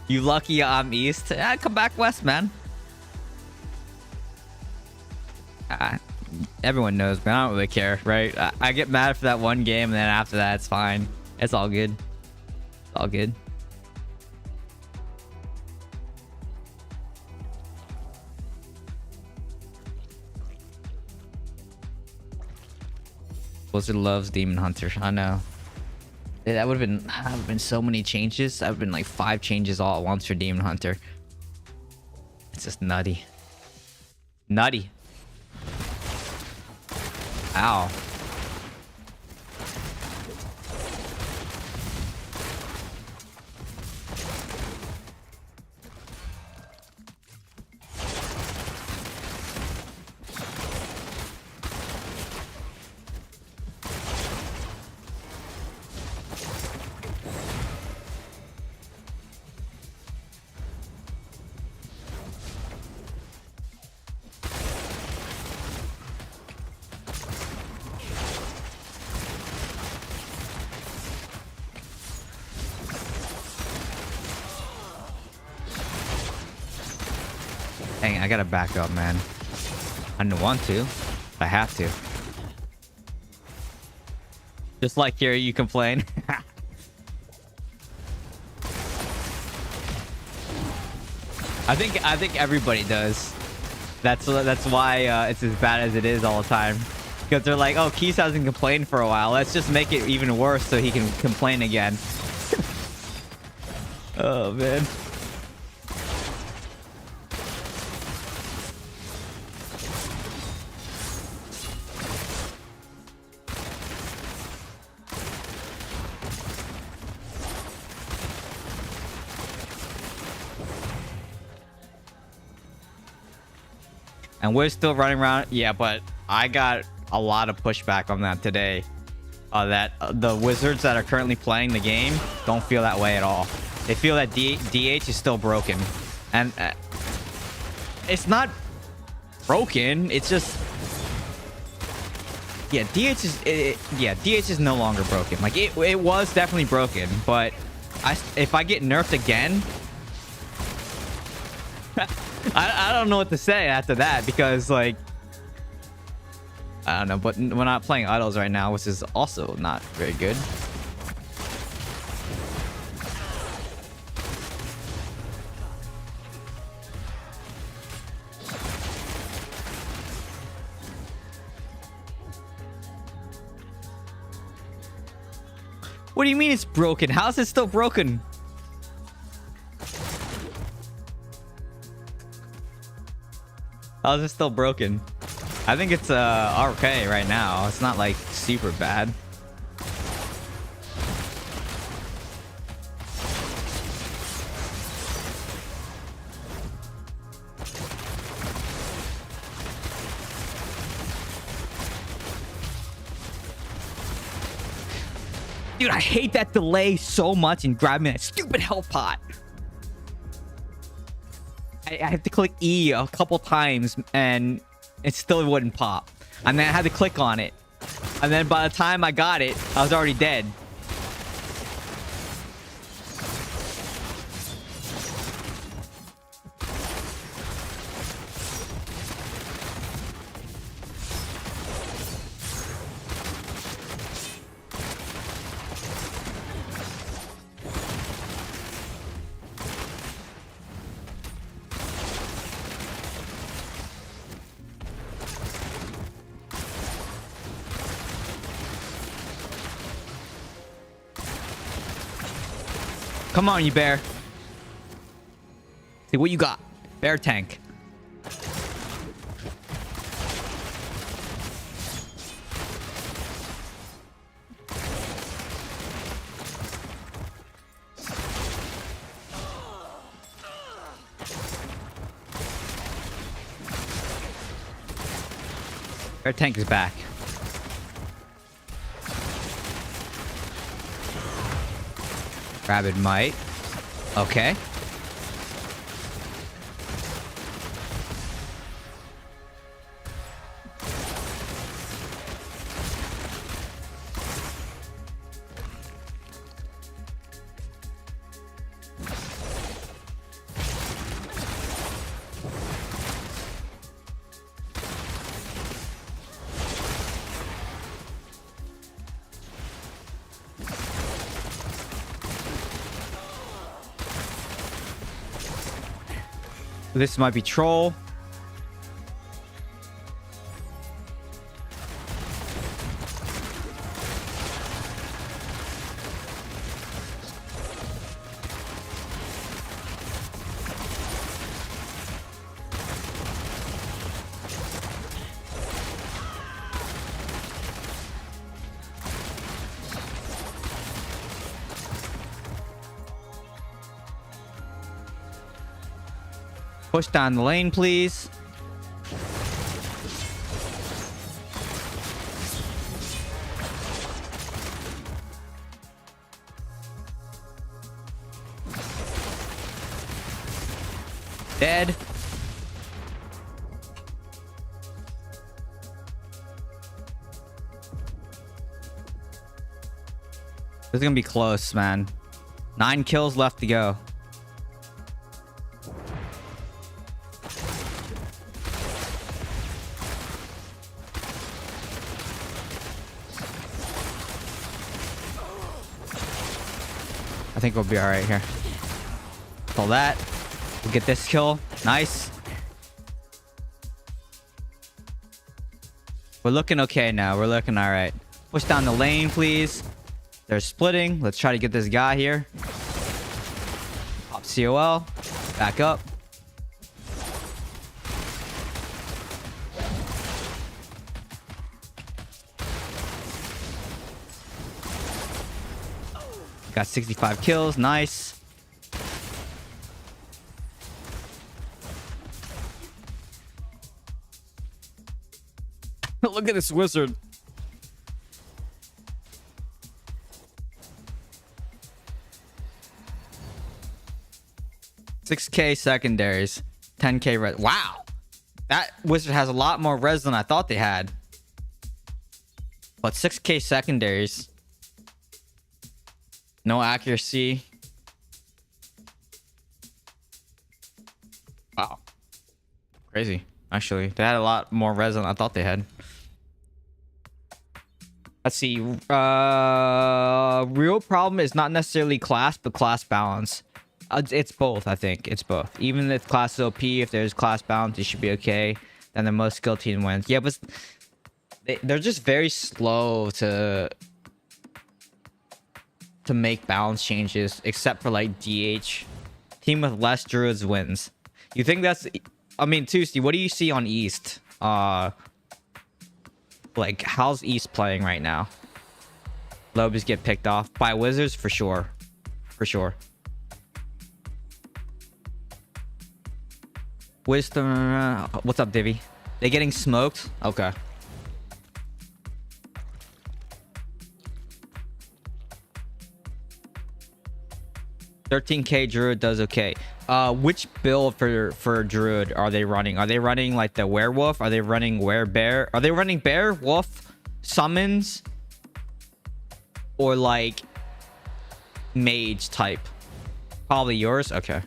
You lucky I'm east. Come back west, man. Everyone knows, man. I don't really care, right? I get mad for that one game, and then after that, it's fine. It's all good. It's all good. Blizzard loves Demon Hunter. I know. That would have been so many changes. That would have been like 5 changes all at once for Demon Hunter. It's just nutty. Nutty. Ow. Dang, I gotta back up, man. I don't want to. I have to. Just like here, you complain. I think everybody does. That's why it's as bad as it is all the time. Because they're like, oh, Keys hasn't complained for a while. Let's just make it even worse so he can complain again. Oh man. And we're still running around. Yeah, but I got a lot of pushback on that today. That the wizards that are currently playing the game don't feel that way at all. They feel that DH is still broken. And it's not broken. It's just... Yeah, DH is no longer broken. Like, it was definitely broken. But if I get nerfed again... I don't know what to say after that, because like I don't know, but we're not playing idols right now, which is also not very good. What do you mean it's broken? How is it still broken? How is it still broken? I think it's okay right now. It's not like super bad. Dude, I hate that delay so much in grabbing that stupid health pot. I have to click E a couple times and it still wouldn't pop. And then I had to click on it. And then by the time I got it, I was already dead. Come on, you bear. See what you got. Bear tank. Bear tank is back. Rabid might. Okay. This might be troll. Push down the lane, please. Dead. This is gonna be close, man. 9 kills left to go. I think we'll be all right here. Pull that. We'll get this kill. Nice. We're looking okay now. We're looking all right. Push down the lane, please. They're splitting. Let's try to get this guy here. Pop COL. Back up. Got 65 kills. Nice. Look at this wizard. $6K secondaries. 10K res. Wow. That wizard has a lot more res than I thought they had. But 6K secondaries. No accuracy. Wow. Crazy. Actually, they had a lot more res than I thought they had. Let's see. Real problem is not necessarily class, but class balance. It's both, I think. It's both. Even if class is OP, if there's class balance, it should be okay. Then the most skill team wins. Yeah, but they're just very slow to make balance changes, except for like DH. Team with less druids wins. You think that's... I mean, Tuesday, what do you see on East? Like, how's East playing right now? Lobes get picked off by wizards for sure. For sure. Wisdom... what's up, Divvy? They getting smoked? Okay. 13K Druid does okay. Which build for Druid are they running? Are they running like the werewolf? Are they running bear? Are they running bear, wolf, summons, or like mage type? Probably yours. Okay.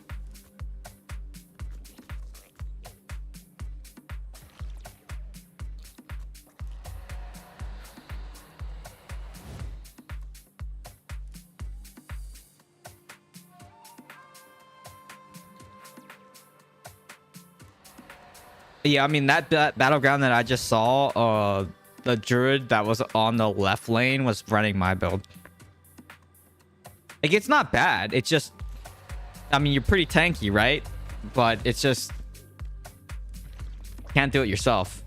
Yeah, I mean that battleground that I just saw, the druid that was on the left lane was running my build. Like, it's not bad. It's just I mean, you're pretty tanky, right? But it's just can't do it yourself.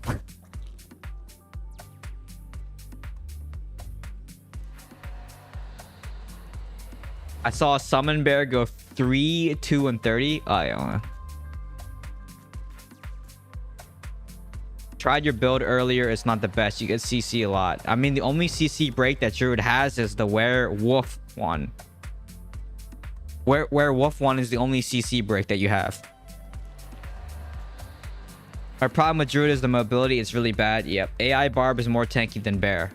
I saw a summon bear go 3, 2, and 30. Oh, yeah. Tried your build earlier. It's not the best. You get CC a lot. I mean, the only CC break that Druid has is the werewolf one. Werewolf one is the only CC break that you have. Our problem with Druid is the mobility. It's really bad. Yep. AI Barb is more tanky than Bear.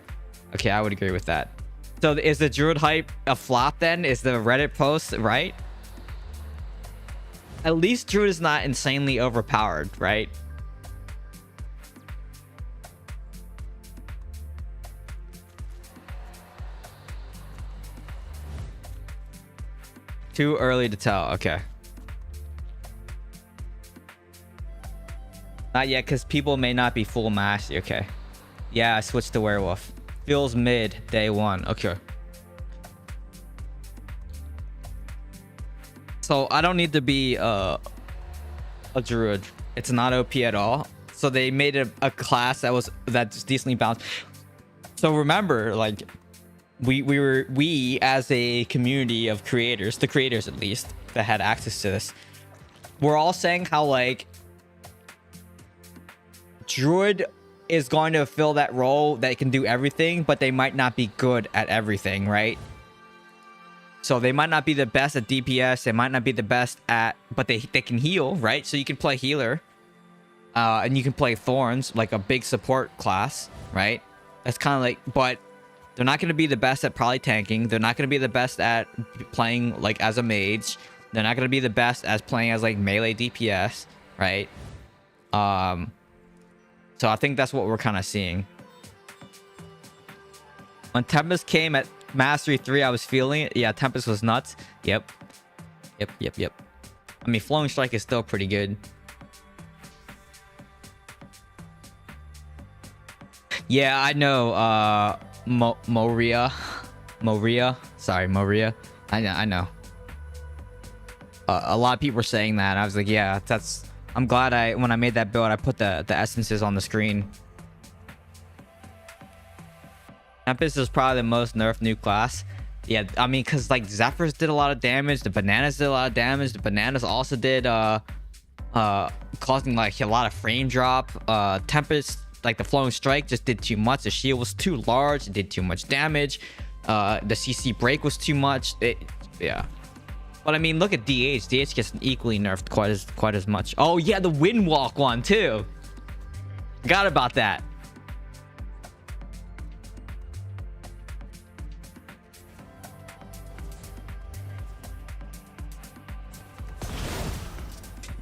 Okay, I would agree with that. So is the Druid hype a flop then? Is the Reddit post right? At least Druid is not insanely overpowered, right? Too early to tell. Okay. Not yet, because people may not be full mastery. Okay. Yeah, I switched to werewolf. Feels mid day one. Okay. So I don't need to be a druid. It's not OP at all. So they made a class that's decently balanced. So remember, like we as a community of creators, the creators at least that had access to this, we're all saying how like Druid is going to fill that role that can do everything, but they might not be good at everything, right? So they might not be the best at DPS, they might not be the best at, but they can heal, right? So you can play healer, and you can play thorns, like a big support class, right? That's kind of like, but they're not going to be the best at probably tanking. They're not going to be the best at playing like as a mage. They're not going to be the best as playing as like melee DPS, right? So I think that's what we're kind of seeing. When Tempest came at Mastery 3, I was feeling it. Yeah, Tempest was nuts. Yep. I mean, Flowing Strike is still pretty good. Yeah, I know. Moria. Sorry, Moria. I know. A lot of people were saying that. I was like, yeah, that's... I'm glad when I made that build, I put the essences on the screen. Tempest is probably the most nerfed new class. Yeah, I mean, because like Zephyrs did a lot of damage, the bananas did a lot of damage, the bananas also did causing like a lot of frame drop. Tempest, like the Flowing Strike, just did too much. The shield was too large, it did too much damage. The CC break was too much. Yeah. But I mean, look at DH. DH gets equally nerfed quite as much. Oh yeah, the Windwalk one too. Forgot about that.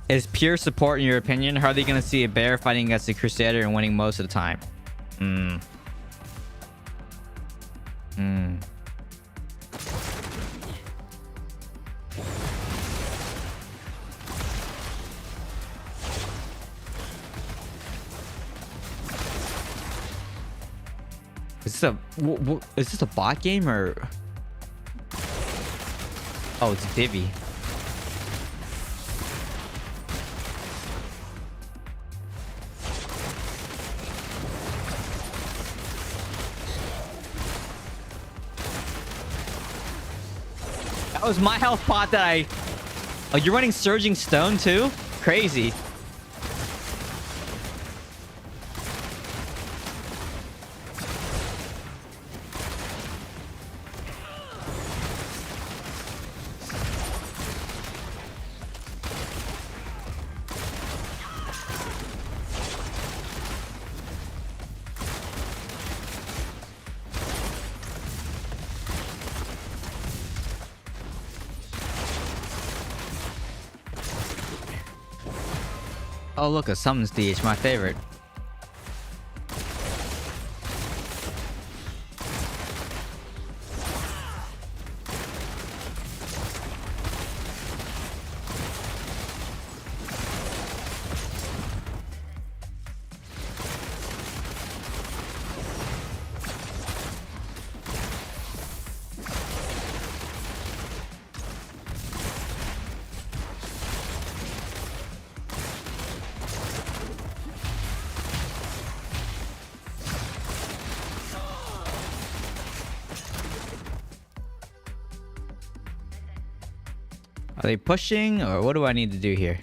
Is pure support in your opinion? How are they going to see a bear fighting against a crusader and winning most of the time? Is this a bot game or? Oh, it's Divi. That was my health pot that I... Oh, you're running Surging Stone too? Crazy. Oh look, a summons DH, my favorite. Are they pushing, or what do I need to do here?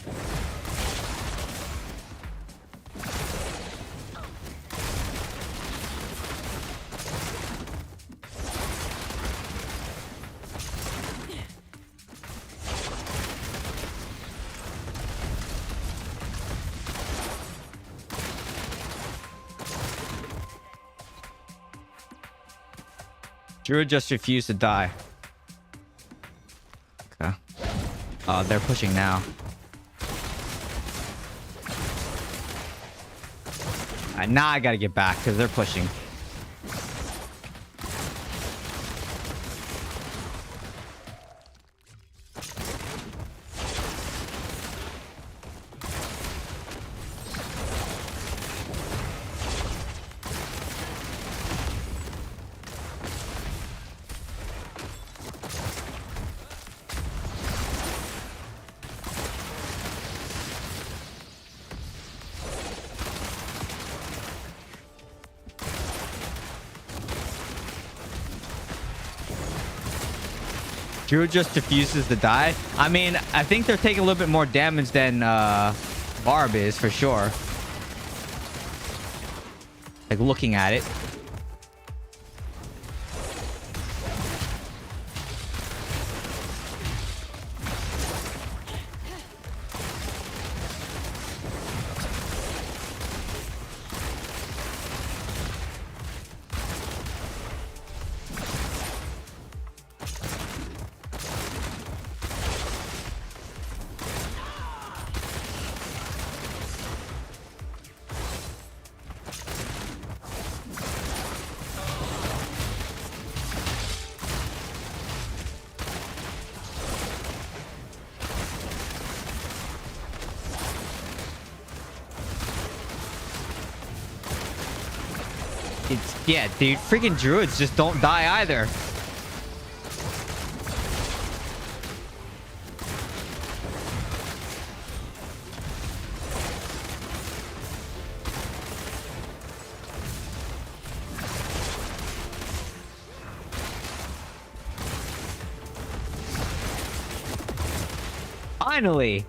Druid just refused to die. Okay. They're pushing now. Now I gotta get back because they're pushing. Druid just refuses to die. I mean, I think they're taking a little bit more damage than Barb is for sure. Like looking at it. Yeah, dude, freaking druids just don't die either. Finally.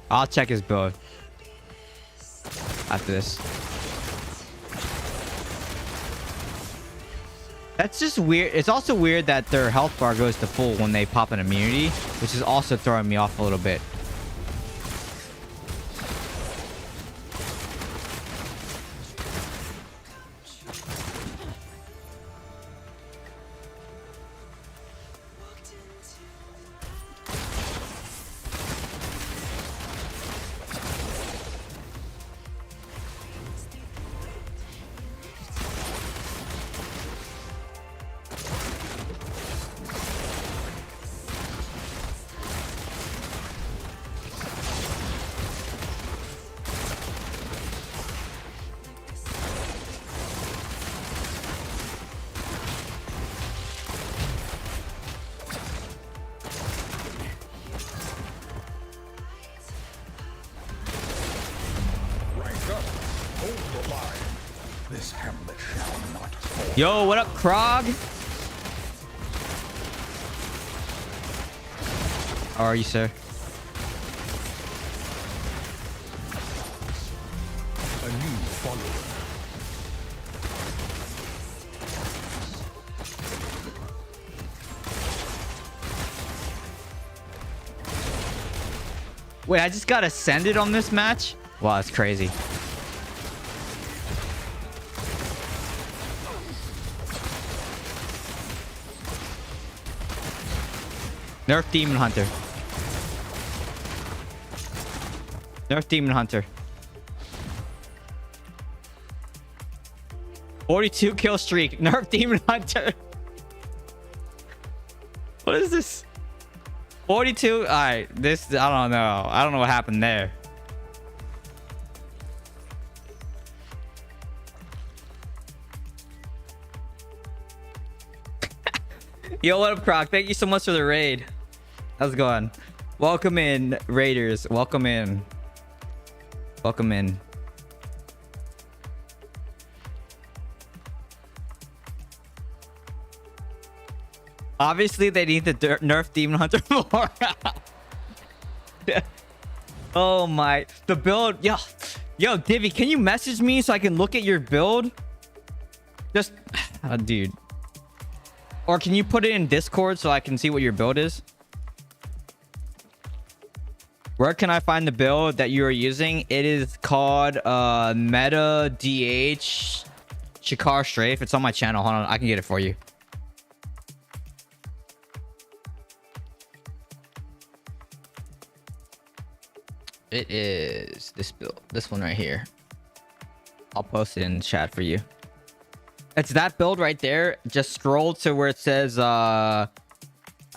I'll check his build after this. That's just weird. It's also weird that their health bar goes to full when they pop an immunity, which is also throwing me off a little bit. This hamlet shall not fall. Yo, what up, Krog? How are you, sir? A new follower. Wait, I just got ascended on this match? Wow, that's crazy. Nerf Demon Hunter. Nerf Demon Hunter. 42 kill streak. Nerf Demon Hunter. What is this? 42. All right. This, I don't know. I don't know what happened there. Yo, what up, Croc? Thank you so much for the raid. How's it going? Welcome in, Raiders. Welcome in. Welcome in. Obviously, they need the nerf Demon Hunter more. Oh my. The build. Yo, Divvy, can you message me so I can look at your build? Just, dude. Or can you put it in Discord so I can see what your build is? Where can I find the build that you are using? It is called Meta DH Shikar Strafe. It's on my channel. Hold on, I can get it for you. It is this build, this one right here. I'll post it in the chat for you. It's that build right there. Just scroll to where it says I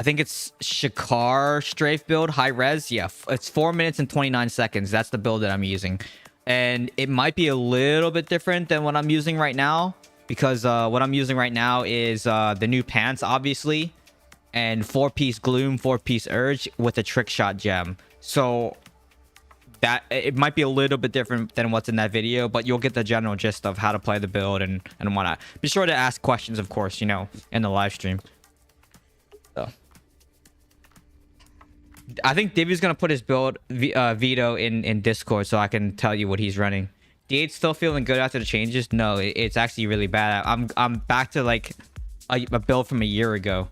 think it's Shikar Strafe build, high res. Yeah, it's 4 minutes and 29 seconds. That's the build that I'm using, and it might be a little bit different than what I'm using right now, because what I'm using right now is the new pants, obviously, and 4-piece Gloom, 4-piece Urge with a trick shot gem. So that it might be a little bit different than what's in that video, but you'll get the general gist of how to play the build and whatnot. Be sure to ask questions, of course, you know, in the live stream. So I think Divvy's gonna put his build veto in Discord so I can tell you what he's running. D8 still feeling good after the changes? No, it's actually really bad. I'm back to like a build from a year ago.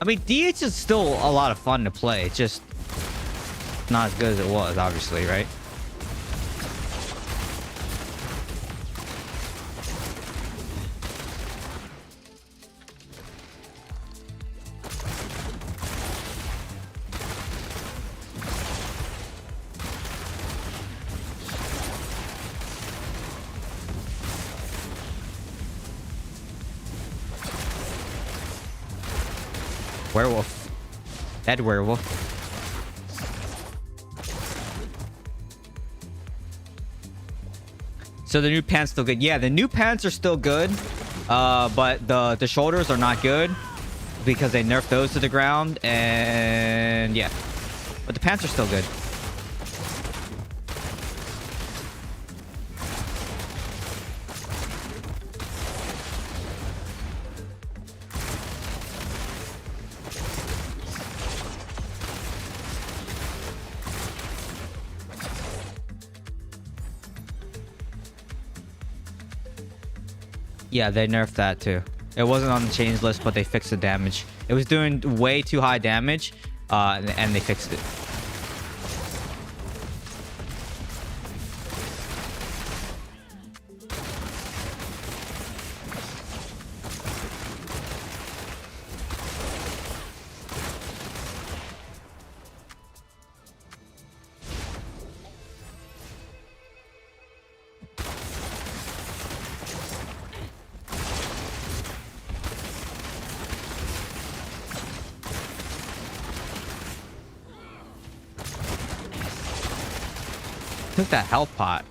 I mean, DH is still a lot of fun to play. It's just not as good as it was, obviously, right? Werewolf. Dead werewolf. So the new pants still good. Yeah, the new pants are still good. But the shoulders are not good because they nerfed those to the ground. And yeah. But the pants are still good. Yeah, they nerfed that too. It wasn't on the change list, but they fixed the damage. It was doing way too high damage, and they fixed it. Took that health pot.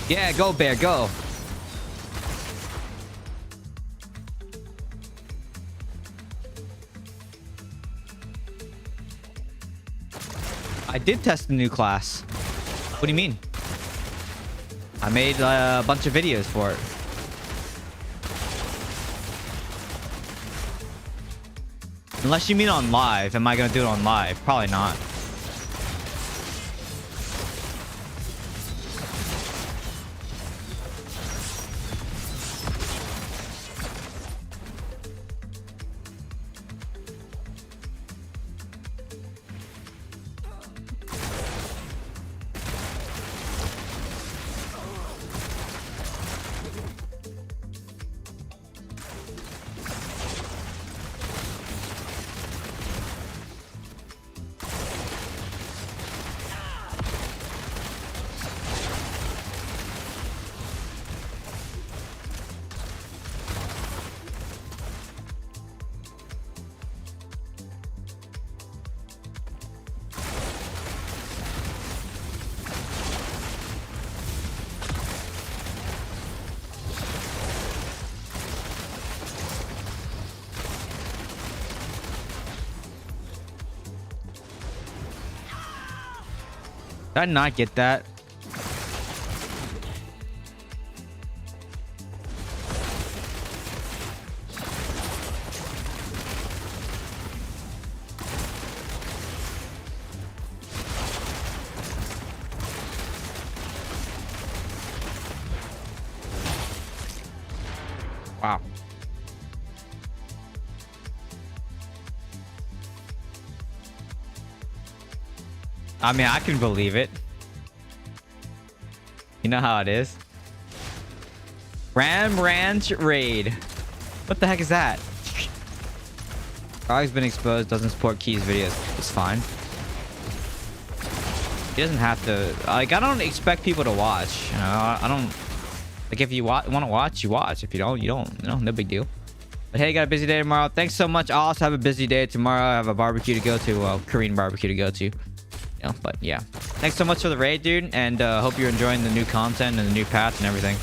Yeah, go bear, go. I did test a new class. What do you mean? I made a bunch of videos for it. Unless you mean on live. Am I gonna do it on live? Probably not. Did I not get that? Wow. I mean, I can believe it. You know how it is. Ram Ranch Raid. What the heck is that? Frog's been exposed, doesn't support Key's videos. It's fine. He doesn't have to. Like, I don't expect people to watch. You know, I don't. Like, if you want to watch, you watch. If you don't, you don't. You know, no big deal. But hey, got a busy day tomorrow. Thanks so much. I'll also have a busy day tomorrow. I have a barbecue to go to. Well, Korean barbecue to go to. You know, but yeah. Thanks so much for the raid, dude. And hope you're enjoying the new content and the new path and everything.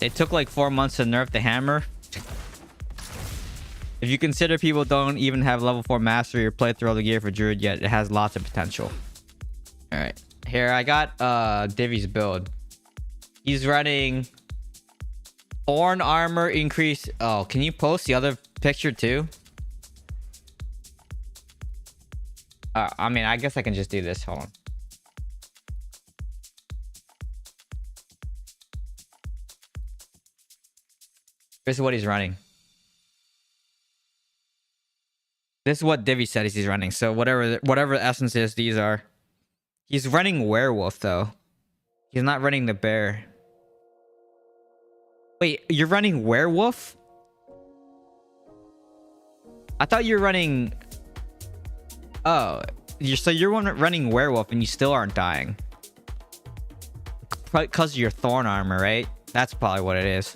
It took like 4 months to nerf the hammer. If you consider people don't even have level 4 mastery or play through all the gear for Druid yet, it has lots of potential. Alright. Here, I got Divi's build. He's running Thorn armor increase. Oh, can you post the other picture too? I mean, I guess I can just do this. Hold on. This is what he's running. This is what Divi said he's running. So whatever essences these are. He's running werewolf though. He's not running the bear. Wait, you're running werewolf? I thought you were running. Oh, you're running werewolf and you still aren't dying. Because of your thorn armor, right? That's probably what it is.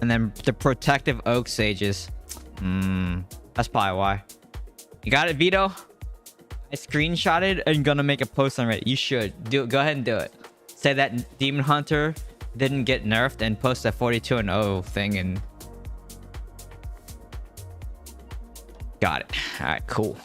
And then the protective oak sages. That's probably why. You got it, Vito? I screenshotted and gonna make a post on it. You should do it. Go ahead and do it. Say that Demon Hunter didn't get nerfed and post that 42-0 thing and got it. All right, cool.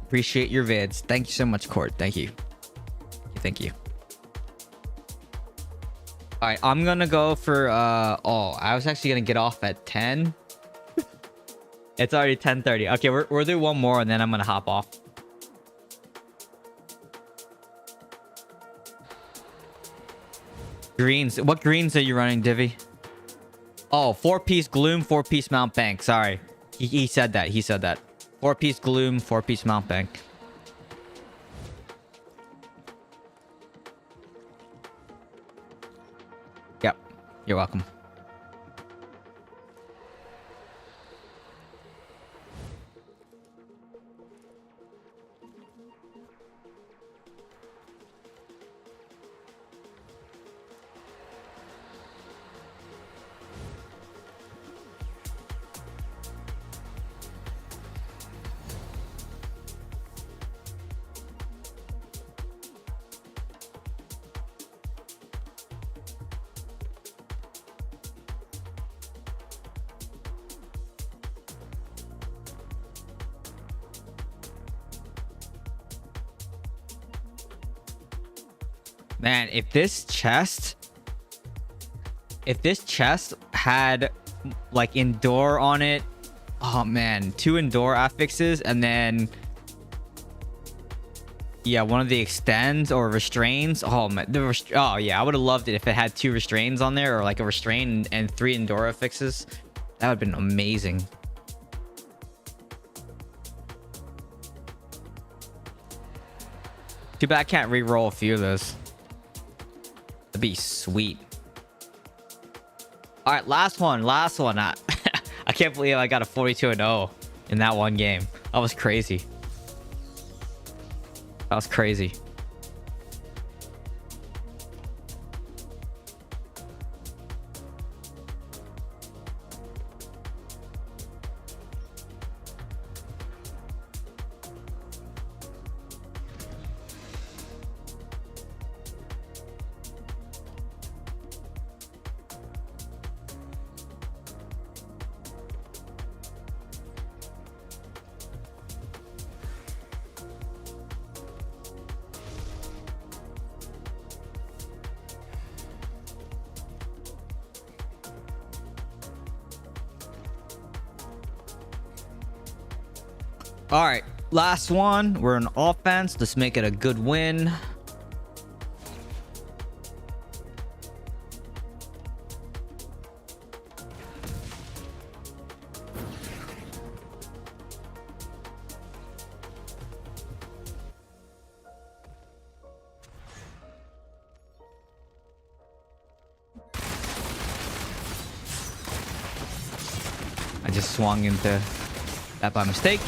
Appreciate your vids. Thank you so much, Court. Thank you. All right, I'm gonna go for I was actually gonna get off at 10. It's already 10:30. Okay, we'll do one more and then I'm gonna hop off. Greens. What greens are you running, Divi? Oh, 4-piece Gloom, 4-piece Mount Bank. Sorry. He said that. 4-piece Gloom, 4-piece Mount Bank. Yep. You're welcome. Man, if this chest had like Endure on it, oh man, 2 Endure affixes and then yeah, one of the extends or restrains. Oh man, oh yeah, I would have loved it if it had 2 restrains on there or like a restrain and 3 Endure affixes. That would have been amazing. Too bad I can't re-roll a few of those. That'd be sweet. All right, last one. I can't believe I got a 42-0 in that one game. That was crazy. All right, last one. We're on offense. Let's make it a good win. I just swung into that by mistake.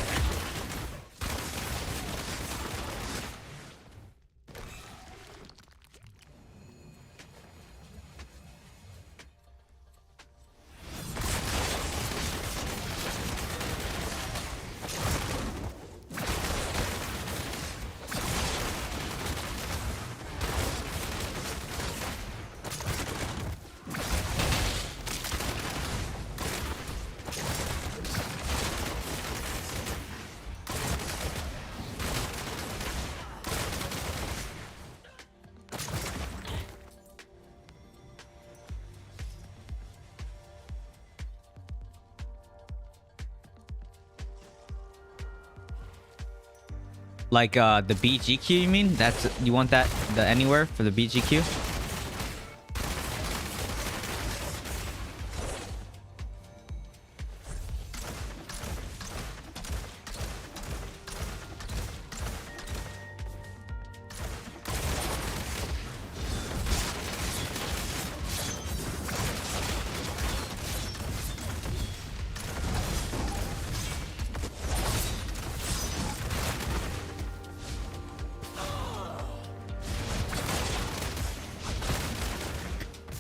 Like the BGQ, you mean? That's you want that the anywhere for the BGQ?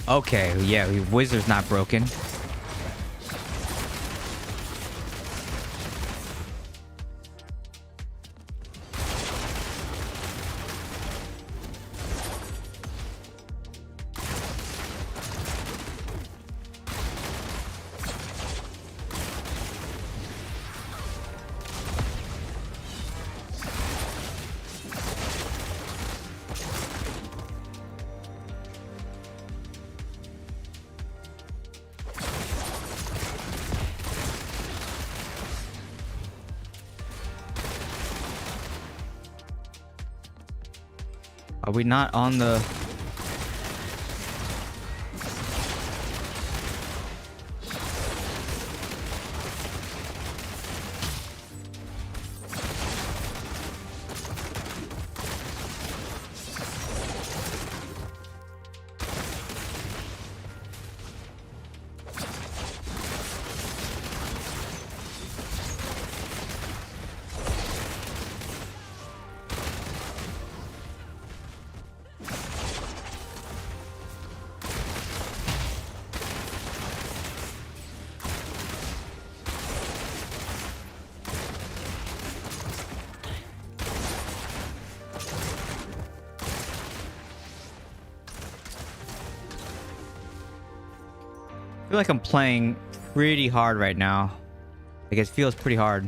Okay, yeah, Wizard's not broken. Are we not on the... I feel like I'm playing pretty hard right now. Like, it feels pretty hard.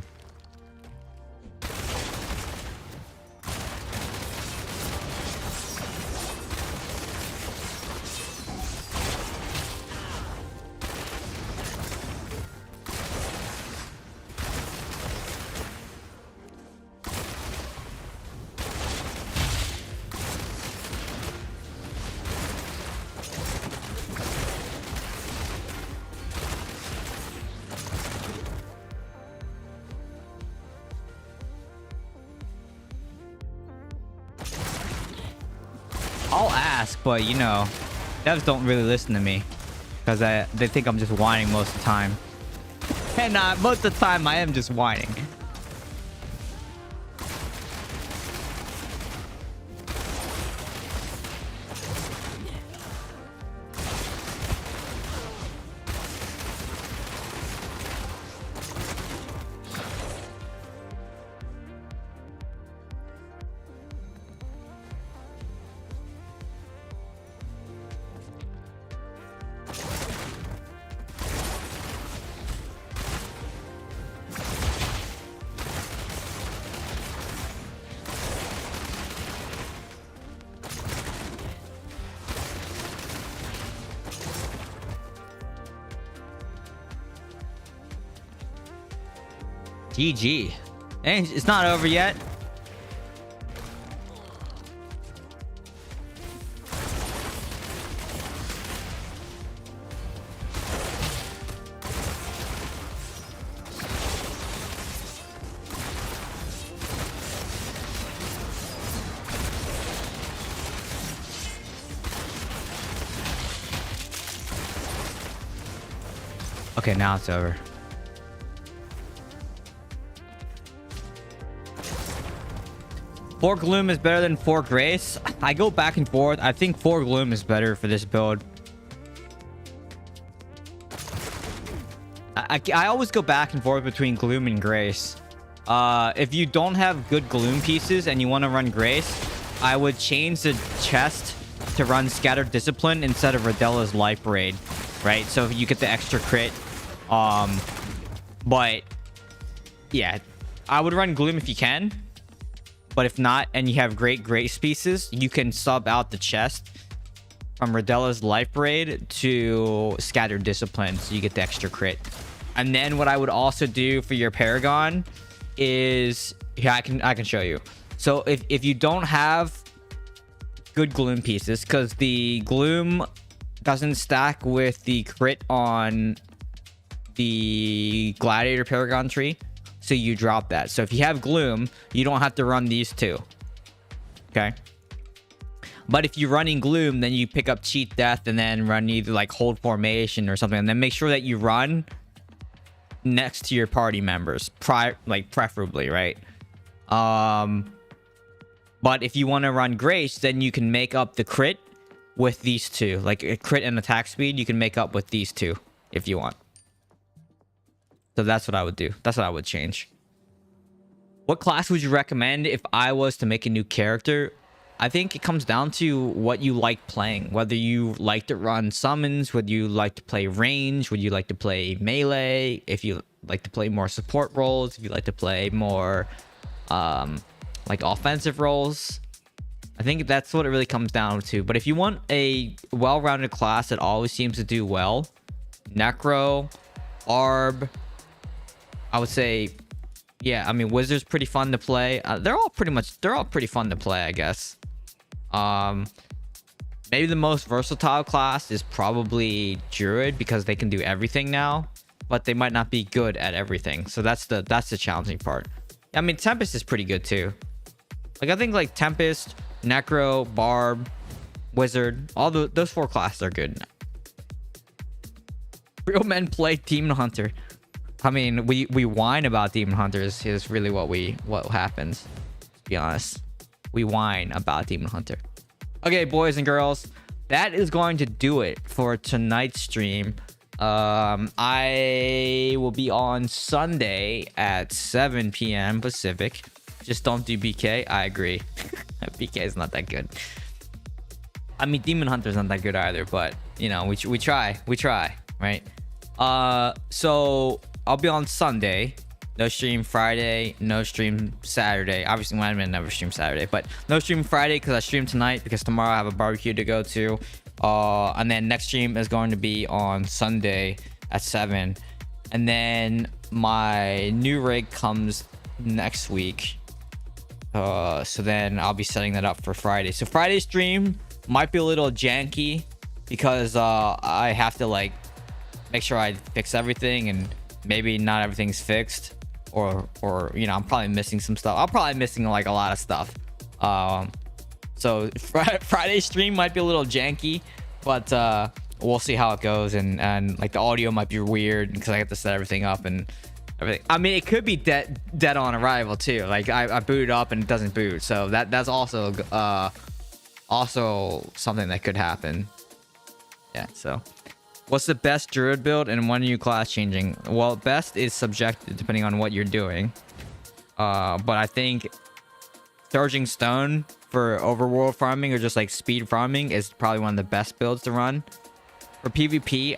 I'll ask, but you know, devs don't really listen to me because they think I'm just whining most of the time. And most of the time I am just whining. GG. Hey, it's not over yet. Okay, now it's over. Four Gloom is better than 4 Grace. I go back and forth. I think 4 Gloom is better for this build. I always go back and forth between Gloom and Grace. If you don't have good Gloom pieces and you want to run Grace, I would change the chest to run Scattered Discipline instead of Redella's Life Raid, right? So you get the extra crit. But yeah, I would run Gloom if you can. But if not, and you have great Grace pieces, you can sub out the chest from Redella's Life Raid to Scattered Discipline, so you get the extra crit. And then what I would also do for your Paragon is, yeah, I can show you. So if you don't have good Gloom pieces, because the Gloom doesn't stack with the crit on the Gladiator Paragon tree, so you drop that. So if you have Gloom, you don't have to run these two. Okay. But if you're running Gloom, then you pick up Cheat Death and then run either like Hold Formation or something. And then make sure that you run next to your party members. Preferably, right? But if you want to run Grace, then you can make up the crit with these two. Like a crit and attack speed, you can make up with these two if you want. So that's what I would do. That's what I would change. What class would you recommend if I was to make a new character? I think it comes down to what you like playing. Whether you like to run summons, whether you like to play range, would you like to play melee, if you like to play more support roles, if you like to play more like offensive roles. I think that's what it really comes down to. But if you want a well-rounded class that always seems to do well, Necro, Arb, I would say, yeah, I mean, Wizard's pretty fun to play. They're all pretty fun to play, I guess. Maybe the most versatile class is probably Druid, because they can do everything now, but they might not be good at everything. So that's the challenging part. I mean, Tempest is pretty good too. Like, I think like Tempest, Necro, Barb, Wizard, all those 4 classes are good. Real men play Demon Hunter. I mean, we whine about Demon Hunters is really what happens. To be honest, we whine about Demon Hunter. Okay, boys and girls, that is going to do it for tonight's stream. I will be on Sunday at 7 p.m. Pacific. Just don't do BK. I agree. BK is not that good. I mean, Demon Hunter's not that good either, but you know, we try, right? So I'll be on Sunday. No stream Friday, no stream Saturday. Obviously, I never stream Saturday, but no stream Friday because I stream tonight, because tomorrow I have a barbecue to go to. And then next stream is going to be on Sunday at 7. And then my new rig comes next week. So then I'll be setting that up for Friday. So Friday's stream might be a little janky because I have to like make sure I fix everything, and maybe not everything's fixed, or you know, I'm probably missing some stuff. I'm probably missing like a lot of stuff. So Friday's stream might be a little janky, but we'll see how it goes, and like the audio might be weird because I have to set everything up and everything. I mean, it could be dead on arrival too. Like I boot it up and it doesn't boot, so that's also something that could happen. Yeah. So what's the best Druid build, and when are you class changing? Well, best is subjective depending on what you're doing. But I think Surging Stone for overworld farming or just like speed farming is probably one of the best builds to run. For PvP,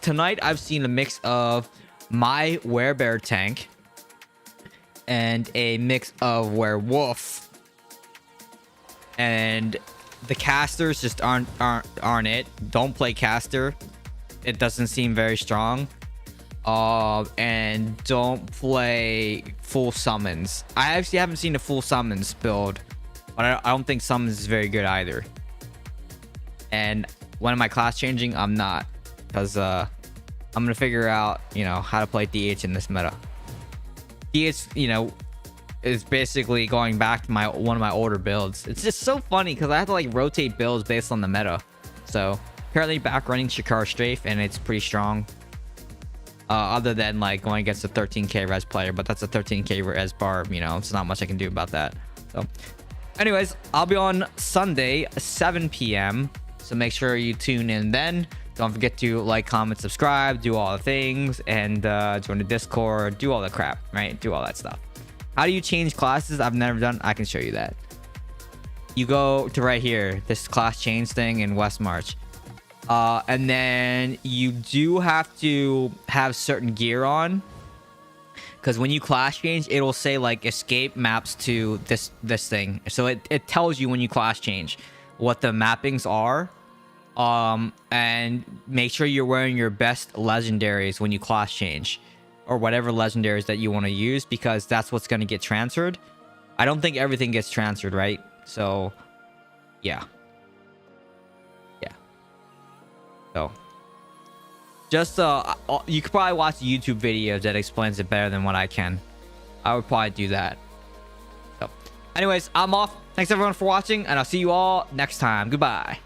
tonight I've seen a mix of my Werebear tank and a mix of Werewolf, and the casters just aren't it. Don't play caster. It doesn't seem very strong. And don't play full summons. I actually haven't seen a full summons build, but I don't think summons is very good either. And when am I class changing? I'm not, because I'm gonna figure out, you know, how to play DH in this meta. DH, you know, is basically going back to one of my older builds. It's just so funny because I have to like rotate builds based on the meta. So currently back running Shakar Strafe, and it's pretty strong. Other than like going against a 13k res player, but that's a 13k res barb, you know, there's not much I can do about that. So anyways, I'll be on Sunday 7 p.m. so make sure you tune in then. Don't forget to like, comment, subscribe, do all the things, and join the Discord, do all the crap, right? Do all that stuff. How do you change classes? I've never done. I can show you that. You go to right here, this class change thing in West March. And then you do have to have certain gear on, because when you class change, it'll say like escape maps to this thing. So it tells you when you class change what the mappings are. And make sure you're wearing your best legendaries when you class change, or whatever legendaries that you want to use, because that's what's going to get transferred. I don't think everything gets transferred, right? So yeah. So just you could probably watch YouTube videos that explains it better than what I can. I would probably do that. So anyways, I'm off. Thanks everyone for watching, and I'll see you all next time. Goodbye.